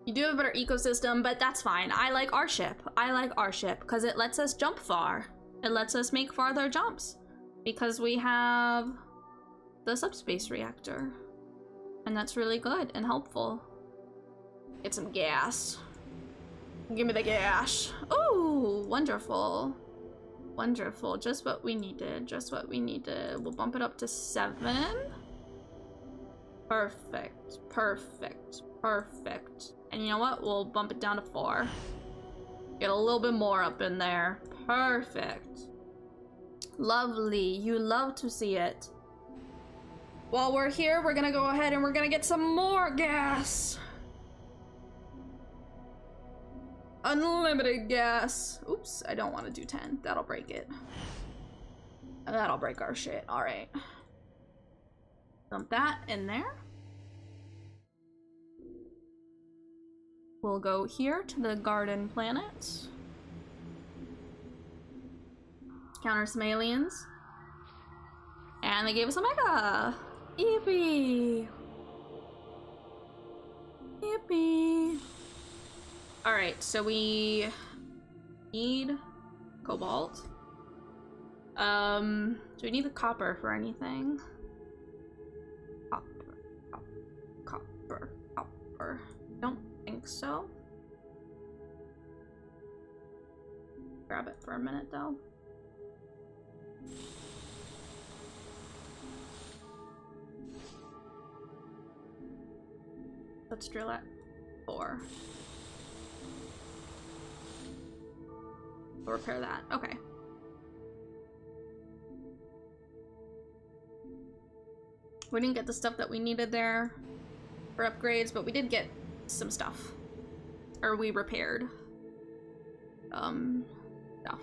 You do have a better ecosystem, but that's fine. I like our ship. I like our ship because it lets us jump far. It lets us make farther jumps because we have the subspace reactor. And that's really good and helpful. Get some gas. Give me the gas. Ooh, wonderful. Wonderful. Just what we needed. Just what we needed. We'll bump it up to 7. Perfect. Perfect. Perfect. And you know what? We'll bump it down to 4. Get a little bit more up in there. Perfect. Lovely. You love to see it. While we're here, we're gonna go ahead and we're gonna get some more gas. Unlimited gas. Oops, I don't want to do 10. That'll break it. That'll break our shit. Alright. Dump that in there. We'll go here to the garden planet. Counter some aliens. And they gave us a mega! Yippee! Yippee! Alright, so we need cobalt. Do we need the copper for anything? Copper. Don't think so. Grab it for a minute though. Let's drill at 4. We'll repair that. Okay. We didn't get the stuff that we needed there for upgrades, but we did get some stuff. Or we repaired stuff.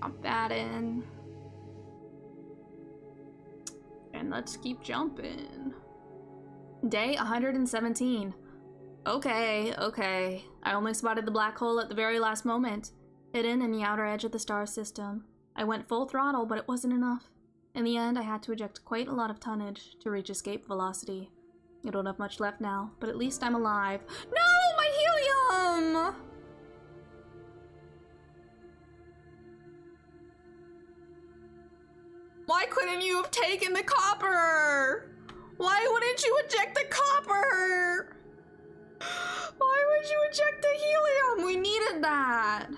Pump that in. And let's keep jumping. Day 117. Okay, okay. I only spotted the black hole at the very last moment, hidden in the outer edge of the star system. I went full throttle, but it wasn't enough. In the end, I had to eject quite a lot of tonnage to reach escape velocity. I don't have much left now, but at least I'm alive. No, my helium! Why couldn't you have taken the copper? Why wouldn't you eject the copper? Why would you eject the helium? We needed that.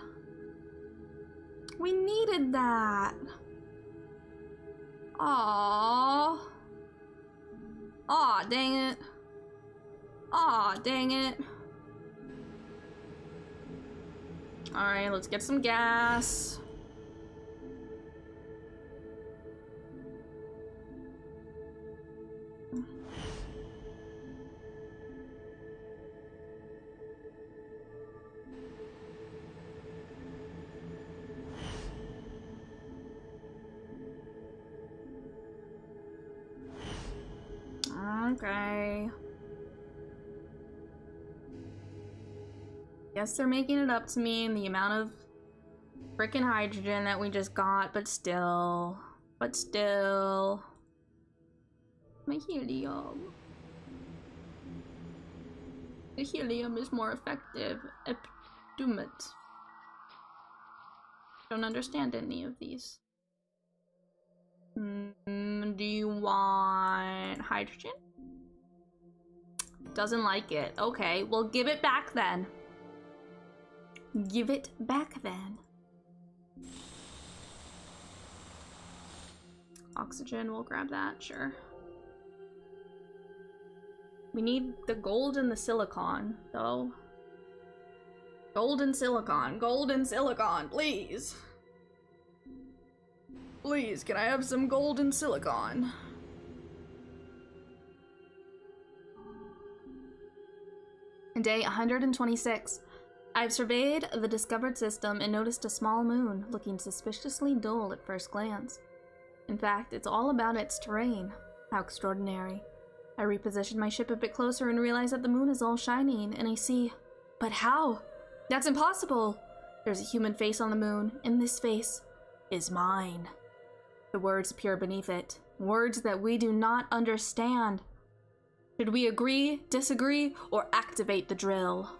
We needed that. Aww. Aw, dang it. Aw, dang it. Alright, let's get some gas. Okay. Guess they're making it up to me in the amount of frickin' hydrogen that we just got, but still. My helium. The helium is more effective. Don't understand any of these. Do you want hydrogen? Doesn't like it. Okay, well give it back then. Give it back then. Oxygen, we'll grab that, sure. We need the gold and the silicon, though. Gold and silicon, please. Please, can I have some gold and silicon? Day 126. I've surveyed the discovered system and noticed a small moon, looking suspiciously dull at first glance. In fact, it's all about its terrain. How extraordinary. I repositioned my ship a bit closer and realized that the moon is all shining, and I see... But how? That's impossible! There's a human face on the moon, and this face is mine. The words appear beneath it. Words that we do not understand. Should we agree, disagree, or activate the drill?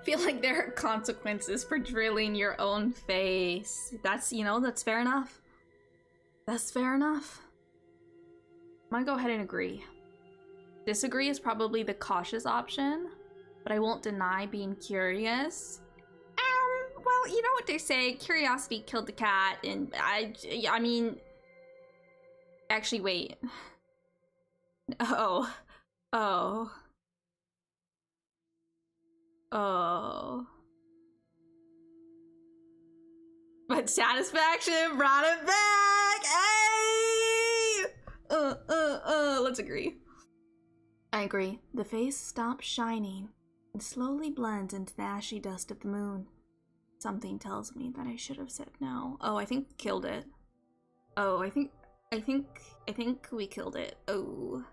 feel like there are consequences for drilling your own face. That's, you know, that's fair enough. That's fair enough. I'm gonna go ahead and agree. Disagree is probably the cautious option, but I won't deny being curious. Well, you know what they say, curiosity killed the cat, and I mean, actually, wait. Oh. But satisfaction brought it back! Hey! Let's agree. I agree. The face stops shining and slowly blends into the ashy dust of the moon. Something tells me that I should have said no. Oh, I think we killed it. Oh, I think we killed it. Oh.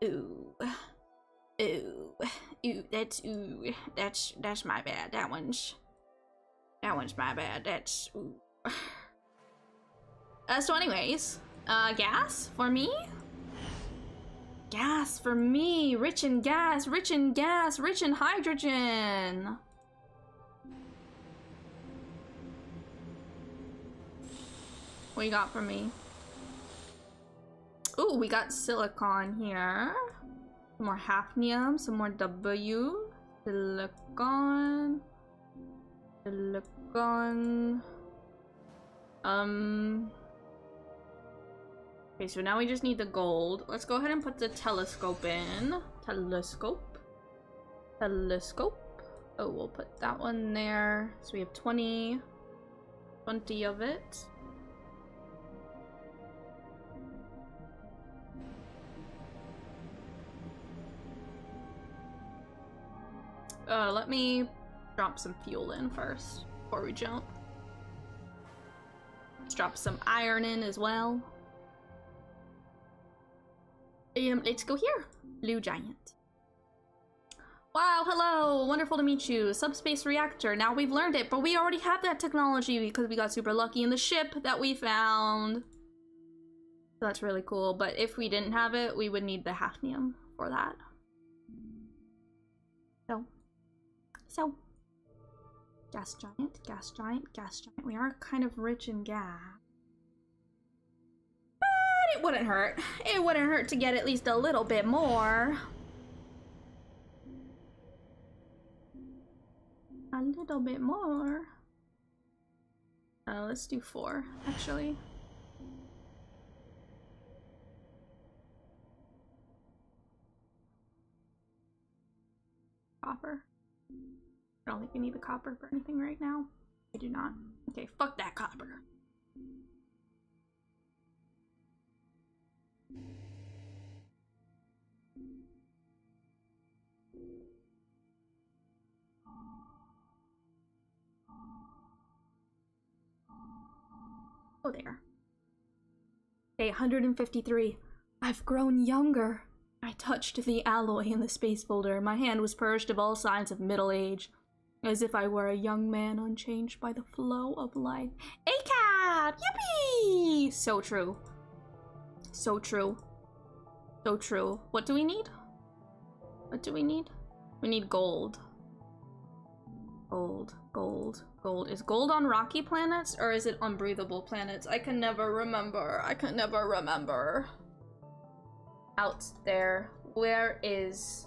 Ooh. That's my bad. That one's my bad. That's ooh. So anyways, gas for me? Gas for me. Rich in gas, rich in gas, rich in hydrogen. What you got for me? Ooh, we got silicon here. Some more hafnium, some more W. Silicon. Okay, so now we just need the gold. Let's go ahead and put the telescope in. Telescope. Oh, we'll put that one there. So we have 20 of it. Let me drop some fuel in first before we jump. Let's drop some iron in as well. Let's go here. Blue Giant. Wow, hello! Wonderful to meet you. Subspace reactor. Now we've learned it, but we already have that technology because we got super lucky in the ship that we found. So that's really cool, but if we didn't have it, we would need the hafnium for that. So, gas giant, gas giant, gas giant. We are kind of rich in gas. But it wouldn't hurt. It wouldn't hurt to get at least a little bit more. A little bit more. Let's do 4, actually. Copper. I don't think we need the copper for anything right now. I do not. Okay, fuck that copper. Oh, there. Okay, 153. I've grown younger. I touched the alloy in the space folder. My hand was purged of all signs of middle age. As if I were a young man unchanged by the flow of life. ACAB! Yippee! So true. So true. So true. What do we need? What do we need? We need gold. Gold. Gold. Gold. Is gold on rocky planets or is it on breathable planets? I can never remember. I can never remember. Out there. Where is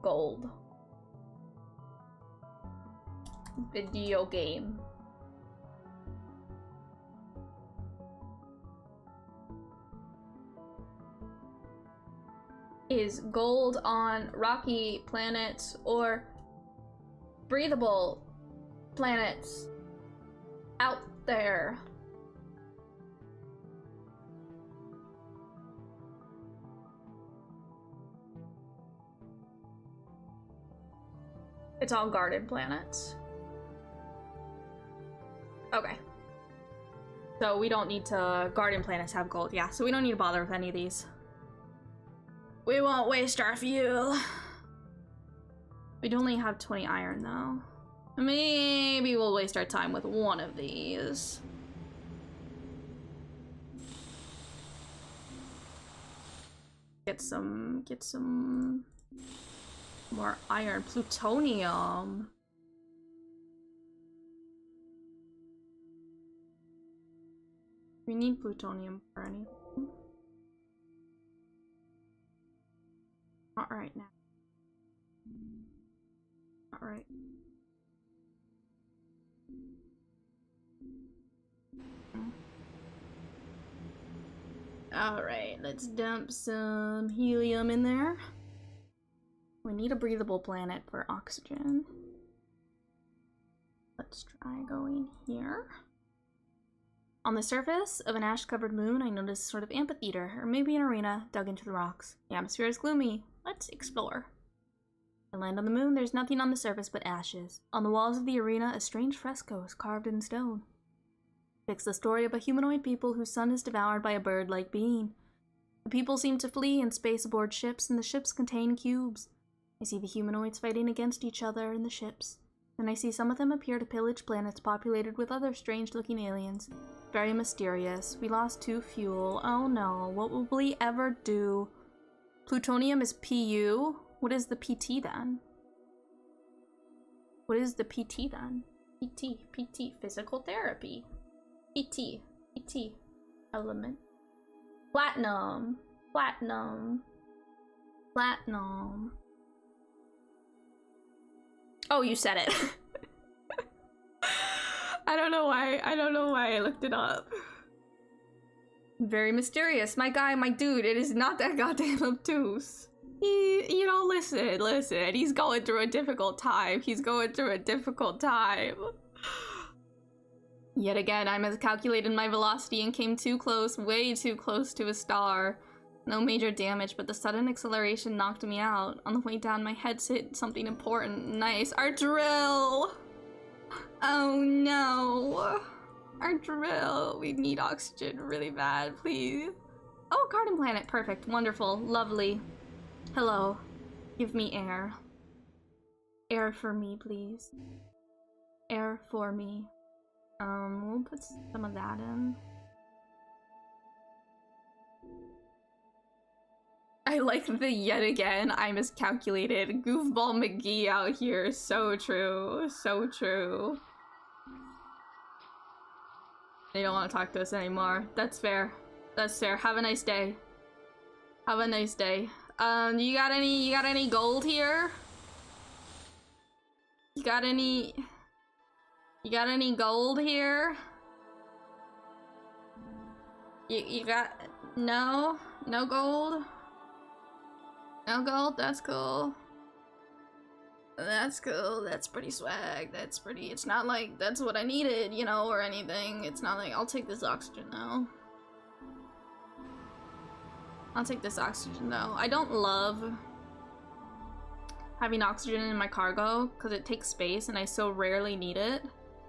gold? Video game. Is gold on rocky planets or breathable planets out there? It's all garden planets. Okay. So we don't need to... Garden planets have gold. Yeah, so we don't need to bother with any of these. We won't waste our fuel. We'd only have 20 iron, though. Maybe we'll waste our time with one of these. Get some More iron. Plutonium. We need plutonium for anything. Not right now. Not right. Alright, let's dump some helium in there. We need a breathable planet for oxygen. Let's try going here. On the surface of an ash-covered moon, I noticed a sort of amphitheater, or maybe an arena dug into the rocks. The atmosphere is gloomy. Let's explore. I land on the moon, there's nothing on the surface but ashes. On the walls of the arena, a strange fresco is carved in stone. It depicts the story of a humanoid people whose son is devoured by a bird-like being. The people seem to flee in space aboard ships, and the ships contain cubes. I see the humanoids fighting against each other in the ships. Then I see some of them appear to pillage planets populated with other strange-looking aliens. Very mysterious. We lost 2 fuel. Oh no, what will we ever do? Plutonium is PU? What is the PT then? What is the PT then? PT, physical therapy. PT, element. Platinum. Oh, you said it. I don't know why I looked it up. Very mysterious. My dude, it is not that goddamn obtuse. You know, listen. He's going through a difficult time. Yet again, I miscalculated my velocity and came too close, way too close to a star. No major damage, but the sudden acceleration knocked me out. On the way down, my head hit something important. Nice. Our drill! Oh no. Our drill. We need oxygen really bad, please. Oh, garden planet. Perfect. Wonderful. Lovely. Hello. Give me air. Air for me, please. Air for me. We'll put some of that in. I like the yet again I miscalculated. Goofball McGee out here. So true. So true. They don't want to talk to us anymore. That's fair. That's fair. Have a nice day. Have a nice day. You got any gold here? You got any gold here? You got no gold? No gold? That's cool. That's cool. That's pretty swag. That's pretty. It's not like that's what I needed, you know, or anything. It's not like I'll take this oxygen though. I'll take this oxygen though. I don't love having oxygen in my cargo because it takes space and I so rarely need it.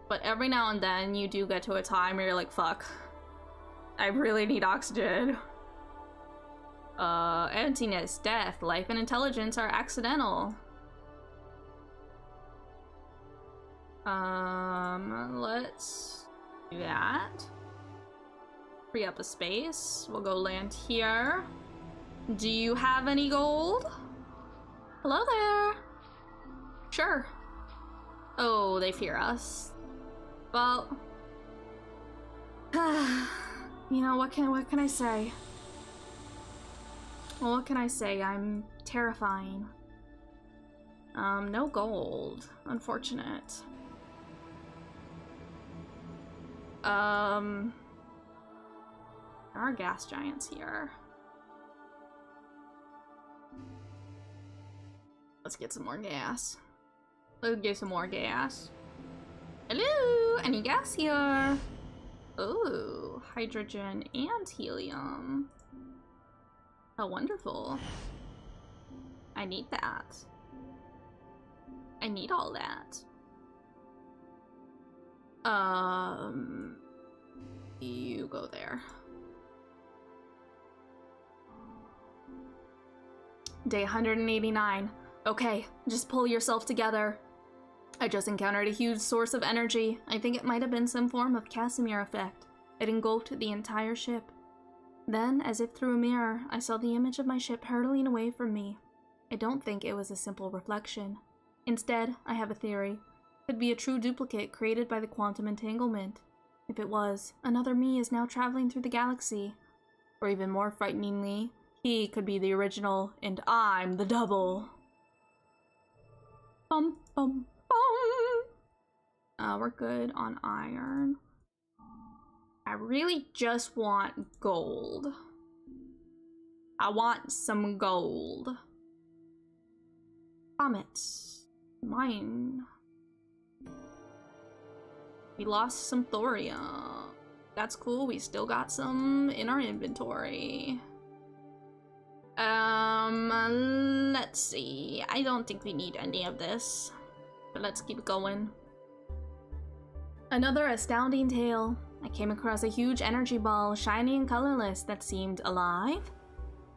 But every now and then you do get to a time where you're like, fuck, I really need oxygen. Emptiness, death, life, and intelligence are accidental. Let's do that. Free up a space. We'll go land here. Do you have any gold? Hello there. Sure. Oh, they fear us. Well, you know, what can I say? Well, what can I say? I'm terrifying. No gold. Unfortunate. There are gas giants here. Let's get some more gas. Let's get some more gas. Hello! Any gas here? Ooh, hydrogen and helium. Oh, wonderful. I need that. I need all that. You go there. Day 189. Okay, just pull yourself together. I just encountered a huge source of energy. I think it might have been some form of Casimir effect. It engulfed the entire ship. Then, as if through a mirror, I saw the image of my ship hurtling away from me. I don't think it was a simple reflection. Instead, I have a theory. It could be a true duplicate created by the quantum entanglement. If it was, another me is now traveling through the galaxy. Or even more frighteningly, he could be the original, and I'm the double. Bum, bum, bum! We're good on iron. I really just want gold. I want some gold. Comets. Mine. We lost some thorium. That's cool, we still got some in our inventory. Let's see. I don't think we need any of this. But let's keep going. Another astounding tale. I came across a huge energy ball, shiny and colorless, that seemed alive.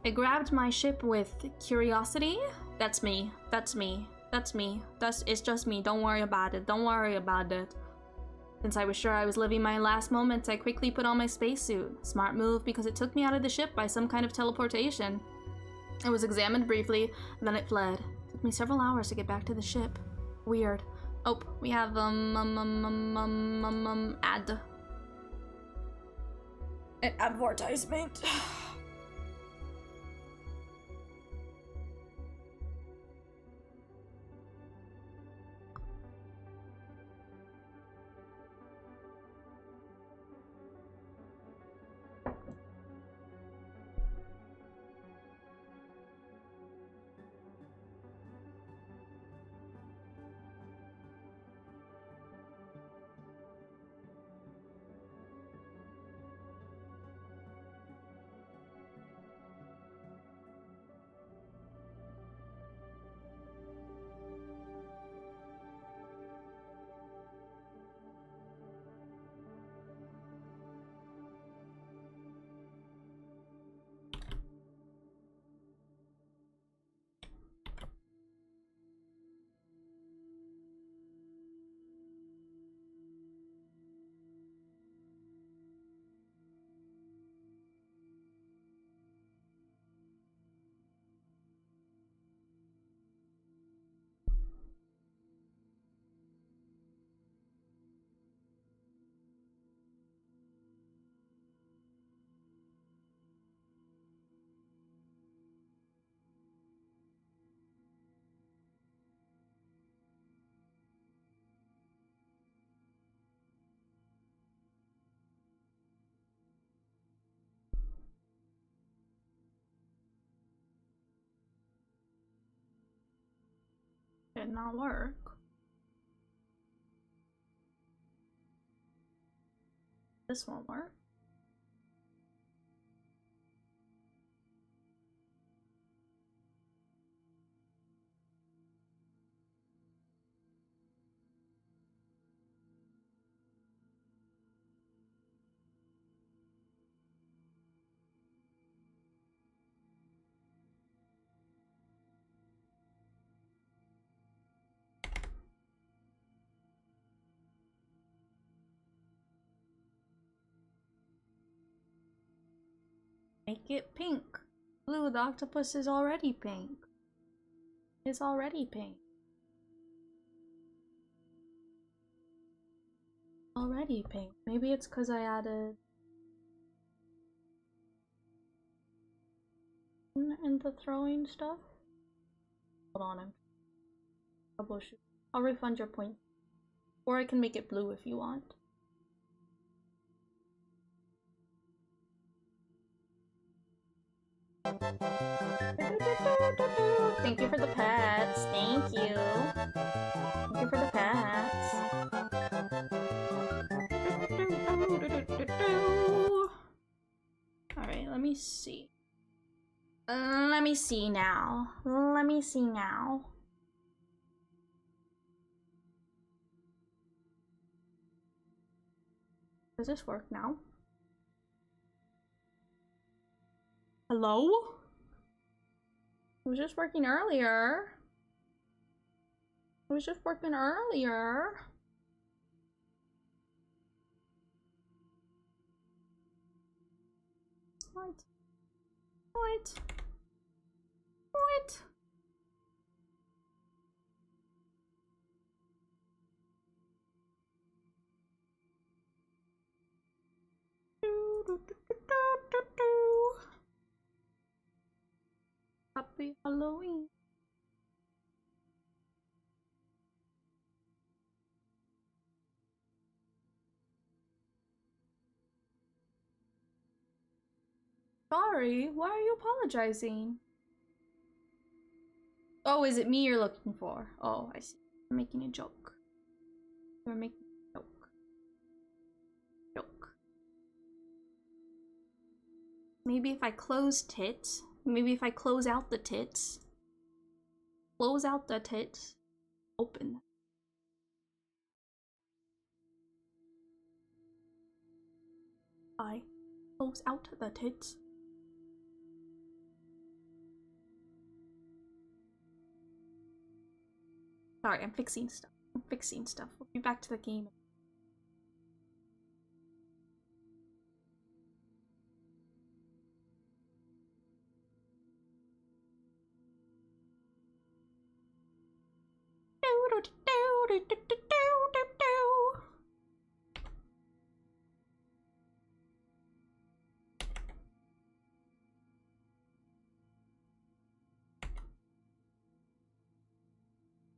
It grabbed my ship with curiosity. That's me. That's me. That's me. It's just me. Don't worry about it. Don't worry about it. Since I was sure I was living my last moments, I quickly put on my spacesuit. Smart move, because it took me out of the ship by some kind of teleportation. It was examined briefly, and then it fled. It took me several hours to get back to the ship. Weird. Oh, we have, ad. An advertisement. Did not work. This won't work. Make it pink. Blue, the octopus is already pink. It's already pink. Already pink. Maybe it's because I added in the throwing stuff. Hold on, I'm troubleshoot. I'll refund your point. Or I can make it blue if you want. Thank you for the pets. Thank you. Thank you for the pets. Alright, let me see. Let me see now. Let me see now. Does this work now? Hello? It was just working earlier. It was just working earlier. What? What? What? Happy Halloween. Sorry, why are you apologizing? Oh, is it me you're looking for? Oh, I see. You're making a joke. You're making a joke. Joke. Maybe if I close tits. Maybe if I close out the tits. Close out the tits. Open. I close out the tits. Sorry, I'm fixing stuff. I'm fixing stuff. We'll be back to the game.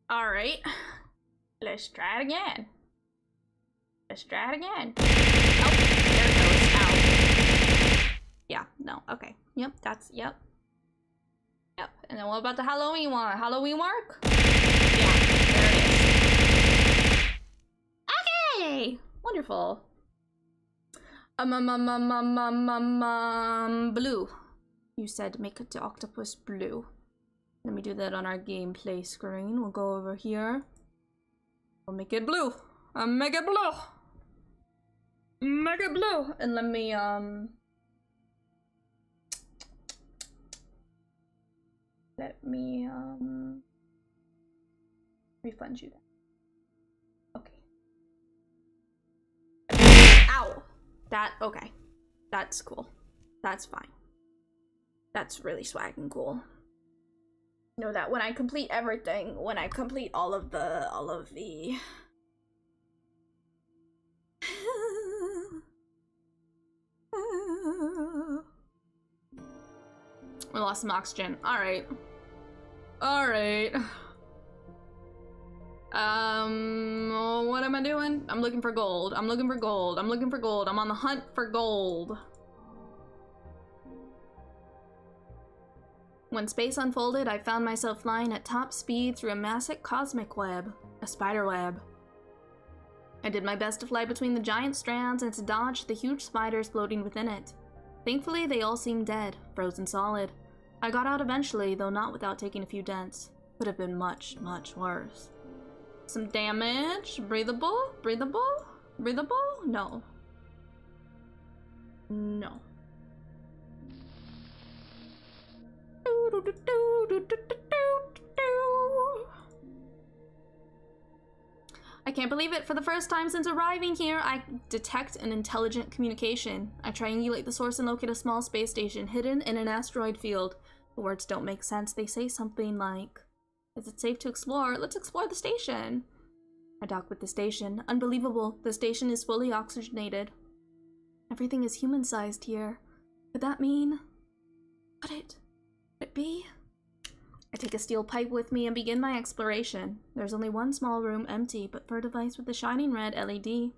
Alright. Let's try it again. Let's try it again. Oh, there it goes. Ow. Yeah, no, okay. Yep, that's, yep. Yep, and then what about the Halloween one? Halloween work? Yeah, there it is. Okay! Wonderful. Blue. You said make it to octopus blue. Let me do that on our gameplay screen. We'll go over here. We'll make it blue. Make it blue. Make it blue. And let me refund you that. Okay. Ow. That, okay. That's cool. That's fine. That's really swaggin' cool. Know that when I complete everything, when I complete all of the we lost some oxygen. Alright. Alright. What am I doing? I'm looking for gold. I'm looking for gold. I'm looking for gold. I'm on the hunt for gold. When space unfolded, I found myself flying at top speed through a massive cosmic web, a spider web. I did my best to fly between the giant strands and to dodge the huge spiders floating within it. Thankfully, they all seemed dead, frozen solid. I got out eventually, though not without taking a few dents. Could have been much, much worse. Some damage? Breathable? Breathable? Breathable? No. No. I can't believe it. For the first time since arriving here, I detect an intelligent communication. I triangulate the source and locate a small space station hidden in an asteroid field. The words don't make sense. They say something like, is it safe to explore? Let's explore the station. I dock with the station. Unbelievable. The station is fully oxygenated. Everything is human-sized here. Could that mean... Could it be? I take a steel pipe with me and begin my exploration. There's only one small room empty, but for a device with a shining red LED.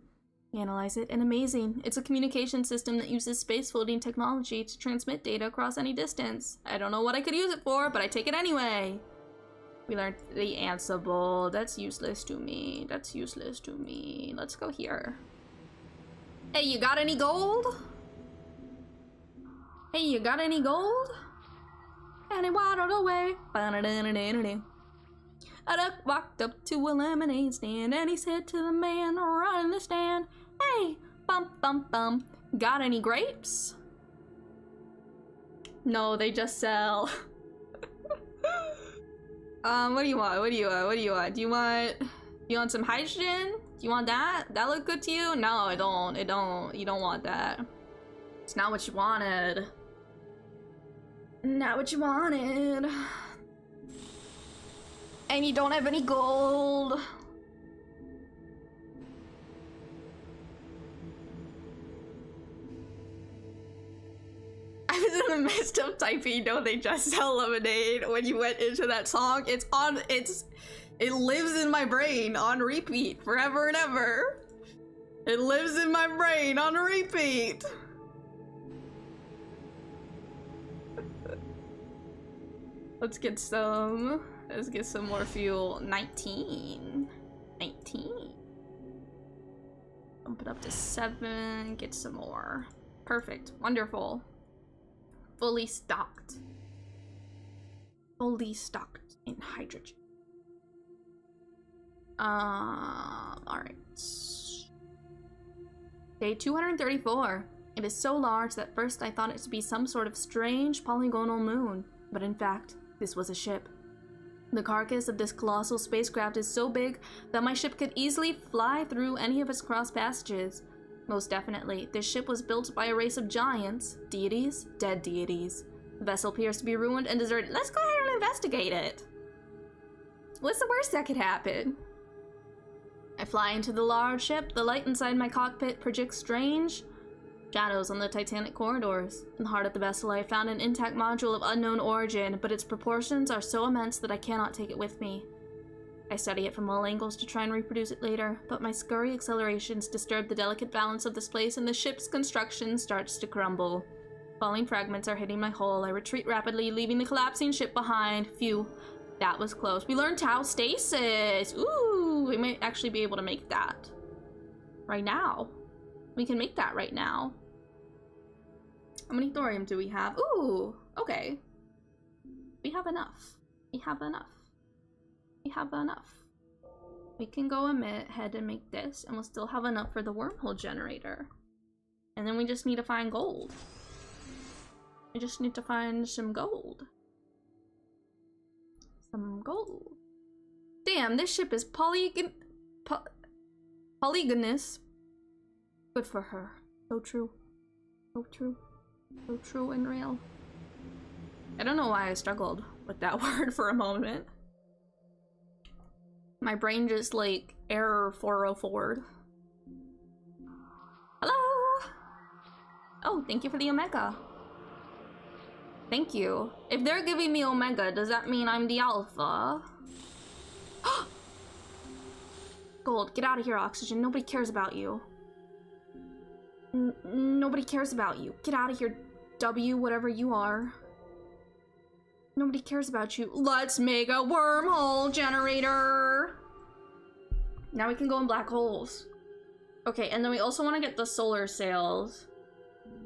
Analyze it, and amazing. It's a communication system that uses space floating technology to transmit data across any distance. I don't know what I could use it for, but I take it anyway. We learned the Ansible. That's useless to me. That's useless to me. Let's go here. Hey, you got any gold? Hey, you got any gold? And he waddled away. A duck walked up to a lemonade stand and he said to the man running the stand, hey, bum, got any grapes? No, they just sell. What do you want? What do you want? What do you want? Do you want some hydrogen? Do you want that? That look good to you? No, I don't. It don't. You don't want that. It's not what you wanted. Not what you wanted. And you don't have any gold. I was in the midst of typing, no, they just sell lemonade. When you went into that song, it lives in my brain on repeat forever and ever. It lives in my brain on repeat. Let's get some more fuel. 19. Bump it up to 7, get some more. Perfect, wonderful. Fully stocked. Fully stocked in hydrogen. Alright. Day 234. It is so large that first I thought it to be some sort of strange polygonal moon, but in fact, this was a ship. The carcass of this colossal spacecraft is so big that my ship could easily fly through any of its cross passages. Most definitely, this ship was built by a race of giants, deities, dead deities. The vessel appears to be ruined and deserted. Let's go ahead and investigate it. What's the worst that could happen? I fly into the large ship. The light inside my cockpit projects strange shadows on the Titanic corridors. In the heart of the vessel, I found an intact module of unknown origin, but its proportions are so immense that I cannot take it with me. I study it from all angles to try and reproduce it later, but my scurry accelerations disturb the delicate balance of this place and the ship's construction starts to crumble. Falling fragments are hitting my hull. I retreat rapidly, leaving the collapsing ship behind. Phew, that was close. We learned Tau stasis! Ooh, we might actually be able to make that right now. We can make that right now. How many thorium do we have? Ooh, okay. We have enough. We have enough. We have enough. We can go ahead and make this, and we'll still have enough for the wormhole generator. And then we just need to find gold. We just need to find some gold. Some gold. Damn, this ship is polygonous. Good for her. So true. So true. So true and real. I don't know why I struggled with that word for a moment. My brain just like error 404'd. Hello! Oh, thank you for the Omega. Thank you. If they're giving me Omega, does that mean I'm the Alpha? Gold, get out of here, Oxygen. Nobody cares about you. Nobody cares about you. Get out of here, W, whatever you are. Nobody cares about you. Let's make a wormhole generator. Now we can go in black holes. Okay, and then we also want to get the solar sails.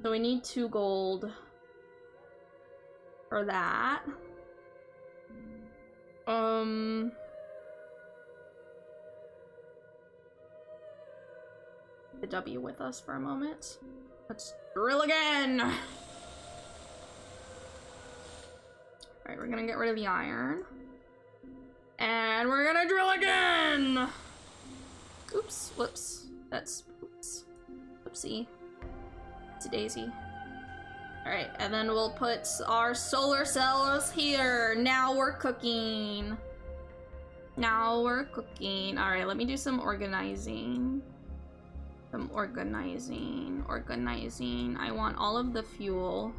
So we need 2 gold for that. The W with us for a moment. Let's drill again. All right, we're gonna get rid of the iron. And we're gonna drill again. Oops, whoops. That's, oops. Whoopsie. It's a daisy. All right, and then we'll put our solar cells here. Now we're cooking. Now we're cooking. All right, let me do some organizing. Organizing. I want all of the fuel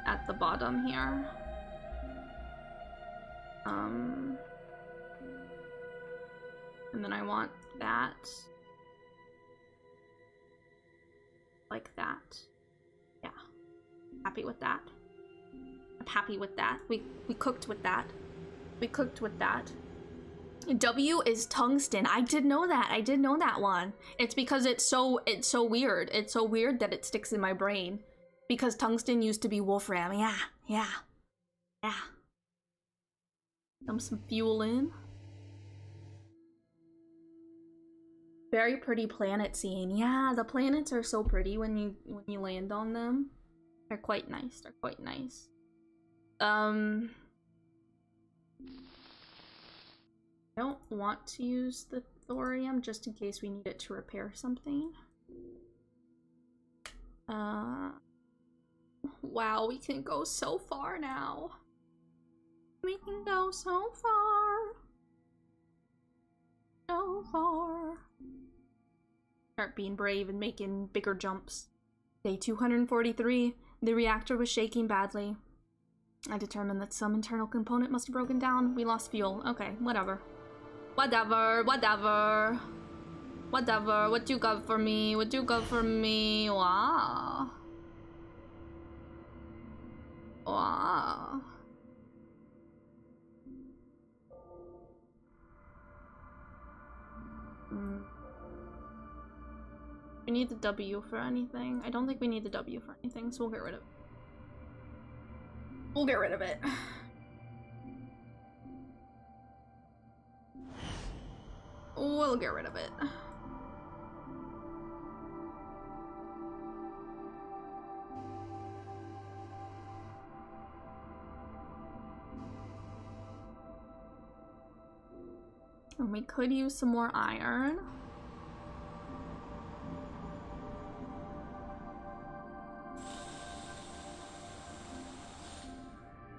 at the bottom here. And then I want that. Like that. Yeah. Happy with that. I'm happy with that. We cooked with that. We cooked with that. W is tungsten. I did know that. I did know that one. It's because it's so weird. It's so weird that it sticks in my brain. Because tungsten used to be wolfram. Yeah. Dump some fuel in. Very pretty planet scene. Yeah, the planets are so pretty when you land on them. They're quite nice. They're quite nice. I don't want to use the thorium just in case we need it to repair something. Wow, we can go so far now. We can go so far. So far. Start being brave and making bigger jumps. Day 243. The reactor was shaking badly. I determined that some internal component must have broken down. We lost fuel. Okay, whatever. Whatever. What you got for me? What you got for me? Wow. Wow. We need the W for anything. I don't think we need the W for anything, so we'll get rid of it. We'll get rid of it. We'll get rid of it. And we could use some more iron.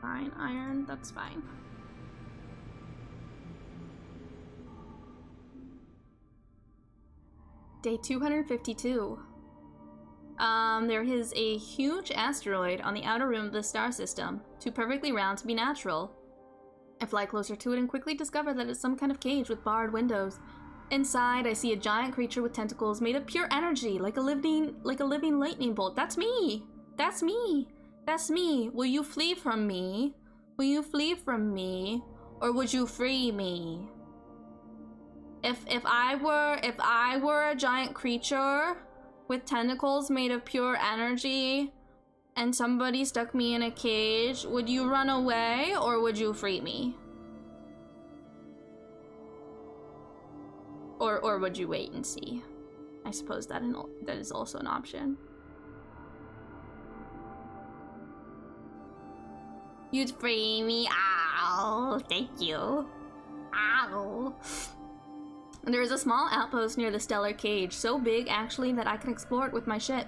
Fine, iron, that's fine. Day 252. There is a huge asteroid on the outer rim of the star system, too perfectly round to be natural. I fly closer to it and quickly discover that it's some kind of cage with barred windows. Inside, I see a giant creature with tentacles made of pure energy, like a living lightning bolt. That's me! That's me! That's me! Will you flee from me? Will you flee from me? Or would you free me? If I were a giant creature with tentacles made of pure energy and somebody stuck me in a cage, would you run away or would you free me? Or would you wait and see? I suppose that is also an option. You'd free me? Ow! Thank you. Ow! There is a small outpost near the stellar cage, so big actually that I can explore it with my ship.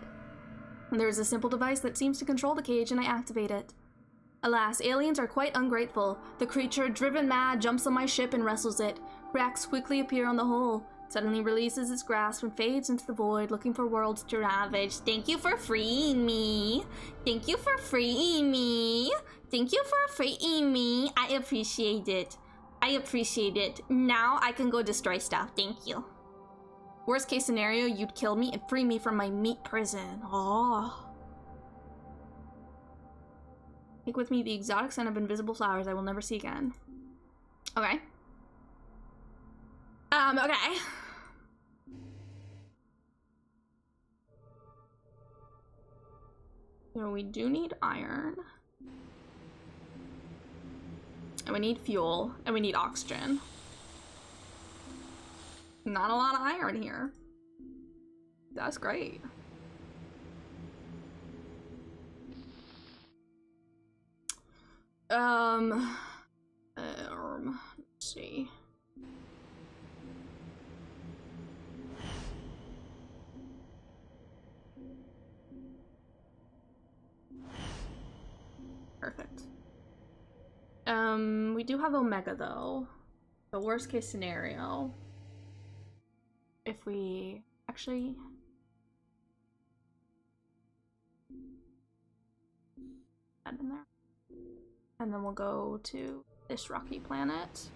There is a simple device that seems to control the cage, and I activate it. Alas, aliens are quite ungrateful. The creature, driven mad, jumps on my ship and wrestles it. Cracks quickly appear on the hull. Suddenly releases its grasp and fades into the void, looking for worlds to ravage. Thank you for freeing me. Thank you for freeing me. Thank you for freeing me. I appreciate it. I appreciate it. Now I can go destroy stuff. Thank you. Worst case scenario, you'd kill me and free me from my meat prison. Oh. Take with me the exotic scent of invisible flowers I will never see again. Okay. Okay. So we do need iron. And we need fuel. And we need oxygen. Not a lot of iron here. That's great. Let's see. Perfect. We do have Omega though. The worst case scenario. If we actually add in there. And then we'll go to this rocky planet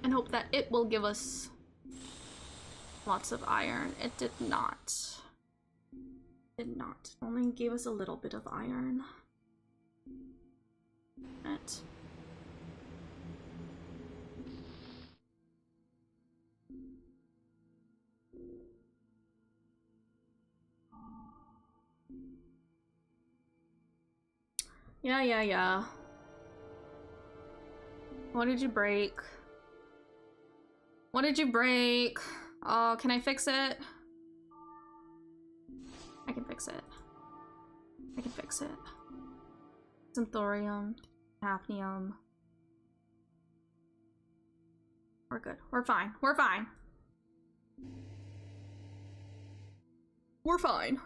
and hope that it will give us lots of iron. It did not. It did not. It only gave us a little bit of iron. Right. Yeah. What did you break? What did you break? Oh, can I fix it? I can fix it. I can fix it. Some thorium, hafnium. We're good. We're fine. We're fine. We're fine.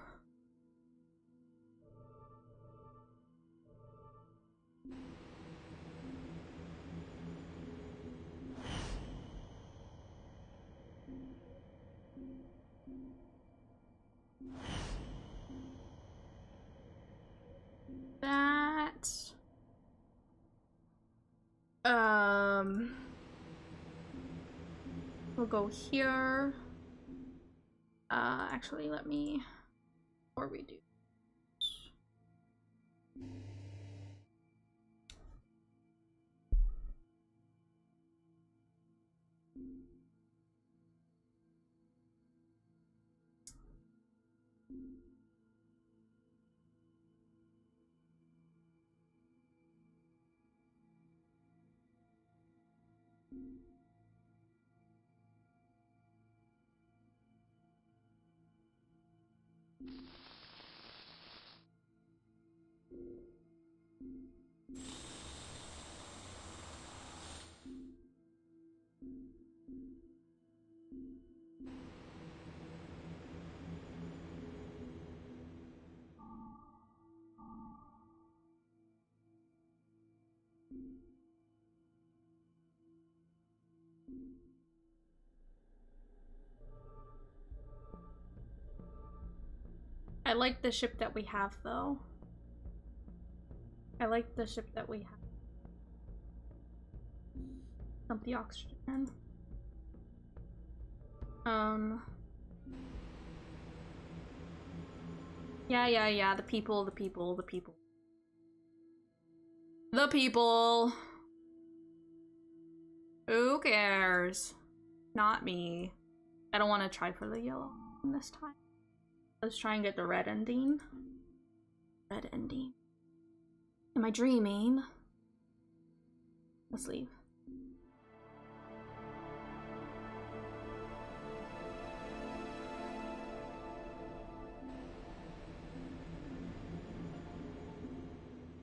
that. We'll go here. Actually, let me, before we do. I like the ship that we have, though. I like the ship that we have. Dump the oxygen. Yeah, the people. Who cares? Not me. I don't want to try for the yellow this time. Let's try and get the red ending. Red ending. Am I dreaming? Let's leave.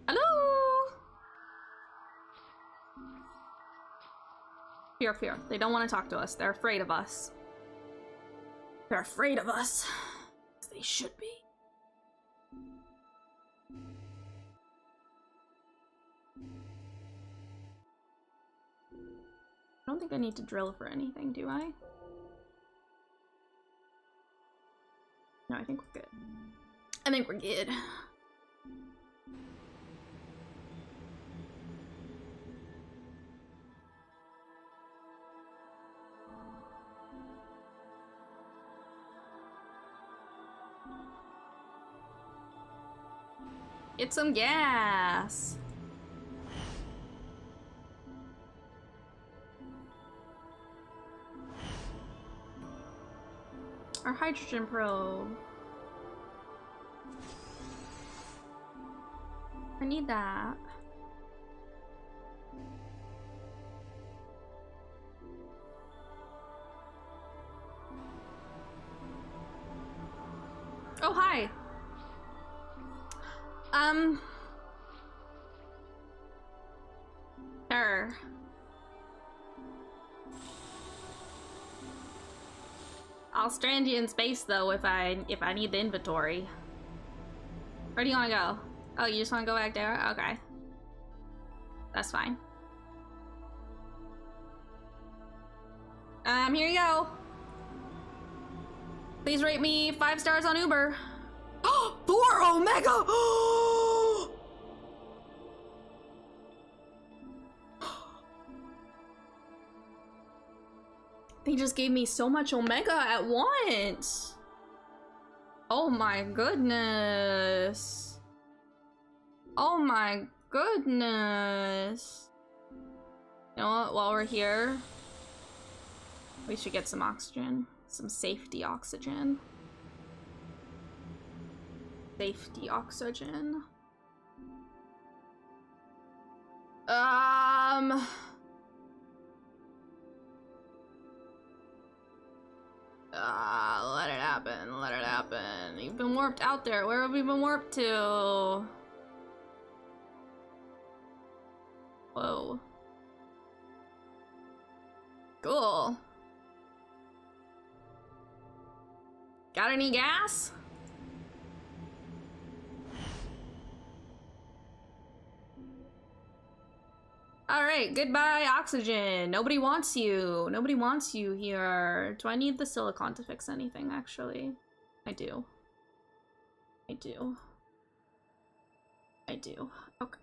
Hello? Fear. They don't want to talk to us. They're afraid of us. They're afraid of us. They should be. I don't think I need to drill for anything, do I? No, I think we're good. I think we're good. Get some gas. Our hydrogen probe. I need that. Oh, hi. Sure. I'll strand you in space though if I need the inventory. Where do you want to go? Oh, you just want to go back there? Okay. That's fine. Here you go. Please rate me 5 stars on Uber. 4 Omega! They just gave me so much Omega at once. Oh my goodness. Oh my goodness. You know what? While we're here, we should get some oxygen. Some safety oxygen. Safety oxygen. Let it happen, let it happen. You've been warped out there. Where have we been warped to? Whoa. Cool. Got any gas? Alright, goodbye oxygen. Nobody wants you. Nobody wants you here. Do I need the silicon to fix anything, actually? I do. I I do. Okay.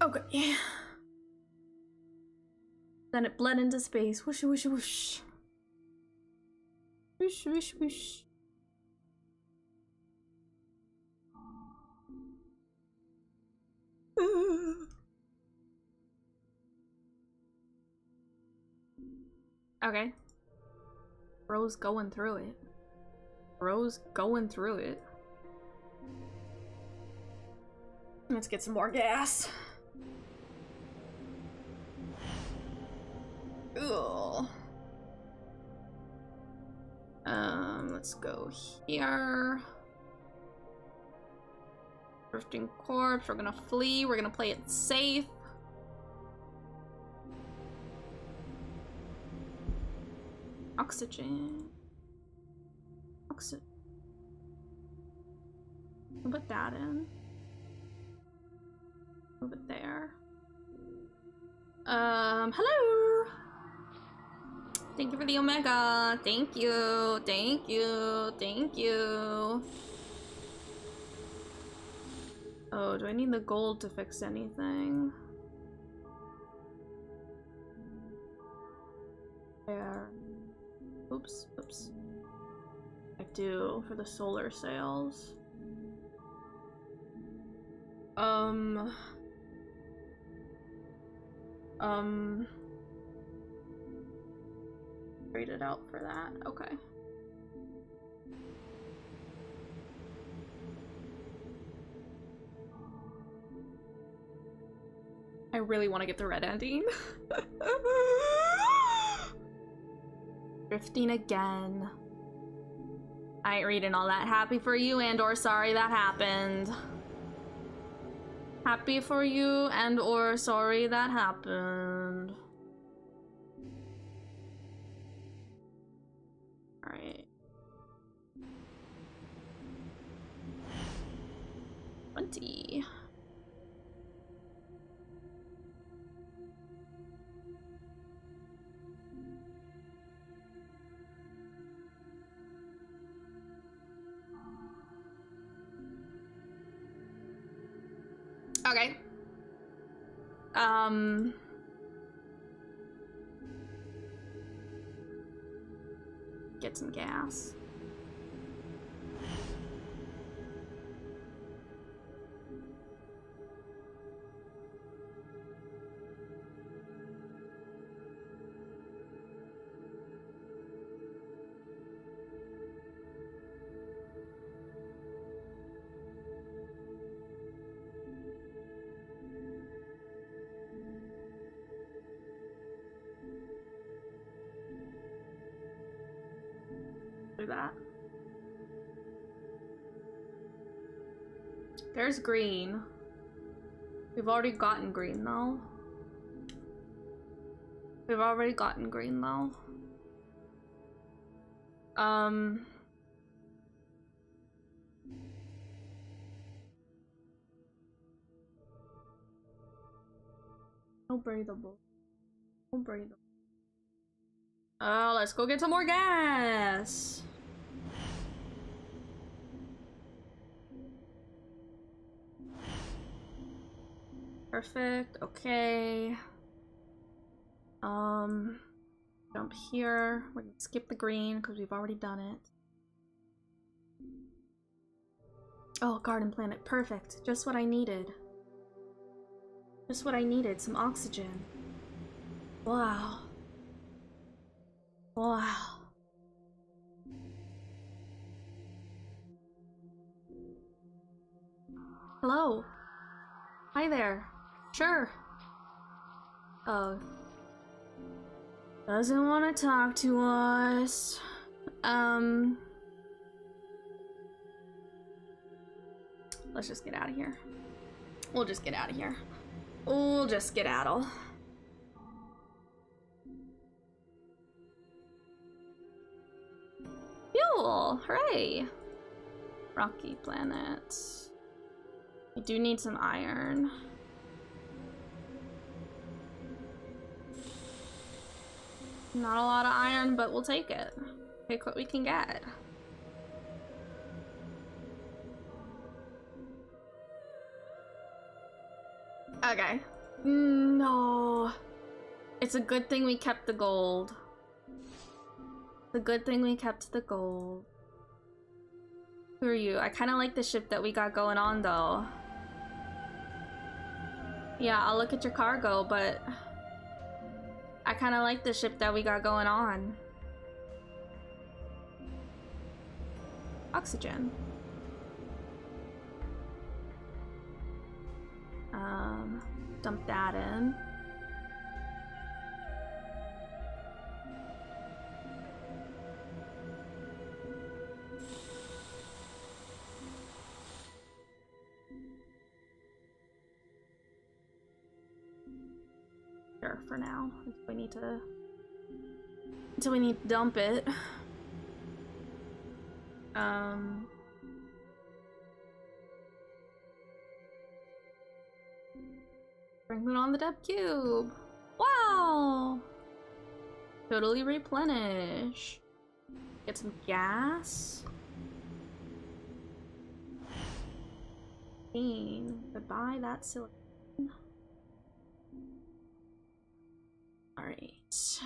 Okay. Then it bled into space. Whoosh, whoosh, whoosh. Whoosh, whoosh, whoosh. Okay. Bro's going through it. Bro's going through it. Let's get some more gas. Ugh. Let's go here. Drifting corpse. We're gonna flee. We're gonna play it safe. Oxygen. Oxygen. We'll put that in. Move it there. Hello! Thank you for the Omega. Thank you. Thank you. Thank you. Oh, do I need the gold to fix anything? There. Oops, oops. I do for the solar sails. Trade it out for that. Okay. I really want to get the red ending. Drifting again. I ain't reading all that. Happy for you and or sorry that happened. Happy for you and or sorry that happened. Alright. 20. Okay. Get some gas. That. There's green. We've already gotten green though. We've already gotten green though. No breathable. No breathable. Let's go get some more gas. Perfect. Okay. Jump here. We're gonna skip the green because we've already done it. Oh, garden planet. Perfect. Just what I needed. Just what I needed. Some oxygen. Wow. Wow. Hello. Hi there. Sure. Oh. Doesn't want to talk to us. Let's just get out of here. We'll just get out of here. We'll just skedaddle. Fuel! Hooray! Rocky planet. I do need some iron. Not a lot of iron, but we'll take it. Take what we can get. Okay. No. It's a good thing we kept the gold. It's a good thing we kept the gold. Who are you? I kind of like the ship that we got going on, though. Yeah, I'll look at your cargo, but I kind of like the ship that we got going on. Oxygen. Dump that in. Sure, for now. Until we need to dump it. Bring it on the depth cube. Wow! Totally replenish. Get some gas. Goodbye, that silicone. Alright.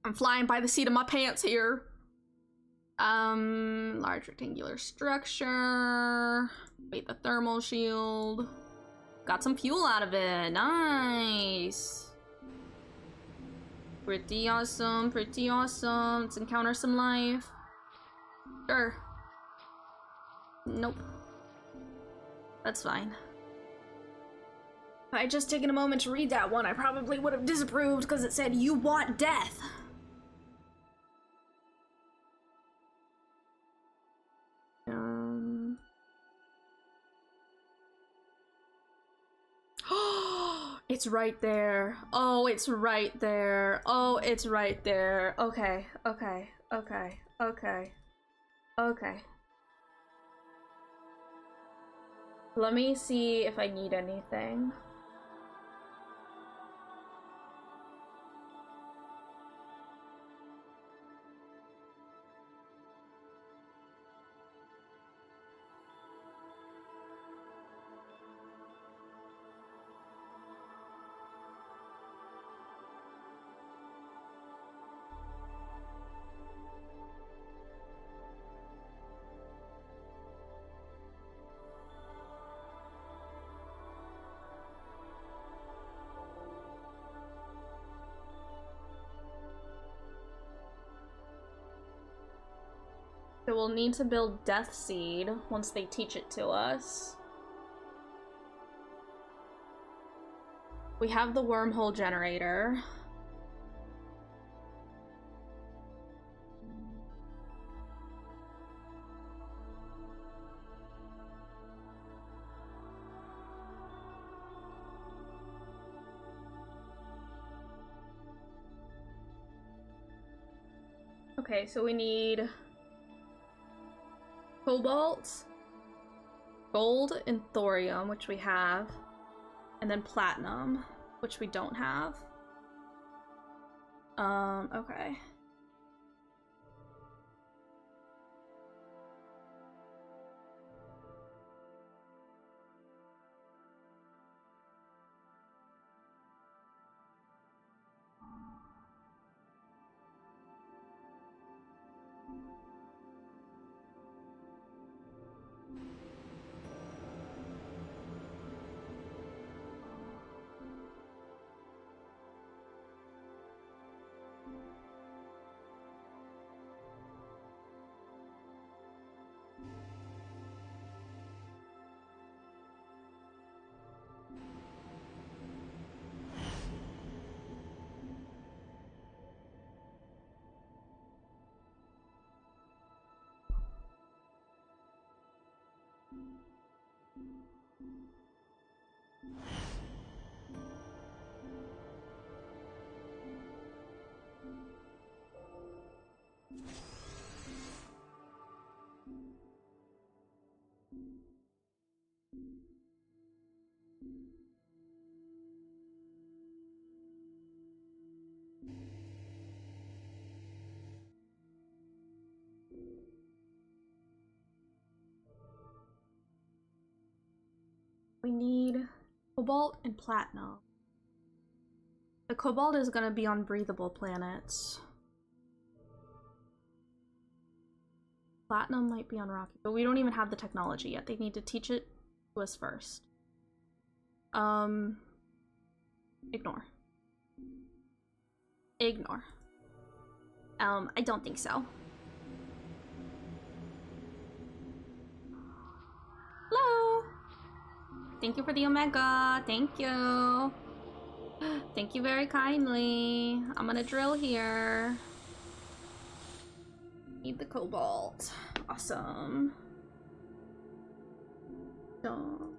I'm flying by the seat of my pants here. Large rectangular structure. Wait, the thermal shield. Got some fuel out of it. Nice. Pretty awesome, pretty awesome. Let's encounter some life. Sure. Nope. That's fine. If I had just taken a moment to read that one, I probably would have disapproved because it said, "You want death." It's right there. Oh, it's right there. Oh, it's right there. Okay, okay, okay, okay, okay. Let me see if I need anything. So we'll need to build Death Seed once they teach it to us. We have the wormhole generator. Okay, so we need cobalt, gold, and thorium, which we have, and then platinum, which we don't have. Okay. We need cobalt and platinum. The cobalt is gonna be on breathable planets. Platinum might be on rocky, but we don't even have the technology yet. They need to teach it to us first. Ignore. Ignore. I don't think so. Hello! Thank you for the Omega. Thank you. Thank you very kindly. I'm gonna drill here. Need the cobalt. Awesome. Done.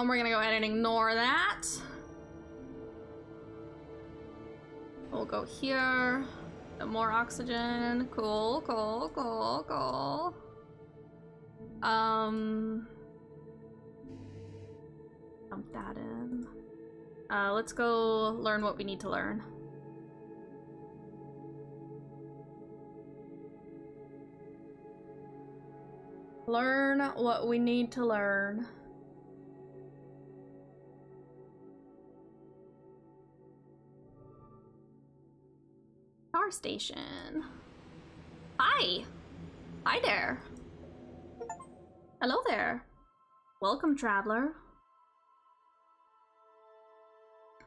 We're gonna go ahead and ignore that. We'll go here. No more oxygen. Cool, cool, cool, cool. Dump that in. Let's go learn what we need to learn. Learn what we need to learn. Power station. Hi! Hi there! Hello there! Welcome, traveler.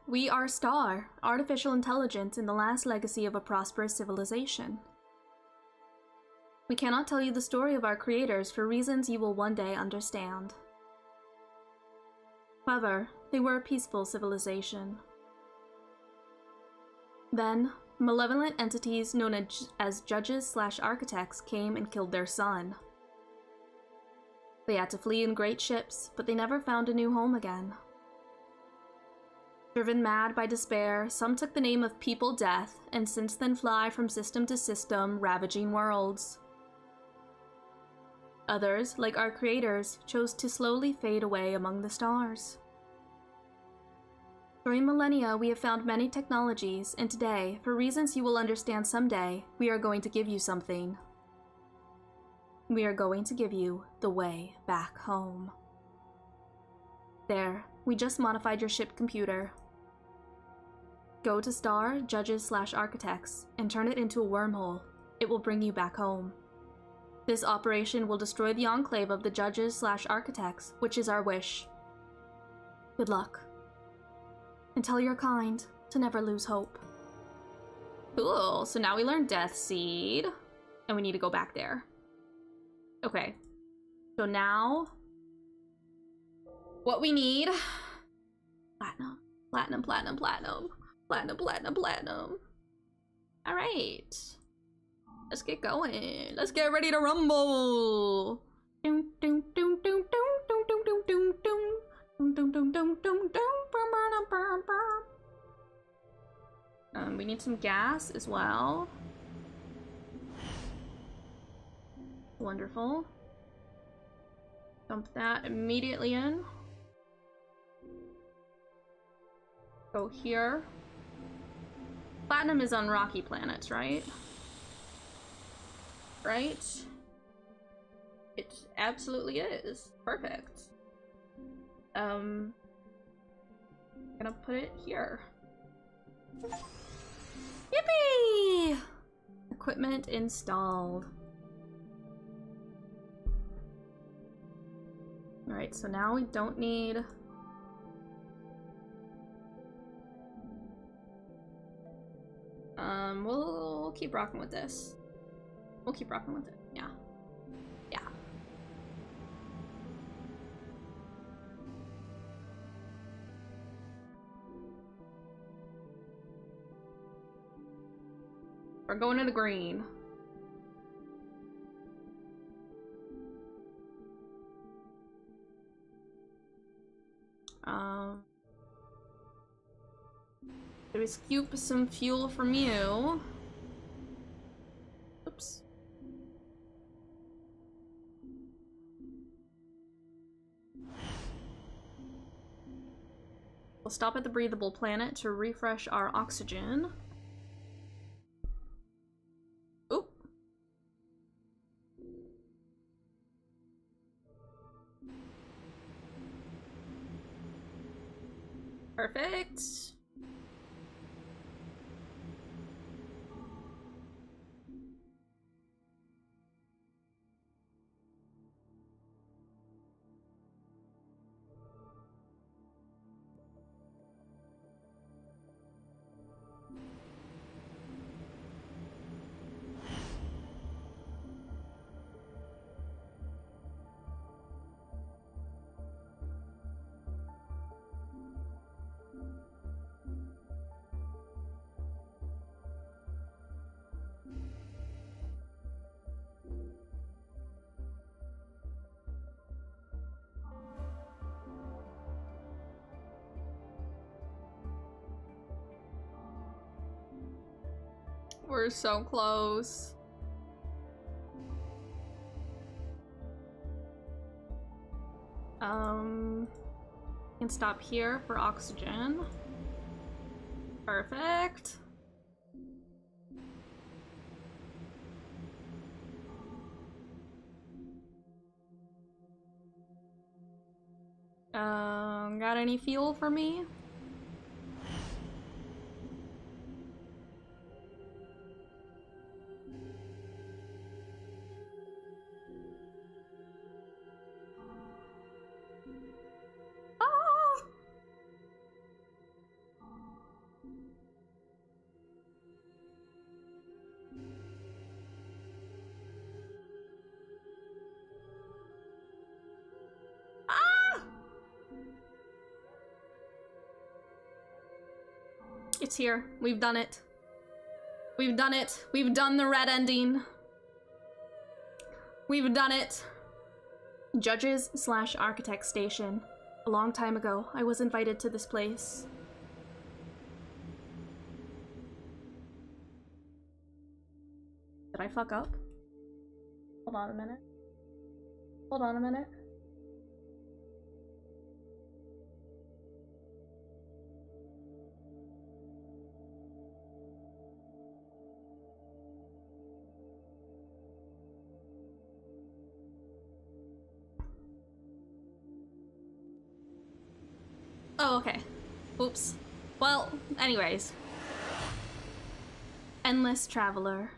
We are Star, artificial intelligence in the last legacy of a prosperous civilization. We cannot tell you the story of our creators for reasons you will one day understand. However, they were a peaceful civilization. Then, malevolent entities known as judges/architects came and killed their son. They had to flee in great ships, but they never found a new home again. Driven mad by despair, some took the name of People Death and since then fly from system to system, ravaging worlds. Others, like our creators, chose to slowly fade away among the stars. During millennia, we have found many technologies, and today, for reasons you will understand someday, we are going to give you something. We are going to give you the way back home. There, we just modified your ship computer. Go to Star, Judges/Architects, and turn it into a wormhole. It will bring you back home. This operation will destroy the enclave of the Judges/Architects, which is our wish. Good luck. And tell your kind to never lose hope. Cool, so now we learned Death Seed, and we need to go back there. Okay, so now, what we need, platinum, platinum, platinum, platinum, platinum, platinum, platinum. All right, let's get going. Let's get ready to rumble. Doom, doom, doom, doom, doom, doom, doom, doom, doom, doom. We need some gas as well. Wonderful. Dump that immediately in. Go here. Platinum is on rocky planets, right? Right? It absolutely is. Perfect. Gonna put it here. Yippee! Equipment installed. Alright, so now we don't need... we'll keep rocking with this. We'll keep rocking with it, yeah. Yeah. We're going to the green. Did we scoop some fuel from you? Oops. Oops. We'll stop at the breathable planet to refresh our oxygen. Oop. Perfect. We're so close. Can stop here for oxygen. Perfect. Got any fuel for me? It's here. We've done it. We've done it. We've done the red ending. We've done it. Judges/Architect Station. A long time ago, I was invited to this place. Did I fuck up? Hold on a minute. Hold on a minute. Oh, okay. Oops. Well, anyways. Endless Traveler.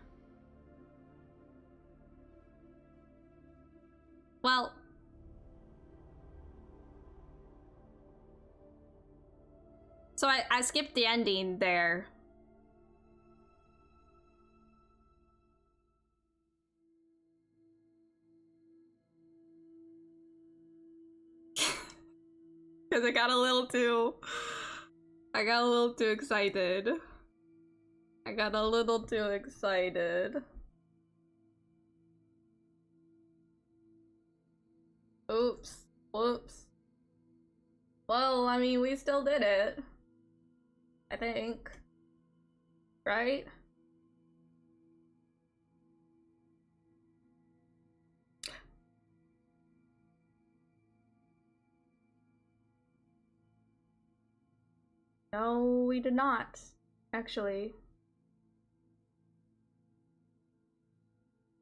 Well. So I skipped the ending there. Because I got a little too excited. I got a little too excited. Oops. Whoops. Well, I mean, we still did it. I think. Right? No, we did not, actually.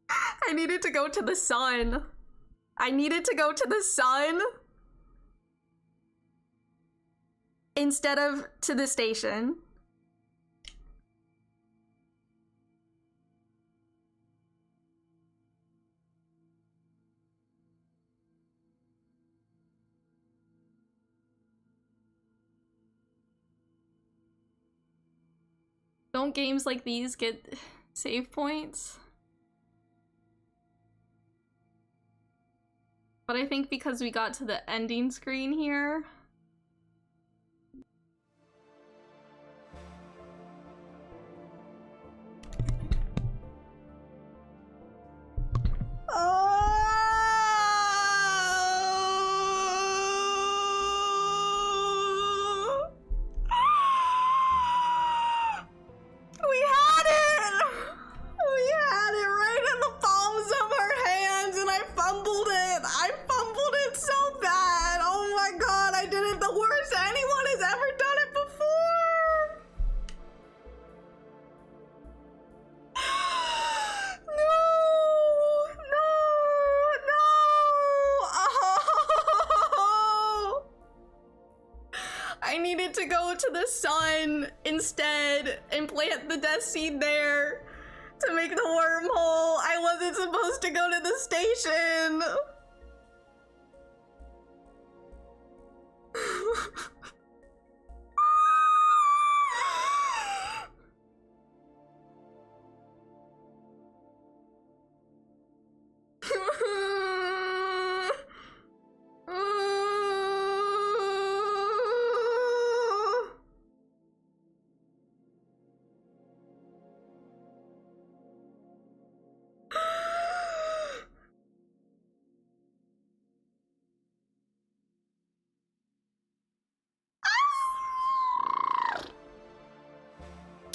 I needed to go to the sun. I needed to go to the sun instead of to the station. Don't games like these get save points? But I think because we got to the ending screen here. We had it! We had it right the sun instead and plant the death seed there to make the wormhole. I wasn't supposed to go to the station.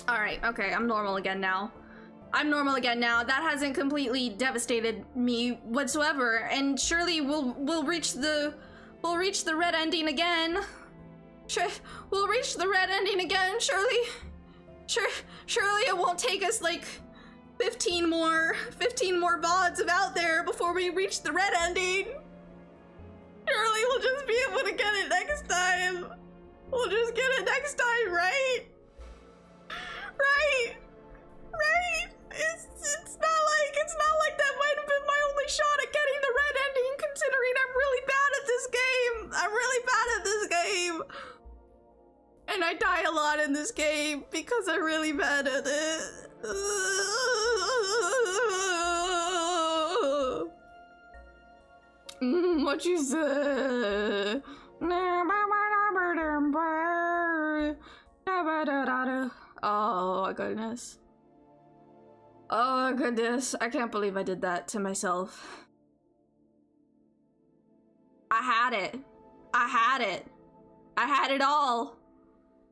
Alright, okay, I'm normal again now. I'm normal again now. That hasn't completely devastated me whatsoever, and surely we'll reach the red ending again. We'll reach the red ending again, surely. Surely it won't take us like 15 more VODs of out there before we reach the red ending. Surely we'll just be able to get it next time. We'll just get it next time, right? Right? It's not like that might have been my only shot at getting the red ending, considering I'm really bad at this game. I'm really bad at this game. And I die a lot in this game because I'm really bad at it. What you say? Oh goodness. Oh goodness. I can't believe I did that to myself. I had it. I had it. I had it all.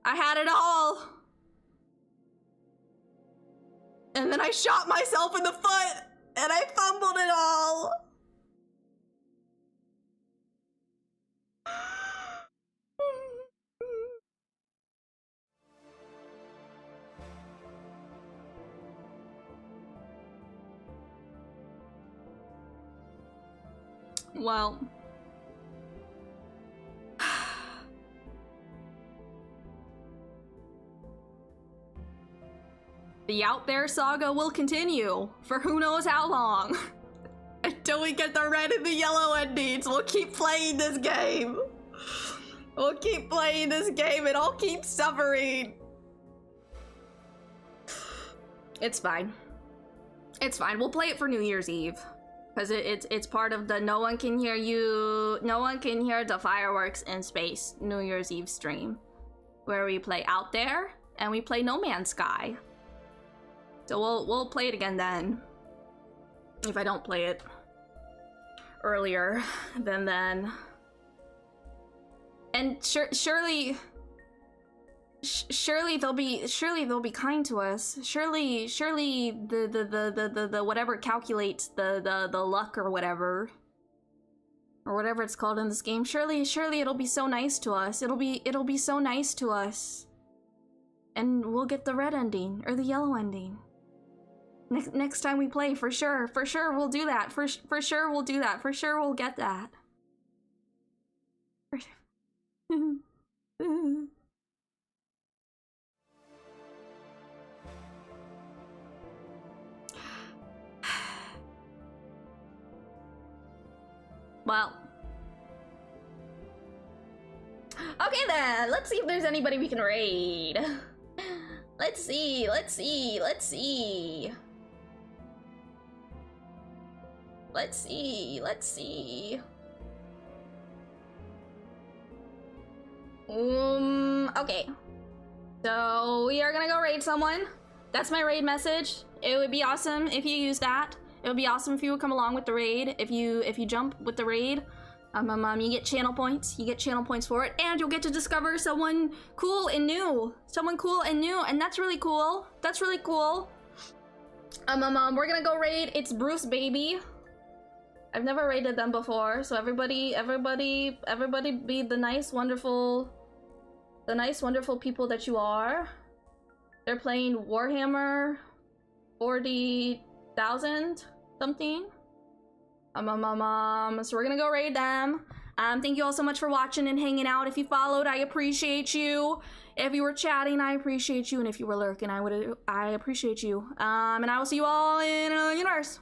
I had it all. And then I shot myself in the foot and I fumbled it all. Well, the Out There saga will continue for who knows how long. Until we get the red and the yellow endings, we'll keep playing this game. We'll keep playing this game and I'll keep suffering. It's fine. It's fine. We'll play it for New Year's Eve. Because it's part of the no one can hear the fireworks in space New Year's Eve stream. Where we play Out There and we play No Man's Sky. So we'll play it again then. If I don't play it earlier than then. And surely they'll be kind to us. Surely the whatever calculates the luck or whatever it's called in this game. Surely it'll be so nice to us. It'll be so nice to us. And we'll get the red ending or the yellow ending. Next time we play, for sure we'll do that. For sure we'll do that. For sure we'll get that. Well. Okay then, let's see if there's anybody we can raid. Let's see. Okay. So we are gonna go raid someone. That's my raid message. It would be awesome if you use that. It would be awesome if you would come along with the raid. If you jump with the raid, you get channel points. You get channel points for it, and you'll get to discover someone cool and new. And that's really cool. We're gonna go raid. It's Bruce Baby. I've never raided them before, so everybody be the nice, wonderful people that you are. They're playing Warhammer 40,000 something. So we're gonna go raid them. Thank you all so much for watching and hanging out. If you followed, I appreciate you. If you were chatting, I appreciate you. And if you were lurking, I appreciate you. And I will see you all in another universe.